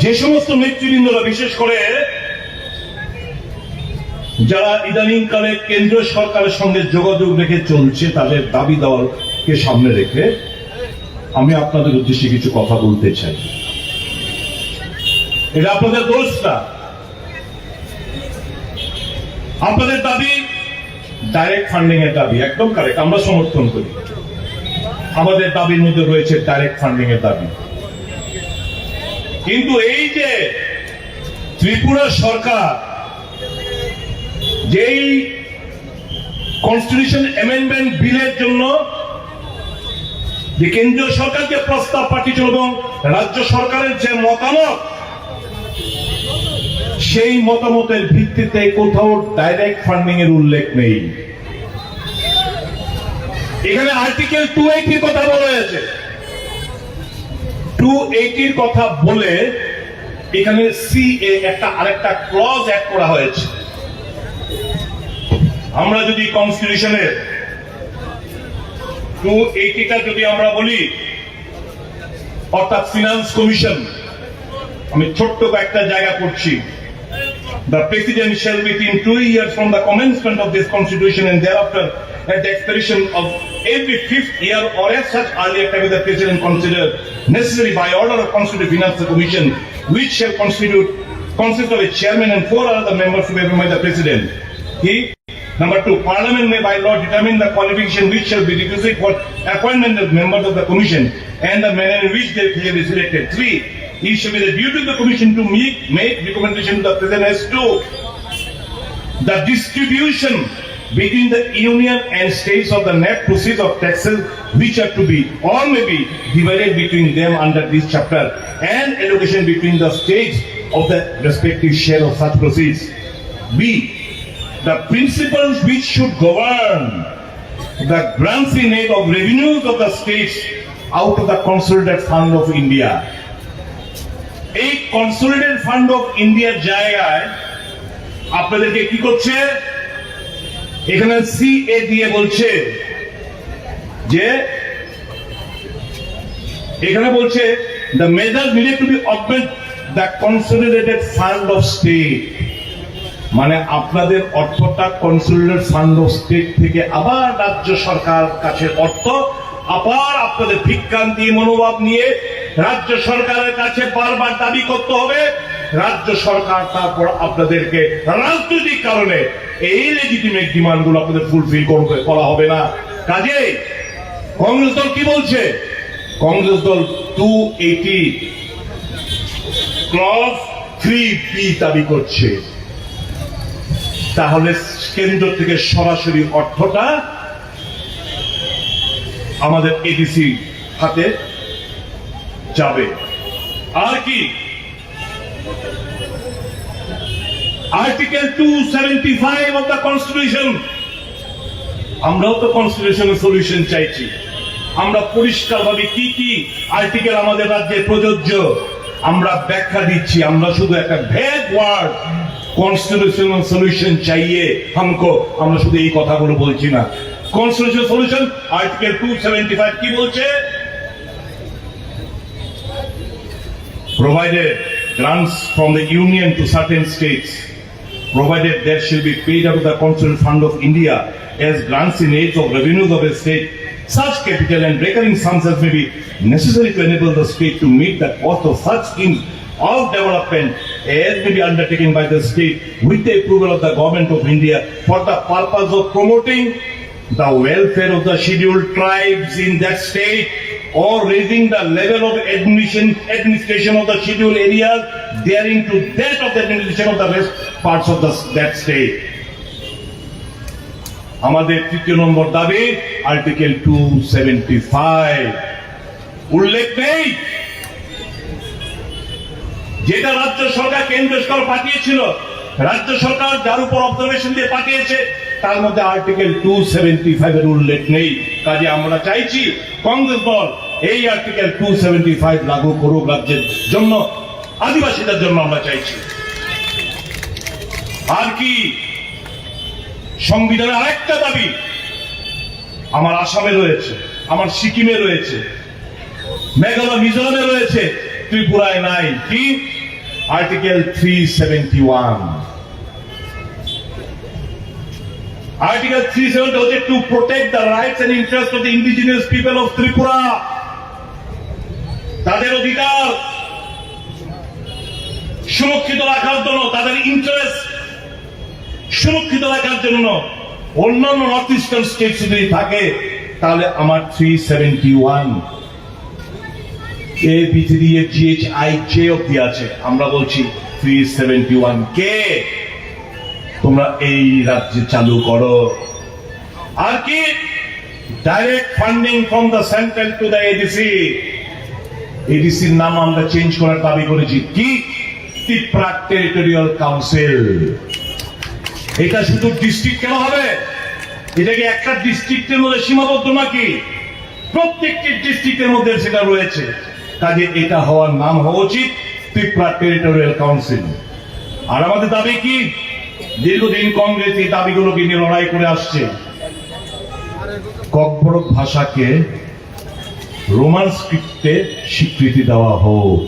[SPEAKER 2] যে সমস্ত নেতৃবৃন্দরা, বিশেষ করে যারা ইদানিংকালে কেন্দ্র সরকারের সঙ্গে যোগাযোগ রেখে চলছে, তাদের দাবি দেওয়াকে সামনে রেখে আমি আপনাদের উদ্দেশ্যে কিছু কথা বলতে চাই। এটা আপনাদের দোষ না। আপনাদের দাবি ডাইরেক্ট ফান্ডিং এর দাবি, একদম কারেক্ট, আমরা সমর্থন করি। আমাদের দাবির মধ্যে রয়েছে ডাইরেক্ট ফান্ডিং এর দাবি। কিন্তু এই যে ত্রিপুরা সরকার যেই কনস্টিটিউশন অ্যামেন্ডমেন্ট বিলের জন্য যে কেন্দ্রীয় সরকারকে প্রস্তাব পাঠিয়েছিল এবং রাজ্য সরকারের যে মতামত, সেই মতামতের ভিত্তিতে কোথাও ডাইরেক্ট ফান্ডিং এর উল্লেখ নেই। এখানে আর্টিকেল 280 কথা বলা হয়েছে। 280 কথা বলে এখানে সিএ একটা আরেকটা ক্লজ অ্যাড করা হয়েছে। আমরা যদি কনস্টিটিউশনের 280টা যদি আমরা বলি, অর্থাৎ ফিনান্স কমিশন, আমি ছোট্ট একটা জায়গা করছি, the president shall within 2 years from the commencement of this constitution and thereafter at the expiration of every 5th year or as such earlier time the president consider necessary by order of constituted finance commission, which shall consist of a chairman and 4 other members to be appointed by the president. Number 2, Parliament may by law determine the qualification which shall be requisite for appointment of members of the commission and the manner in which they shall be selected. 3, it shall be the duty of the commission to make recommendation to the president as to the distribution between the union and states of the net proceeds of taxes which are to be or may be divided between them under this chapter, and allocation between the states of the respective share of such proceeds. B, the principles which should govern the grants in aid of revenues of the states out of the consolidated fund of India. এই consolidated fund of ইন্ডিয়ার জায়গায় আপনাদেরকে কি করছে, এখানে CA দিয়ে বলছে যে, এখানে বলছে the measures needed to be augment the consolidated fund of state, মানে আপনাদের অর্থটা কনসোলিডেটেড ফান্ড অফ স্টেট থেকে আবার রাজ্য সরকার কাছে অর্থ আবার আপনাদের ভিক্ষান্তি মনোভাব নিয়ে রাজ্য সরকারের কাছে বারবার দাবি করতে হবে। রাজ্য সরকার তারপর আপনাদেরকে রাজনৈতিক কারণে এই লেজিটিমেট ডিমান্ড গুলো আপনাদের ফুলফিল করা হবে না। কাজেই কংগ্রেস দল কি বলছে, কংগ্রেস দল 280 ক্লজ 3B দাবি করছে। তাহলে কেন্দ্র থেকে সরাসরি অর্থটা আমাদের এডিসি হাতে যাবে। আর কি, আর্টিকেল 275 অফ দ্য কনস্টিটিউশন, আমরাও তো কনস্টিটিউশনের সলিউশন চাইছি। আমরা পরিষ্কার ভাবে কি কি আর্টিকেল আমাদের রাজ্যে প্রযোজ্য আমরা ব্যাখ্যা দিচ্ছি। আমরা শুধু একটা ভেগ ওয়ার্ড কনস্টিটিউশনাল সলিউশন চাইয়ে হামকো, আমরা শুধু এই কথাগুলো বলছি না। কনস্টিটিউশনাল সলিউশন আর্টিকেল 275 কি বলছে, provided grants from the union to certain states, provided there shall be paid out of the consolidated fund of India as grants in aid of revenues of a state, such capital and recurring sums as may be necessary to enable the state to meet the cost of such schemes of development as may be undertaken by the state with the approval of the government of India for the purpose of promoting the welfare of the scheduled tribes in that state or raising the level of administration of the scheduled areas therein to that of the administration of the rest parts of that state. আমাদের তৃতীয় নম্বর দাবি article 275, উল্লেখ নেই। যেটা রাজ্য সরকার কেন্দ্র সরকার পাঠিয়েছিল, রাজ্য সরকার যার উপর অবজারভেশন দিয়ে পাঠিয়েছে, তার মধ্যে আর্টিকেল 275 এর উল্লেখ নেই। কাজে আমরা চাইছি কংগ্রেস দল এই আর্টিকেল 275 লাগু করুক রাজ্যের জন্য, আদিবাসীদের জন্য আমরা চাইছি। আর কি সংবিধানের আরেকটা দাবি আমার আসামে রয়েছে, আমার সিকিমে রয়েছে, মেঘালয় মিজোরামে রয়েছে, ত্রিপুরায় নাই। কি? আর্টিকেল 371। আর্টিকেল 370 হচ্ছে to protect the rights and interest of the indigenous people of Tripura. তাদের অধিকার সুরক্ষিত রাখার জন্য, তাদের ইন্টারেস্ট সুরক্ষিত রাখার জন্য অন্যান্য নর্থ ইস্টার্ন স্টেট যদি থাকে, তাহলে আমার 371 এ বিথি GHIJ অব্দি আছে। আমরা বলছি 371 কে তোমরা এই রাজ্যে চালু করো। আর কি? Direct funding from the central to the ADC. এডিসির নাম আমরা চেঞ্জ করার দাবি করেছি। কি? Tripura territorial council. এটা শুধু ডিস্ট্রিক্ট কেন হবে? এটা কি একটা ডিস্ট্রিক্টের মধ্যে সীমাবদ্ধ নাকি? প্রত্যেকটি ডিস্ট্রিক্টের মধ্যে সেটা রয়েছে। কাজে এটা হওয়ার নাম হওয়া উচিত ত্রিপুরা টেরিটোরিয়াল কাউন্সিল। আর আমাদের দাবি কি? দীর্ঘদিন কংগ্রেস এই দাবিগুলোকে নিয়ে লড়াই করে আসছে। ককবরক ভাষাকে রোমান স্ক্রিপ্টে স্বীকৃতি দেওয়া হোক।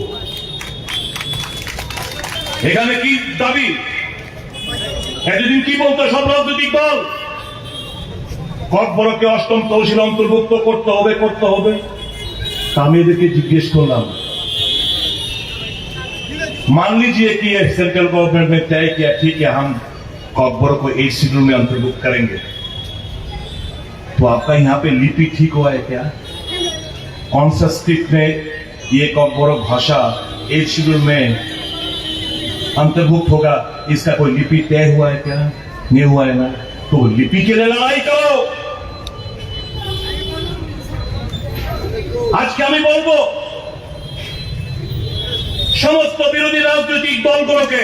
[SPEAKER 2] এখানে কি দাবি? এতদিন কি বলতো সব রাজনৈতিক দল? ককবরককে অষ্টম তহসিল অন্তর্ভুক্ত করতে হবে। আমি এদেরকে জিজ্ঞেস করলাম, मान लीजिए कि सेंट्रल गवर्नमेंट ने तय किया ठीक है हम कॉकबोरो को 8 शेड्यूल में अंतर्भुक्त करेंगे, तो आपका यहाँ पे लिपि ठीक हुआ है क्या? कौन सा स्क्रिप्ट में ये कॉकबोरो भाषा 8 शेड्यूल में अंतर्भुक्त होगा, इसका कोई लिपि तय हुआ है क्या? नहीं हुआ है ना। तो लिपि के लिए लड़ाई करो। আজকে আমি বলবো সমস্ত বিরোধী রাজনৈতিক দলগুলোকে,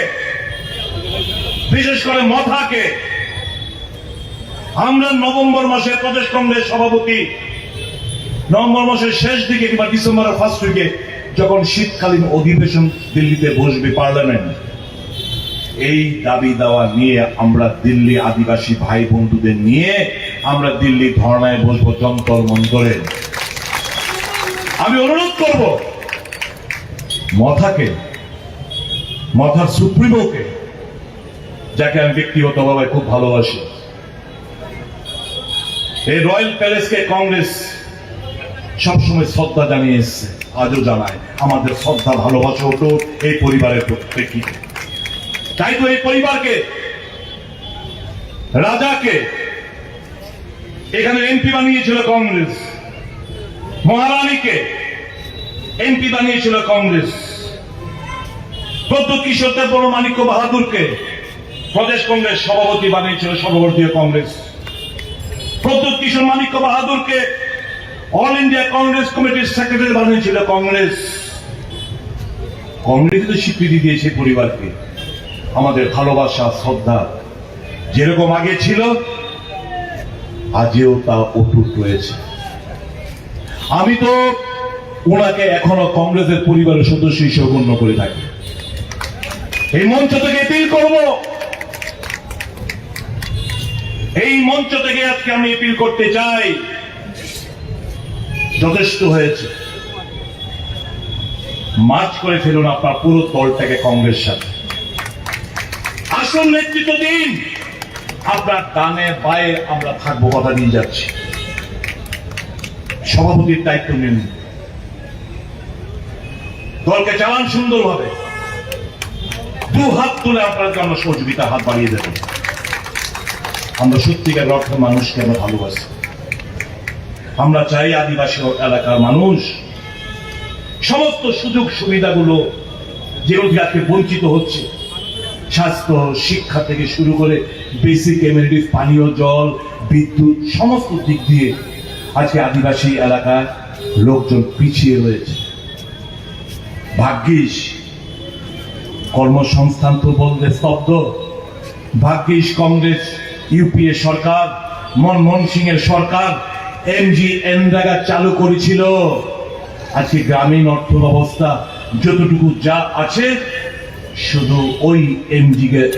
[SPEAKER 2] বিশেষ করে মথাকে, আমরা নভেম্বর মাসে প্রদেশ কংগ্রেস সভাপতি নভেম্বর মাসের শেষ দিকে কিংবা ডিসেম্বরের ফার্স্ট উইকে যখন শীতকালীন অধিবেশন দিল্লিতে বসবে পার্লামেন্ট, এই দাবি দেওয়া নিয়ে আমরা দিল্লি আদিবাসী ভাই বন্ধুদের নিয়ে আমরা দিল্লি ধর্নায় বসবো যন্তর মন্তরে। আমি অনুরোধ করব মথাকে, মথার সুপ্রিমোকে, যাকে আমি ব্যক্তিগতভাবে খুব ভালোবাসি, এই রয়্যাল প্যালেসকে কংগ্রেস সবসময় শ্রদ্ধা জানিয়ে এসছে, আজও জানায়। আমাদের শ্রদ্ধা ভালোবাসা হতো এই পরিবারের প্রেক্ষিতে। তাই তো এই পরিবারকে, রাজাকে এখানে এমপি বানিয়েছিল কংগ্রেস, মহারানীকে এমপি বানিয়েছিল কংগ্রেস, প্রদ্যোৎ কিশোর দেববর্মা মাণিক্য বাহাদুরকে প্রদেশ কংগ্রেস সভাপতি বানিয়েছিল সর্বভারতীয় কংগ্রেস, প্রদ্যোৎ কিশোর মাণিক্য বাহাদুরকে অল ইন্ডিয়া কংগ্রেস কমিটির সেক্রেটারি বানিয়েছিল কংগ্রেস। কংগ্রেস তো স্বীকৃতি দিয়েছে পরিবারকে। আমাদের ভালোবাসা শ্রদ্ধা যেরকম আগে ছিল, আজও তা অটুট রয়েছে। আমি তো ওনাকে এখনো কংগ্রেসের পরিবারের সদস্য হিসেবে গণ্য করে থাকি। এই মঞ্চ থেকে এপিল করব, এই মঞ্চ থেকে আজকে আমি এপিল করতে চাই, যথেষ্ট হয়েছে। মার্চ করে ফেলুন আপনার পুরো দলটাকে কংগ্রেস সাথে। আসল নেতৃত্ব দিন। আপনার ডানে বায়ে আমরা থাকবো, কথা নিয়ে যাচ্ছি। সভাপতির দায়িত্ব নিন, দলকে চালান সুন্দরভাবে। দু হাত তুলে আপনাকে আমরা সহযোগিতা হাত বাড়িয়ে দেব। আমরা সত্যিকার অর্থে মানুষকে আমরা ভালোবাসি। আমরা চাই আদিবাসী এলাকার মানুষ সমস্ত সুযোগ সুবিধাগুলো যেগুলো থেকে আজকে বঞ্চিত হচ্ছে, স্বাস্থ্য, শিক্ষা থেকে শুরু করে বেসিক এমিনিটিস, পানীয় জল, বিদ্যুৎ, সমস্ত দিক দিয়ে আজকে আদিবাসী এলাকায়
[SPEAKER 10] লোকজন পিছিয়ে রয়েছে। ভাগ্যিস কর্মসংস্থান তো বলতে স্তব্ধ। ভাগ্যিস কংগ্রেস ইউপিএ সরকার, মনমোহন সিং এর সরকার এমজিএনরেগা চালু করেছিল। আজকে গ্রামীণ অর্থ ব্যবস্থা যতটুকু যা আছে শুধু ওই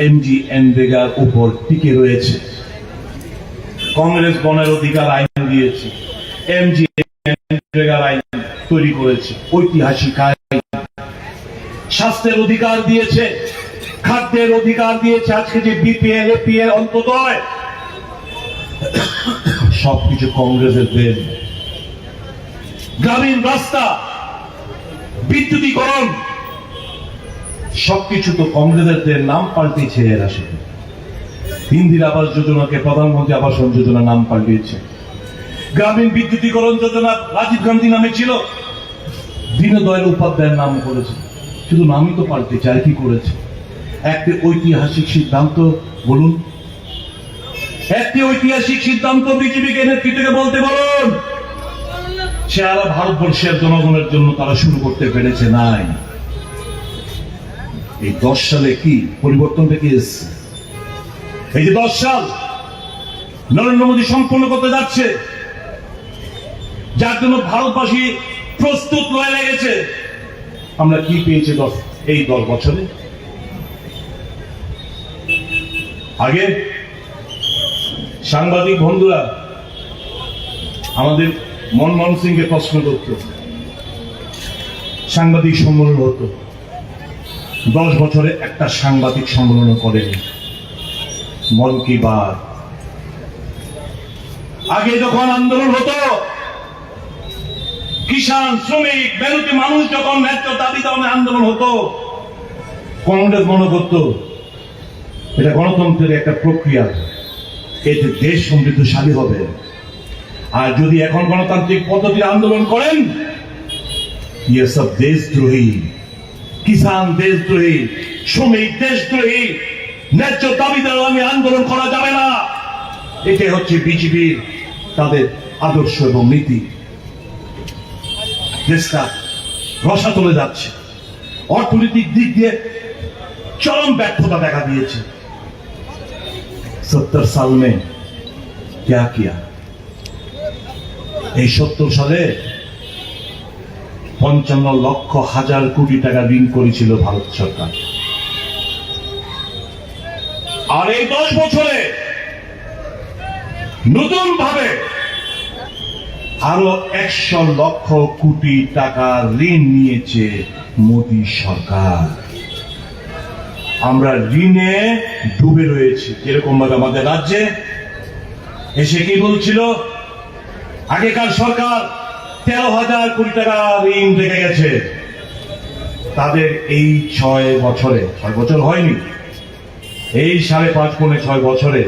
[SPEAKER 10] এমজিএনরেগার উপর টিকে রয়েছে। কংগ্রেস বনের অধিকার আইন দিয়েছে, এমজিএনরেগার আইন তৈরি করেছে, ঐতিহাসিক আইন। স্বাস্থ্যের অধিকার দিয়েছে, খাদ্যের অধিকার দিয়েছে। আজকে যে বিপিএল এপিএল অন্তদয় সবকিছু কংগ্রেসের দেন। গ্রামীণ রাস্তা, বিদ্যুতীকরণ সবকিছু তো কংগ্রেসের দেন। নাম পাল্টেছে এরা শুধু। ইন্দিরা আবাস যোজনাকে প্রধানমন্ত্রী আবাস যোজনা নাম পাল্টিয়েছে। গ্রামীণ বিদ্যুতীকরণ যোজনা রাজীব গান্ধী নামে ছিল, দীনদয়াল উপাধ্যায়ের নাম করেছে। শুধু নামই তো পাল্টেছে, আর কি করেছে? একটি ঐতিহাসিক সিদ্ধান্ত বলুন, একটি ঐতিহাসিক সিদ্ধান্ত বিজেপিকে নেতৃত্বকে বলতে বলুন। সারা ভারতবর্ষের জনগণের জন্য তারা শুরু করতে পেরেছে নাই। এই 10 সালে কি পরিবর্তনটা কি এসছে? এই যে 10 সাল নরেন্দ্র মোদী সম্পূর্ণ করতে যাচ্ছে, যার জন্য ভারতবাসী প্রস্তুত হয়ে লেগেছে। আমরা কি পেয়েছি এই 10 বছরে? আগে সাংবাদিক বন্ধুরা আমাদের মনমোহন সিংকে প্রশ্ন করত, সাংবাদিক সম্মেলন হতো। 10 বছরে একটা সাংবাদিক সম্মেলন করেনি। মন কি বাত। আগে যখন আন্দোলন হতো, কিষাণ, শ্রমিক, মেহনতি মানুষ যখন ন্যায্য দাবি দামে আন্দোলন হতো, কংগ্রেস মনে করত এটা গণতন্ত্রের একটা প্রক্রিয়া, এতে দেশ সমৃদ্ধশালী হবে। আর যদি এখন গণতান্ত্রিক পদ্ধতির আন্দোলন করেন, ইয়ে সব দেশদ্রোহী। কিষাণ দেশদ্রোহী, শ্রমিক দেশদ্রোহী, ন্যায্য দাবি দামে আন্দোলন করা যাবে না। এটাই হচ্ছে বিজেপির তাদের আদর্শ এবং নীতি। দেশটা রসাতলে যাচ্ছে, অর্থনৈতিক দিক দিয়ে চরম ব্যর্থতা দেখা দিয়েছে। 70 সাল মে क्या किया? এই 70 সালে 55 লক্ষ হাজার কোটি টাকা ঋণ করেছিল ভারত সরকার। আর এই 10 বছরে নতুন ভাবে আরো 100 লক্ষ কোটি টাকা ঋণ নিয়েছে মোদী সরকার। আমরা ঋণে ডুবে রয়েছি। যেরকম ভাবে আমাদের রাজ্যে এসে কি বলছিল, আগেকার সরকার 13,000 কোটি টাকা ঋণ রেখে গেছে। তাদের এই 6 বছরে, 6 বছর হয়নি, এই 5.5 পৌনে 6 বছরে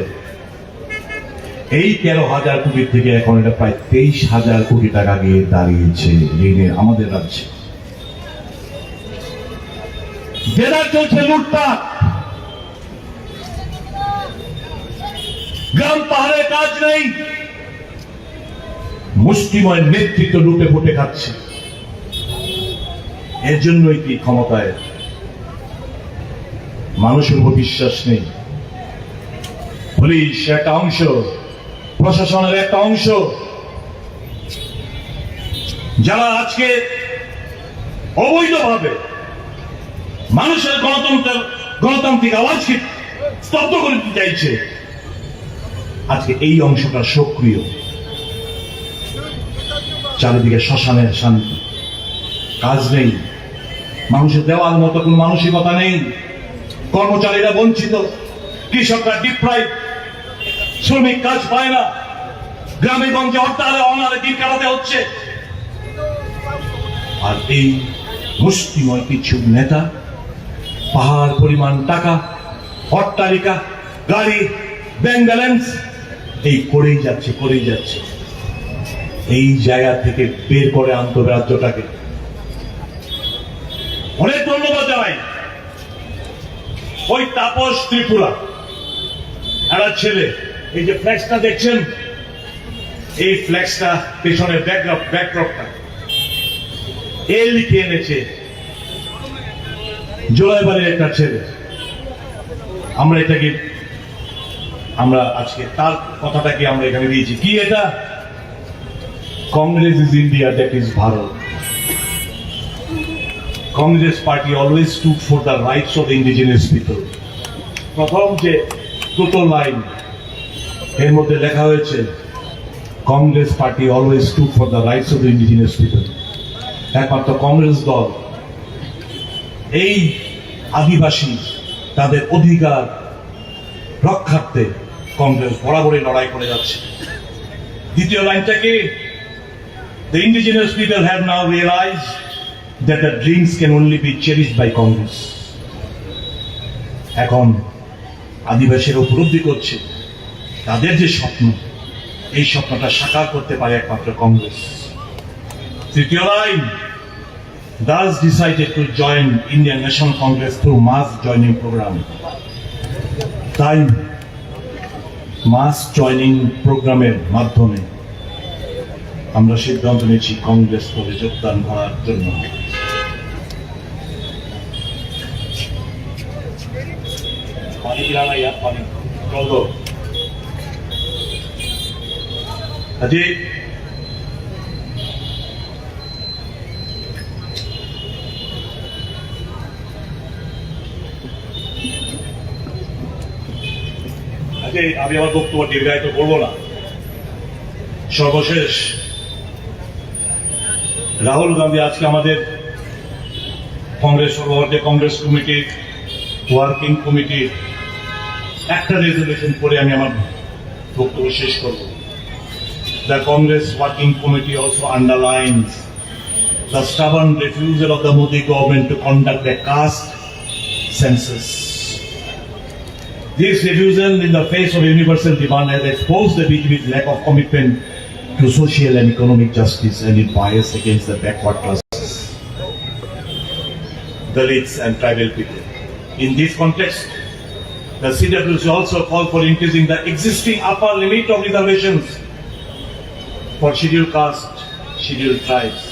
[SPEAKER 10] এই 13,000 কোটি থেকে এখন এটা প্রায় 23,000 কোটি টাকা গিয়ে দাঁড়িয়েছে ঋণে আমাদের রাজ্যে। বেড়া চলছে লুটপাট, গ্রাম পাহাড়ে কাজ নেই, মুষ্টিময় নেতৃত্ব লুটে ফুটে খাচ্ছে। এর জন্যই কি ক্ষমতায় মানুষের উপর বিশ্বাস নেই। পুলিশ একটা অংশ, প্রশাসনের একটা অংশ, যারা আজকে অবৈধভাবে মানুষের গণতান্ত্রিক আওয়াজকে স্তব্ধ করে দিতে চাইছে, আজকে এই অংশটা সক্রিয়। চারিদিকে শ্মশানের শান্তি, কাজ নেই, মানুষের দেওয়ার মতো কোন মানসিকতা নেই, কর্মচারীরা বঞ্চিত, কৃষকরা ডিপ্রাইভ, শ্রমিক কাজ পায় না, গ্রামে গঞ্জে হরতালে অনারে দিন কাটাতে হচ্ছে। আর এই মুষ্টিময় কিছু নেতা পাহাড় পরিমাণ টাকা, অট্টালিকা, গাড়ি, ব্যাংক ব্যালেন্স এই করেই যাচ্ছে। এই জায়গা থেকে বের করে আনতে হবে রাজ্যটাকে। অনেক ধন্যবাদ জানাই ওই তাপস ত্রিপুরা একটা ছেলে, এই যে ফ্ল্যাক্সটা দেখছেন, এই ফ্ল্যাক্সটা পেছনের ব্যাকড্রপটা এ লিখে এনেছে জোলাইবাড়ির একটা ছেলে। আমরা আজকে তার কথাটাকে আমরা এখানে দিয়েছি। কি এটা? Congress is India, that is Bharat. Congress party always stood for the rights of indigenous people. প্রথম যে দুটো লাইন এর মধ্যে লেখা হয়েছে, Congress party always stood for the rights of indigenous people. একমাত্র কংগ্রেস দল এই আদিবাসী তাদের অধিকার রক্ষার্থে কংগ্রেস বরাবরই লড়াই করে যাচ্ছে। দ্বিতীয় লাইনটা কি? The indigenous people have now realized that their dreams can only be cherished by Congress. এখন আদিবাসীরা উপলব্ধি করছে তাদের যে স্বপ্ন, এই স্বপ্নটা সাকার করতে পারে একমাত্র কংগ্রেস। তৃতীয় line, thus decided to join Indian National Congress through mass joining program. তাই মাস জয়নিং প্রোগ্রামের মাধ্যমে আমরা সিদ্ধান্ত নিয়েছি কংগ্রেস দলে যোগদান করার জন্য। পানি পিলানা ইয়ার পানি জল আজি আমি আমার বক্তব্য দীর্ঘায়িত করবো না। সর্বশেষ রাহুল গান্ধী আজকে আমাদের কংগ্রেস সর্বভারতীয় কংগ্রেস কমিটির ওয়ার্কিং কমিটির একটা রেজলিউশন করে আমি আমার বক্তব্য শেষ করব। The Congress Working Committee also underlines the stubborn refusal of the Modi government to conduct a caste census. This refusal in the face of universal demand has exposed the BJP's lack of commitment to social and economic justice and its bias against the backward classes, Dalits and tribal people. In this context, the CWC also called for increasing the existing upper limit of reservations for scheduled caste, scheduled tribes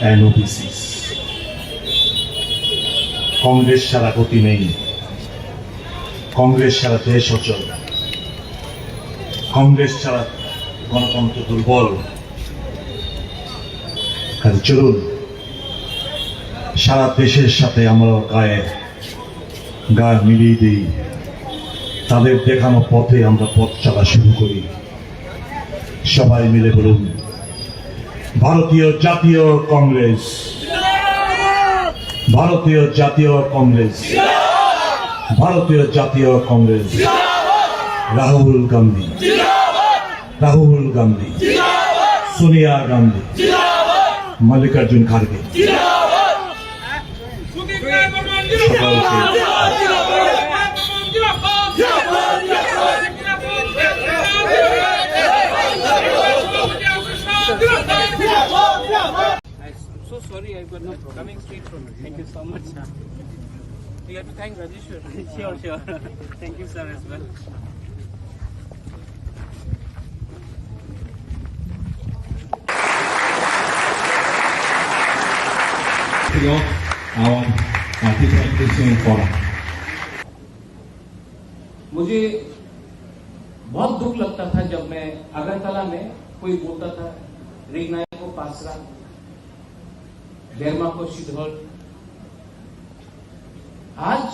[SPEAKER 10] and OBCs. Congress ছাড়া গতি নেই, কংগ্রেস ছাড়া দেশ অচল, কংগ্রেস ছাড়া গণতন্ত্র দুর্বল। চলুন সারা দেশের সাথে আমরা গা মিলিয়ে দিই, তাদের দেখানো পথে আমরা পথ চলা শুরু করি। সবাই মিলে বলুন, ভারতীয় জাতীয় কংগ্রেস, ভারতীয় জাতীয় কংগ্রেস, ভারতীয় জাতীয় Congress. Rahul Gandhi, Rahul Gandhi, Sonia Gandhi, Mallikarjun খাড়গে।
[SPEAKER 1] So sorry, I've got no coming straight from it. Thank you so much. You have to thank Rajeshwar. Sure, sure. Thank you, sir, as well. मुझे बहुत दुख लगता था जब मैं अगरतला में कोई बोलता था रिगनाया को पासरा, डेरमा को शिधौल। आज